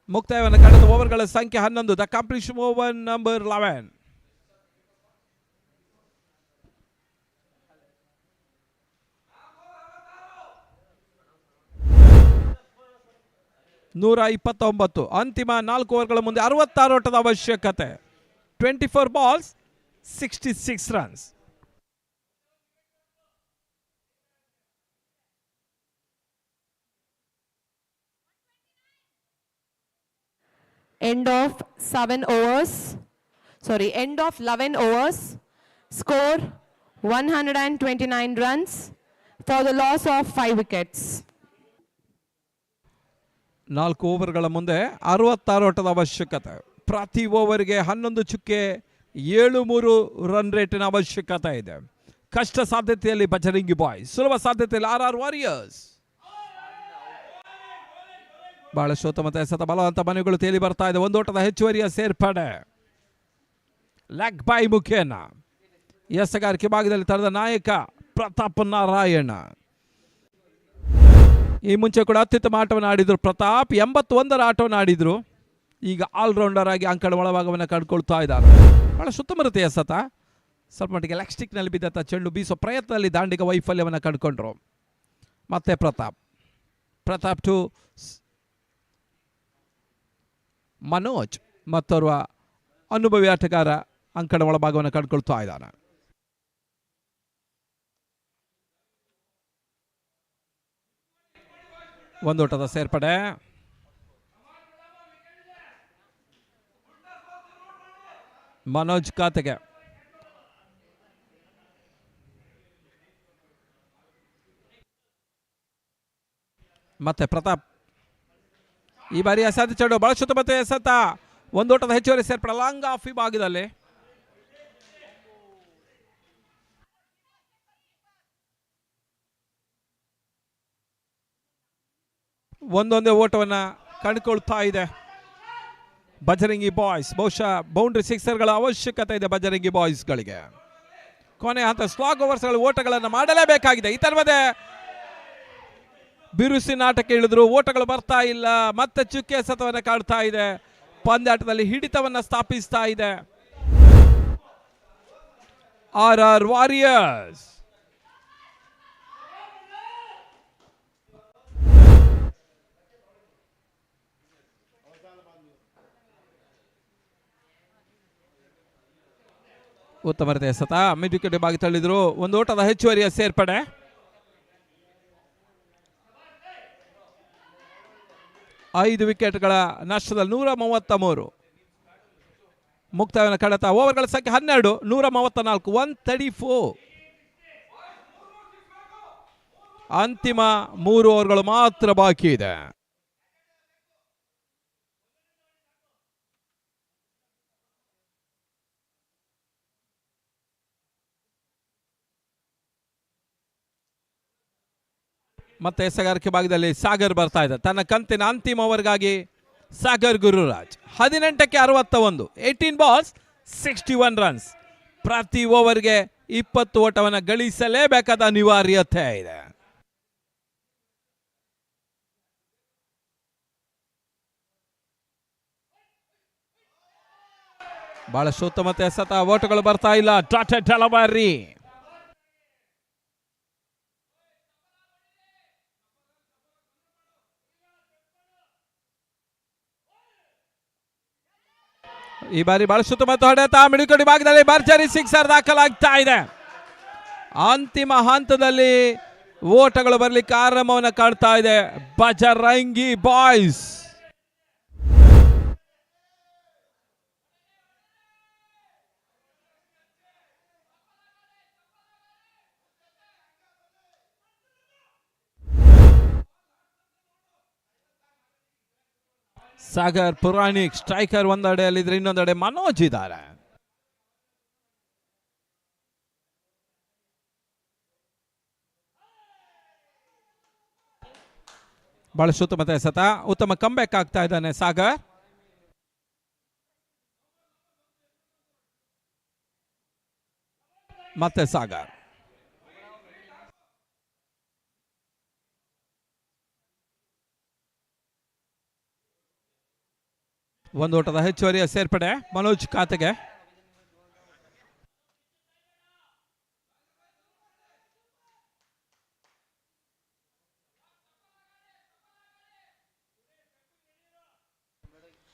ಮುಕ್ತಾಯವನ್ನು ಕಂಡ ಓವರ್ಗಳ ಸಂಖ್ಯೆ 11. The completion over number 11. $129. ಅಂತಿಮ 4 ಓವರ್ಗಳ ಮುಂದೆ 66 ಓಟದ ಅವಶ್ಯಕತೆ. 24 balls 66 runs. End of 11 overs. Score 129 runs for the loss of 5 wickets. 4 ಓವರ್ಗಳ ಮುಂದೆ 66 ಓಟದ ಅವಶ್ಯಕತೆ. ಪ್ರತಿ ಓವರ್ಗೆ 11 ಚುಕ್ಕೆ 73 ರನ್ ರೇಟಿನ ಅವಶ್ಯಕತೆ ಇದೆ. ಕಷ್ಟ ಸಾಧ್ಯತೆಯಲ್ಲಿ ಬಜರಂಗಿ ಬಾಯ್ಸ್, ಸುಲಭ ಸಾಧ್ಯತೆಯಲ್ಲಿ RR ವಾರಿಯರ್ಸ್. ಬಹಳ ಶೋತಮತ ಎಸೆತ ಬಲವಂತ ಮನೆಗಳು ತೇಲಿ ಬರ್ತಾ ಇದೆ. ಒಂದು ಓಟದ ಹೆಚ್ಚುವರಿಯ ಸೇರ್ಪಡೆ ಲೆಗ್ ಬೈ ಮುಖೇನ. ಎಸಗಾರಿಕೆ ಭಾಗದಲ್ಲಿ ತರದ ನಾಯಕ ಪ್ರತಾಪ್ ನಾರಾಯಣ. ಈ ಮುಂಚೆ ಕೂಡ ಅತ್ಯುತ್ತಮ ಆಟವನ್ನು ಆಡಿದ್ರು ಪ್ರತಾಪ್. 81ರ ಆಟವನ್ನು ಆಡಿದ್ರು. ಈಗ ಆಲ್ರೌಂಡರ್ ಆಗಿ ಅಂಕಣ ಒಳಭಾಗವನ್ನು ಕಂಡುಕೊಳ್ತಾ ಇದ್ದಾರೆ. ಬಹಳ ಸುತ್ತಮುತ್ತ ಎಸೆತ, ಸ್ವಲ್ಪ ಮಟ್ಟಿಗೆ ಲೆಗ್ ಸ್ಟಿಕ್ನಲ್ಲಿ ಬಿದ್ದಂಥ ಚೆಂಡು ಬೀಸೋ ಪ್ರಯತ್ನದಲ್ಲಿ ದಾಂಡಿಗ ವೈಫಲ್ಯವನ್ನು ಕಂಡುಕೊಂಡ್ರು. ಮತ್ತೆ ಪ್ರತಾಪ್ ಟು ಮನೋಜ್, ಮತ್ತೋರ್ವ ಅನುಭವಿ ಆಟಗಾರ ಅಂಕಣ ಒಳಭಾಗವನ್ನು ಕಂಡುಕೊಳ್ತಾ ಇದ್ದಾನೆ. ಒಂದು ಓಟದ ಸೇರ್ಪಡೆ. ಮನೋಜ್ ಖಾತೆಗೆ ಮತ್ತೆ ಪ್ರತಾಪ್ ಈ ಬಾರಿ ಅಸಾಧ್ಯ ಚೆಂಡು ಬಳಸುತ್ತ ಮತ್ತೆ ಎಸೆತ ಒಂದೋಟದ ಹೆಚ್ಚುವರಿ ಸೇರ್ಪಡೆ ಲಾಂಗ್ ಆಫ್ ವಿಭಾಗದಲ್ಲಿ ಒಂದೊಂದೇ ಓಟವನ್ನ ಕಂಡುಕೊಳ್ತಾ ಇದೆ ಬಜರಂಗಿ ಬಾಯ್ಸ್. ಬಹುಶಃ ಬೌಂಡ್ರಿ ಸಿಕ್ಸರ್ಗಳ ಅವಶ್ಯಕತೆ ಇದೆ ಬಜರಂಗಿ ಬಾಯ್ಸ್ಗಳಿಗೆ. ಕೊನೆ ಹಂತ ಸ್ಲಾಗ್ ಓವರ್ಸ್ಗಳ ಓಟಗಳನ್ನು ಮಾಡಲೇಬೇಕಾಗಿದೆ. ಈ ತರವೇ ಬಿರುಸಿನ ಆಟಕ್ಕೆ ಇಳಿದ್ರು, ಓಟಗಳು ಬರ್ತಾ ಇಲ್ಲ. ಮತ್ತೆ ಚುಕ್ಕೆ ಎಸೆತವನ್ನು ಕಾಡ್ತಾ ಇದೆ, ಪಂದ್ಯಾಟದಲ್ಲಿ ಹಿಡಿತವನ್ನು ಸ್ಥಾಪಿಸ್ತಾ ಇದೆ RR ವಾರಿಯರ್ಸ್. ಉತ್ತಮ ರೀತಿಯ ಎಸೆತ ಮಿಡ್ ವಿಕೆಟ್ ಬಾಗಿ ತಳ್ಳಿದ್ರು. ಒಂದು ಓಟದ ಹೆಚ್ಚುವರಿಯ ಸೇರ್ಪಡೆ. ಐದು ವಿಕೆಟ್ಗಳ ನಷ್ಟದಲ್ಲಿ 133 ಮುಕ್ತಾಯವನ್ನು ಕಡತ. ಓವರ್ಗಳ ಸಂಖ್ಯೆ 12, 134, 134. ಅಂತಿಮ 3 ಓವರ್ಗಳು ಮಾತ್ರ ಬಾಕಿ ಇದೆ. ಮತ್ತೆ ಎಸೆಗಾರಿಕೆ ಭಾಗದಲ್ಲಿ ಸಾಗರ್ ಬರ್ತಾ ಇದೆ. ತನ್ನ ಕಂತಿನ ಅಂತಿಮ ಓವರ್ಗಾಗಿ ಸಾಗರ್ ಗುರುರಾಜ್. 18ಕ್ಕೆ 61, 18 balls 61 runs. ಪ್ರತಿ ಓವರ್ಗೆ 20 ಓಟವನ್ನು ಗಳಿಸಲೇಬೇಕಾದ ಅನಿವಾರ್ಯತೆ ಇದೆ. ಬಹಳಷ್ಟು ಉತ್ತಮತೆ ಎಸೆತ, ಓಟಗಳು ಬರ್ತಾ ಇಲ್ಲ. Dotted delivery. ಈ ಬಾರಿ ಬಹಳಷ್ಟು ಮತ್ತು ಹೊಡೆತ ಮಿಡುಕಡಿ ಭಾಗದಲ್ಲಿ ಭರ್ಜರಿ ಸಿಕ್ಸರ್ ದಾಖಲಾಗ್ತಾ ಇದೆ. ಅಂತಿಮ ಹಂತದಲ್ಲಿ ಓಟಗಳು ಬರಲಿಕ್ಕೆ ಆರಂಭವನ್ನು ಕಾಡ್ತಾ ಇದೆ ಬಜರಂಗಿ ಬಾಯ್ಸ್. ಸಾಗರ್ ಪುರಾಣಿಕ್ ಸ್ಟ್ರೈಕರ್ ಒಂದೆಡೆಯಲ್ಲಿದ್ರೆ, ಇನ್ನೊಂದೆಡೆ ಮನೋಜ್ ಇದ್ದಾರೆ. ಬಹಳಷ್ಟು ಉತ್ತಮ ಎಸೆತ, ಉತ್ತಮ ಕಂಬ್ಯಾಕ್ ಆಗ್ತಾ ಇದ್ದಾನೆ ಸಾಗರ್. ಮತ್ತೆ ಸಾಗರ್ ಒಂದು ಓಟದ ಹೆಚ್ಚುವರಿಯ ಸೇರ್ಪಡೆ ಮನೋಜ್ ಖಾತೆಗೆ.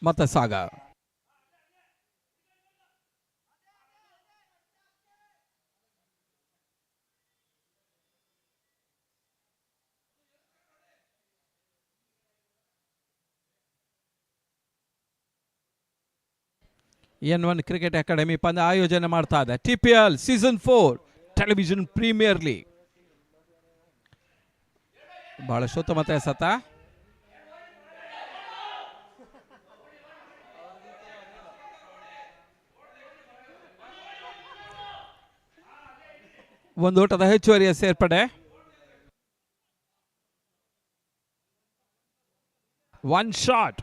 ಮತ್ತೆ ಸಾಗರ್ N1 ಕ್ರಿಕೆಟ್ ಅಕಾಡೆಮಿ ಪಂದ್ಯ ಆಯೋಜನೆ ಮಾಡ್ತಾ ಇದೆ. TPL season 4 television premier league. ಬಹಳಷ್ಟು ಉತ್ತಮ ಎಸೆತ, ಒಂದು ಓಟದ ಹೆಚ್ಚುವರಿಯ ಸೇರ್ಪಡೆ. One shot.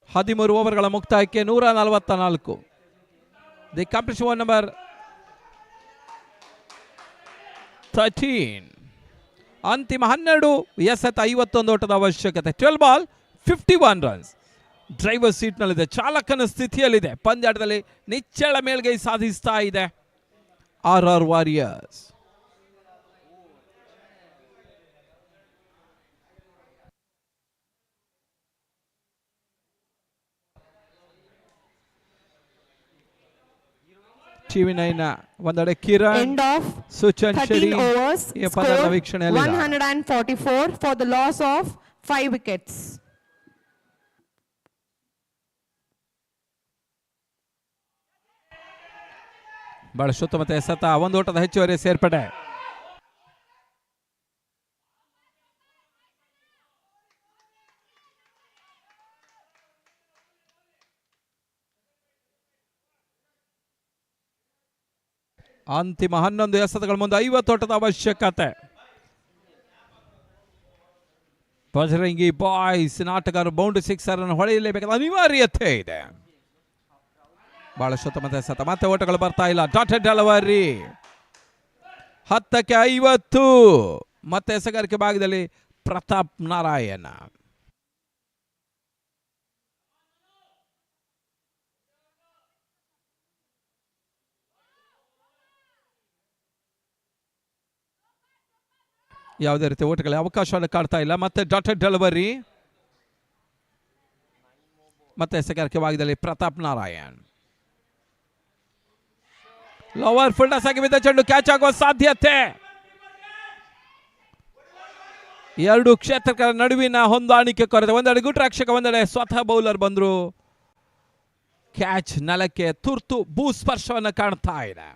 ಹದಿಮೂರು ಓವರ್ಗಳ ಮುಕ್ತಾಯಕ್ಕೆ 144. The competition number 13. ಅಂತಿಮ 12 ಎಸೆತ, 51 ಓಟದ ಅವಶ್ಯಕತೆ. 12 ಬಾಲ್ 51 ರನ್ಸ್. ಡ್ರೈವರ್ ಸೀಟ್ನಲ್ಲಿದೆ, ಚಾಲಕನ ಸ್ಥಿತಿಯಲ್ಲಿದೆ. ಪಂದ್ಯಾಟದಲ್ಲಿ ನಿಚ್ಚಳ ಮೇಲ್ಗೈ ಸಾಧಿಸ್ತಾ ಇದೆ RR ವಾರಿಯರ್ಸ್. ಟಿವಿ9 ಒಂದೆಡೆ ಕಿರಣ್, ಸುಚನ್ ಶೆಡಿ ಈ ಪಂದ್ಯದ ವೀಕ್ಷಣೆಯಲ್ಲಿ 144 for the loss of 5 wickets. ಬಹಳ ಸುತ್ತಮುತ್ತ ಎಸೆತ, ಒಂದು ಓಟದ ಹೆಚ್ಚುವರಿ ಸೇರ್ಪಡೆ. ಅಂತಿಮ 11 ಎಸೆತಗಳ ಮುಂದೆ 50 ಓಟದ ಅವಶ್ಯಕತೆ. ಬಜರಂಗಿ ಬಾಯ್ಸ್ ನಾಟಗಾರರು ಬೌಂಡ್ರಿ ಸಿಕ್ಸರ್ ಅನ್ನು ಹೊಳೆಯಲೇಬೇಕಾದ ಅನಿವಾರ್ಯತೆ ಇದೆ. ಬಹಳ ಸುತ್ತಮುತ್ತ ಎಸೆತ, ಮತ್ತೆ ಓಟಗಳು ಬರ್ತಾ ಇಲ್ಲ. ಡಾಟೆಡ್ ಡೆಲಿವರಿ 10ಕ್ಕೆ 50. ಮತ್ತೆ ಎಸೆಗಾರಿಕೆ ಭಾಗದಲ್ಲಿ ಪ್ರತಾಪ್ ನಾರಾಯಣ. ಯಾವುದೇ ರೀತಿ ಓಟಗಳ ಅವಕಾಶವನ್ನು ಕಾಡ್ತಾ ಇಲ್ಲ. ಮತ್ತೆ ಡಾಟೆಡ್ ಡೆಲಿವರಿ, ಮತ್ತೆ ಎಸೆಗಾರಿಕೆ ಭಾಗದಲ್ಲಿ ಪ್ರತಾಪ್ ನಾರಾಯಣ್. ಲೋವರ್ ಫುಲ್ ಆಗಿ ಬಿದ್ದ ಚೆಂಡು ಕ್ಯಾಚ್ ಆಗುವ ಸಾಧ್ಯತೆ. ಎರಡು ಕ್ಷೇತ್ರಗಳ ನಡುವಿನ ಹೊಂದಾಣಿಕೆ ಕೊರತೆ. ಒಂದೆಡೆ ಗುಟ್ ರಕ್ಷಕ, ಒಂದೆಡೆ ಸ್ವತಃ ಬೌಲರ್ ಬಂದ್ರು. ಕ್ಯಾಚ್ ನೆಲಕ್ಕೆ ತುರ್ತು ಭೂಸ್ಪರ್ಶವನ್ನು ಕಾಣ್ತಾ ಇದೆ.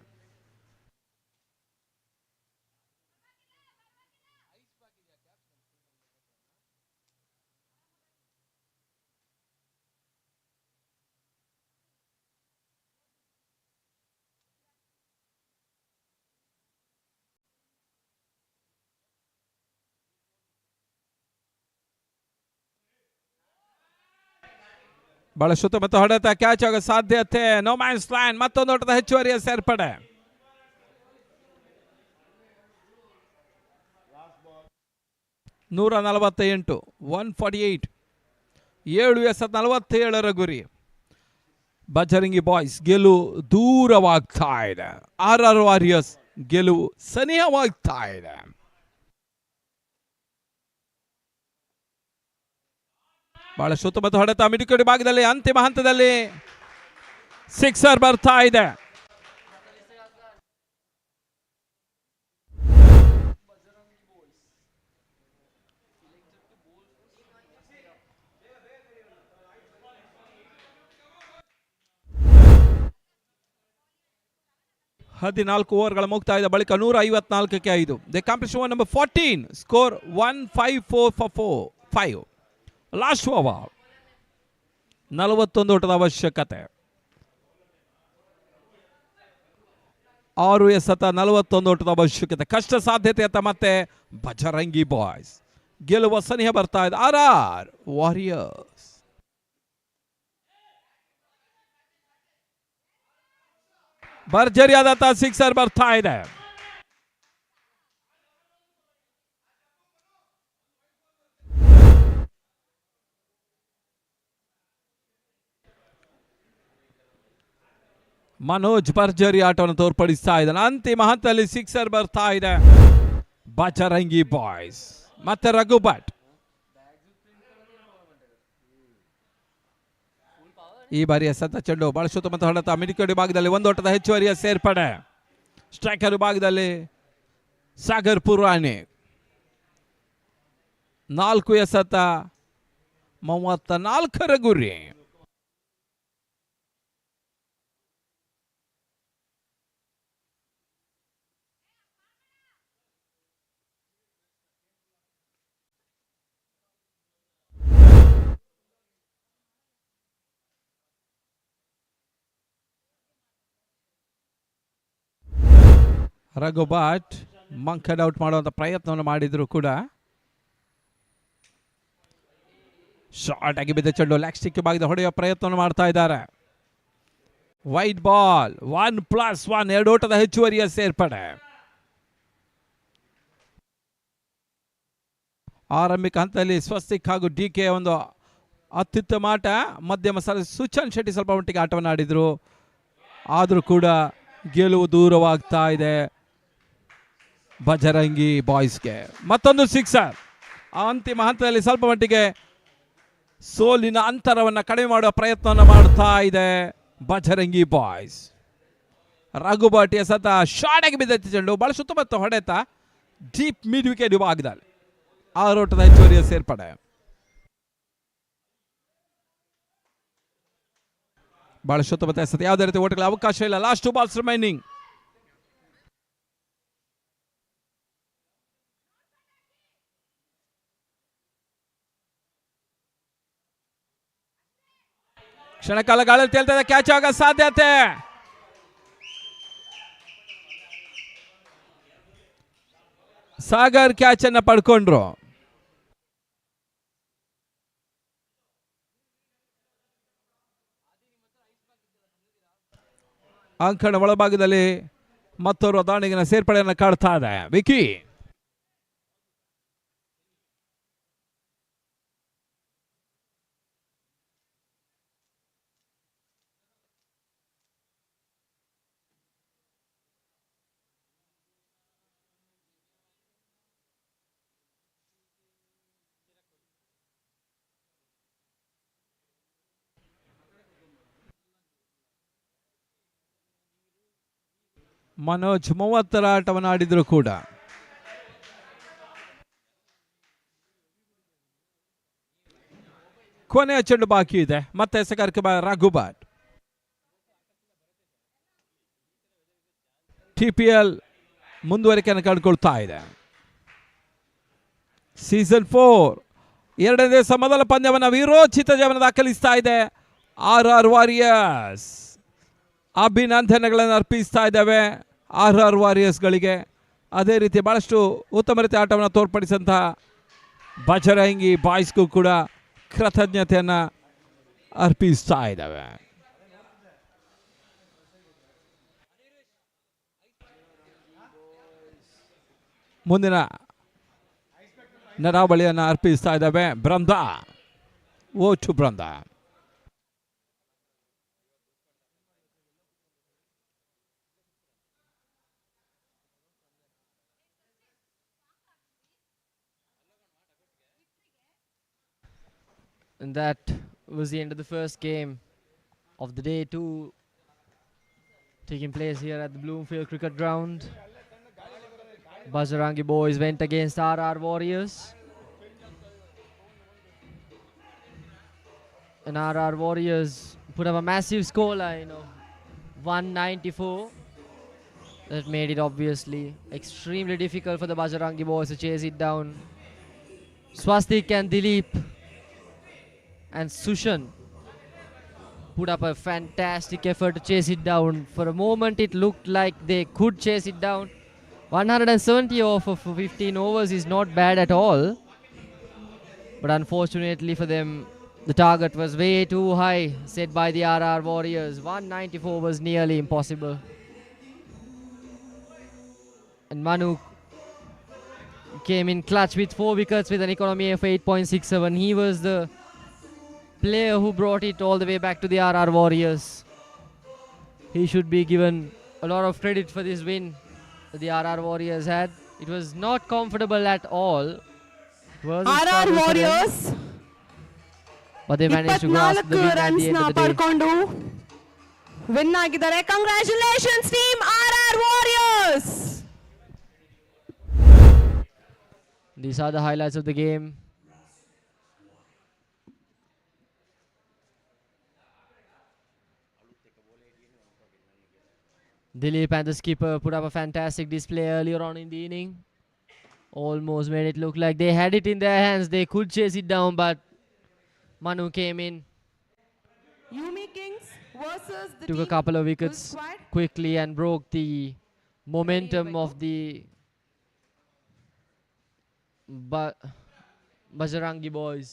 ಬಹಳ ಸುತ್ತಮುತ್ತ ಹೊಡೆತ, ಕ್ಯಾಚ್ ಆಗೋ ಸಾಧ್ಯತೆ. No man's land. ಮತ್ತೊಂದು ಓಟದ ಹೆಚ್ಚುವರಿಯ ಸೇರ್ಪಡೆ. ನೂರ 48, 148, 7 ಎಸೆತ 47 ಗುರಿ. ಬಜರಂಗಿ ಬಾಯ್ಸ್ ಗೆಲುವು ದೂರವಾಗ್ತಾ ಇದೆ. RR ವಾರಿಯರ್ಸ್ ಗೆಲುವು ಸನಿಹವಾಗ್ತಾ ಇದೆ. ಬಹಳ ಸುತ್ತಮುತ್ತ ಹೊಡೆತ, ಮಿಡಿಕಡಿ ಭಾಗದಲ್ಲಿ ಅಂತಿಮ ಹಂತದಲ್ಲಿ ಸಿಕ್ಸರ್ ಬರ್ತಾ ಇದೆ. ಹದಿನಾಲ್ಕು ಓವರ್ಗಳ ಮುಕ್ತಾಯದ ಬಳಿಕ 154ಕ್ಕೆ 5. The competition number 14, score 154 last over. 41 ಓಟದ ಅವಶ್ಯಕತೆ. 6 ಎಸೆತ 41 ಓಟದ ಅವಶ್ಯಕತೆ. ಕಷ್ಟ ಸಾಧ್ಯತೆ ಅಂತ ಮತ್ತೆ ಬಜರಂಗಿ ಬಾಯ್ಸ್ ಗೆಲುವ ಸನಿಹ ಬರ್ತಾ ಇದೆ. RR ವಾರಿಯರ್ಸ್ ಭರ್ಜರಿಯಾದಂತಹ ಸಿಕ್ಸರ್ ಬರ್ತಾ ಇದೆ. ಮನೋಜ್ ಭರ್ಜರಿ ಆಟವನ್ನು ತೋರ್ಪಡಿಸ್ತಾ ಇದ್ದಾನೆ. ಅಂತಿಮ ಹಂತದಲ್ಲಿ ಸಿಕ್ಸರ್ ಬರ್ತಾ ಇದೆ. ಬಜರಂಗಿ ಬಾಯ್ಸ್ ಮತ್ತೆ ರಘು ಭಟ್. ಈ ಬಾರಿಯ ಸತ ಚೆಂಡು ಬಹಳ ಸುತ್ತಮುತ್ತ ಹೊಡೆತ, ಮಿಡಿಕಡಿ ಭಾಗದಲ್ಲಿ ಒಂದು ಓಟದ ಹೆಚ್ಚುವರಿಯ ಸೇರ್ಪಡೆ. ಸ್ಟ್ರೈಕರ್ ಭಾಗದಲ್ಲಿ ಸಾಗರ್ ಪುರಾಣಿ. 4 ಎಸೆತ 34 ಗುರಿ. ರಘು ಭಟ್ ಮಂಕಡ್ ಔಟ್ ಮಾಡುವಂತ ಪ್ರಯತ್ನವನ್ನು ಮಾಡಿದ್ರು ಕೂಡ ಶಾರ್ಟ್ ಆಗಿ ಬಿದ್ದ ಚೆಂಡು ಲೆಗ್ ಸ್ಟಿಕ್ ಭಾಗದ ಹೊಡೆಯುವ ಪ್ರಯತ್ನವನ್ನು ಮಾಡ್ತಾ ಇದ್ದಾರೆ. ವೈಟ್ ಬಾಲ್ 1+1, 2 ಓಟದ ಹೆಚ್ಚುವರಿಯ ಸೇರ್ಪಡೆ. ಆರಂಭಿಕ ಹಂತದಲ್ಲಿ ಸ್ವಸ್ತಿಕ್ ಹಾಗೂ DK ಒಂದು ಅತ್ಯುತ್ತಮ ಆಟ. ಮಧ್ಯಮ ಸುಚನ್ ಶೆಟ್ಟಿ ಸ್ವಲ್ಪ ಮಟ್ಟಿಗೆ ಆಟವನ್ನು ಆಡಿದ್ರು, ಆದರೂ ಕೂಡ ಗೆಲುವು ದೂರವಾಗ್ತಾ ಇದೆ ಬಜರಂಗಿ ಬಾಯ್ಸ್ಗೆ. ಮತ್ತೊಂದು ಸಿಕ್ಸರ್. ಅಂತಿಮ ಹಂತದಲ್ಲಿ ಸ್ವಲ್ಪ ಮಟ್ಟಿಗೆ ಸೋಲಿನ ಅಂತರವನ್ನು ಕಡಿಮೆ ಮಾಡುವ ಪ್ರಯತ್ನವನ್ನು ಮಾಡ್ತಾ ಇದೆ ಬಜರಂಗಿ ಬಾಯ್ಸ್. ರಘು ಭಟ್ ಎಸೆತ ಶಾರ್ಟ್ ಆಗಿ ಬಿದ್ದ ಚೆಂಡು ಬಹಳ ಸುತ್ತಮುತ್ತ ಹೊಡೆತ, ಡೀಪ್ ಮಿಡ್ ವಿಕೆಟ್ ಭಾಗದಲ್ಲಿ 6 ಓಟದ ಹೆಚ್ಚುವರಿಯ ಸೇರ್ಪಡೆ. ಬಹಳ ಸುತ್ತಮುತ್ತ ಎಸೆತ, ಯಾವುದೇ ರೀತಿ ಓಟಗಳ ಅವಕಾಶ ಇಲ್ಲ. Last 2 balls remaining. ಕ್ಷಣಕಾಲ ಗಾಳಿ ತೇಲ್ತಾ ಇದೆ, ಕ್ಯಾಚ್ ಆಗೋ ಸಾಧ್ಯತೆ. ಸಾಗರ್ ಕ್ಯಾಚ್ ಅನ್ನ ಪಡ್ಕೊಂಡ್ರು. ಅಂಕಣ ಒಳಭಾಗದಲ್ಲಿ ಮತ್ತೋರ್ವ ದಾಂಡಿಗಿನ ಸೇರ್ಪಡೆಯನ್ನು ಕಾಡ್ತಾ ಇದೆ. ವಿಕಿ ಮನೋಜ್ 30ರ ಆಟವನ್ನು ಆಡಿದ್ರು ಕೂಡ ಕೊನೆಯ ಚೆಂಡು ಬಾಕಿ ಇದೆ. ಮತ್ತೆ ಎಸೆಗಾರಿಕೆ ರಘುಬಾಟ್. TPL ಮುಂದುವರಿಕೆಯನ್ನು ಕಂಡುಕೊಳ್ತಾ ಇದೆ. ಸೀಸನ್ 4 ಎರಡನೇ ದಿವಸ ಮೊದಲ ಪಂದ್ಯವನ್ನು ವೀರೋಚಿತ ಜಯವನ್ನು ದಾಖಲಿಸ್ತಾ ಇದೆ. RR ವಾರಿಯರ್ಸ್ ಅಭಿನಂದನೆಗಳನ್ನು ಅರ್ಪಿಸ್ತಾ ಇದ್ದಾವೆ RR ವಾರಿಯರ್ಸ್ಗಳಿಗೆ. ಅದೇ ರೀತಿ ಬಹಳಷ್ಟು ಉತ್ತಮ ರೀತಿಯ ಆಟವನ್ನು ತೋರ್ಪಡಿಸಿದಂತಹ ಬಜರಂಗಿ ಬಾಯ್ಸ್ಗೂ ಕೂಡ ಕೃತಜ್ಞತೆಯನ್ನು ಅರ್ಪಿಸ್ತಾ ಇದ್ದಾವೆ. ಮುಂದಿನ ನರಾವಳಿಯನ್ನು ಅರ್ಪಿಸ್ತಾ ಇದ್ದಾವೆ Brinda. Vote Brinda. And that was the end of the first game of the day 2 taking place here at the Bloomfield Cricket Ground. Bajarangi boys went against RR Warriors. And RR Warriors put up a massive scoreline of 194. That made it obviously extremely difficult for the Bajarangi boys to chase it down. Swastik and Dilip and Sushan put up a fantastic effort to chase it down. For a moment it looked like they could chase it down. 170 off of 15 overs is not bad at all. But unfortunately for them, the target was way too high set by the RR Warriors. 194 was nearly impossible. And Manu came in clutch with 4 wickets with an economy of 8.67. He was the player who brought it all the way back to the RR Warriors. He should be given a lot of credit for this win that the RR Warriors had. It was not comfortable at all. It was a RR struggle for them, Warriors but they managed to grasp the win at the runs end ನ of the day. ಪಡ್ಕೊಂಡು win ಆಗಿದ್ದಾರೆ. Congratulations team RR Warriors. These are the highlights of the game. Dilip and the skipper put up a fantastic display earlier on in the inning. Almost made it look like they had it in their hands. They could chase it down, but Manu came in, Yumi Kings versus the took a team couple of full wickets squad. quickly and broke the momentum of the Bajarangi boys.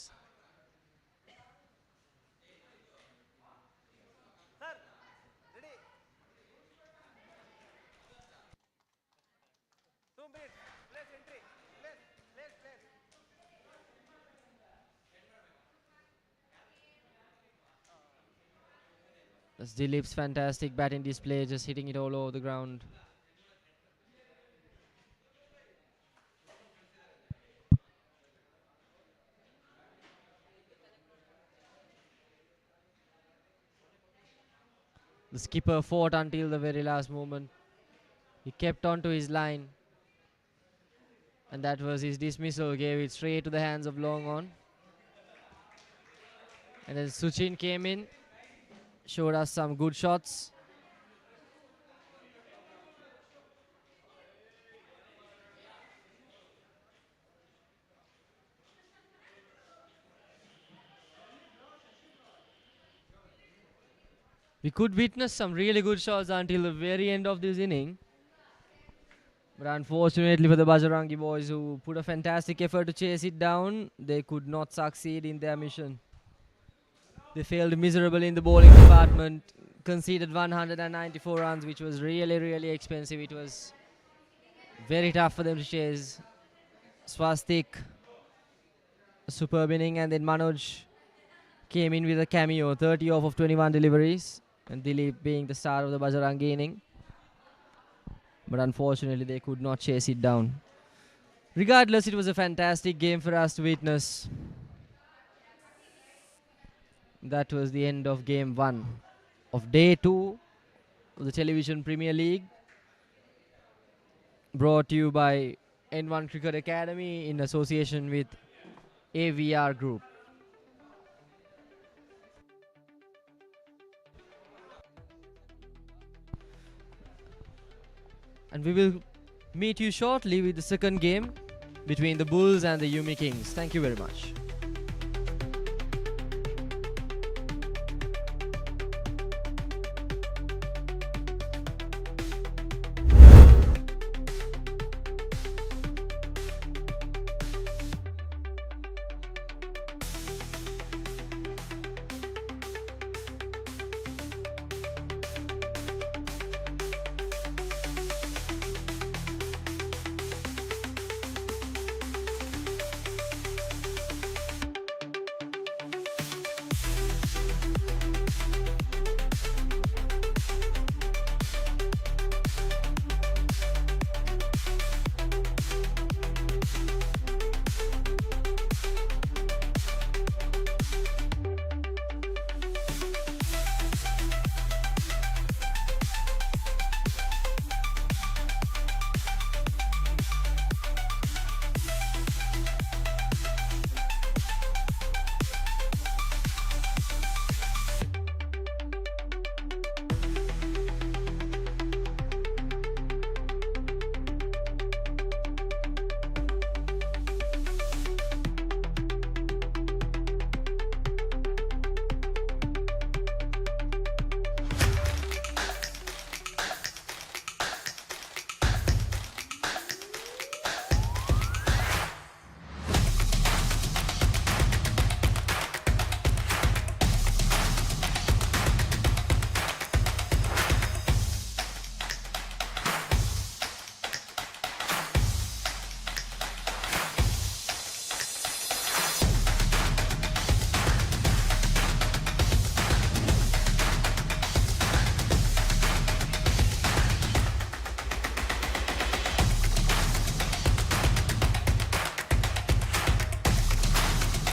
That's Dilip's fantastic batting display, just hitting it all over the ground. The skipper fought until the very last moment. He kept on to his line. And that was his dismissal, gave it straight to the hands of long on. And then Suchin came in, showed us some good shots. We could witness some really good shots until the very end of this inning. But unfortunately for the Bajarangi boys, who put a fantastic effort to chase it down, they could not succeed in their mission. They failed miserably in the bowling department, conceded 194 runs, which was really, really expensive. It was very tough for them to chase. Swastik, a superb inning, and then Manoj came in with a cameo, 30 off of 21 deliveries, and Dilip being the star of the Bajarangi inning. But unfortunately, they could not chase it down. Regardless, it was a fantastic game for us to witness. That was the end of game 1 of day 2 of the Television Premier League, brought to you by N1 Cricket Academy in association with AVR Group. And we will meet you shortly with the second game between the Bulls and the Yumi Kings. Thank you very much.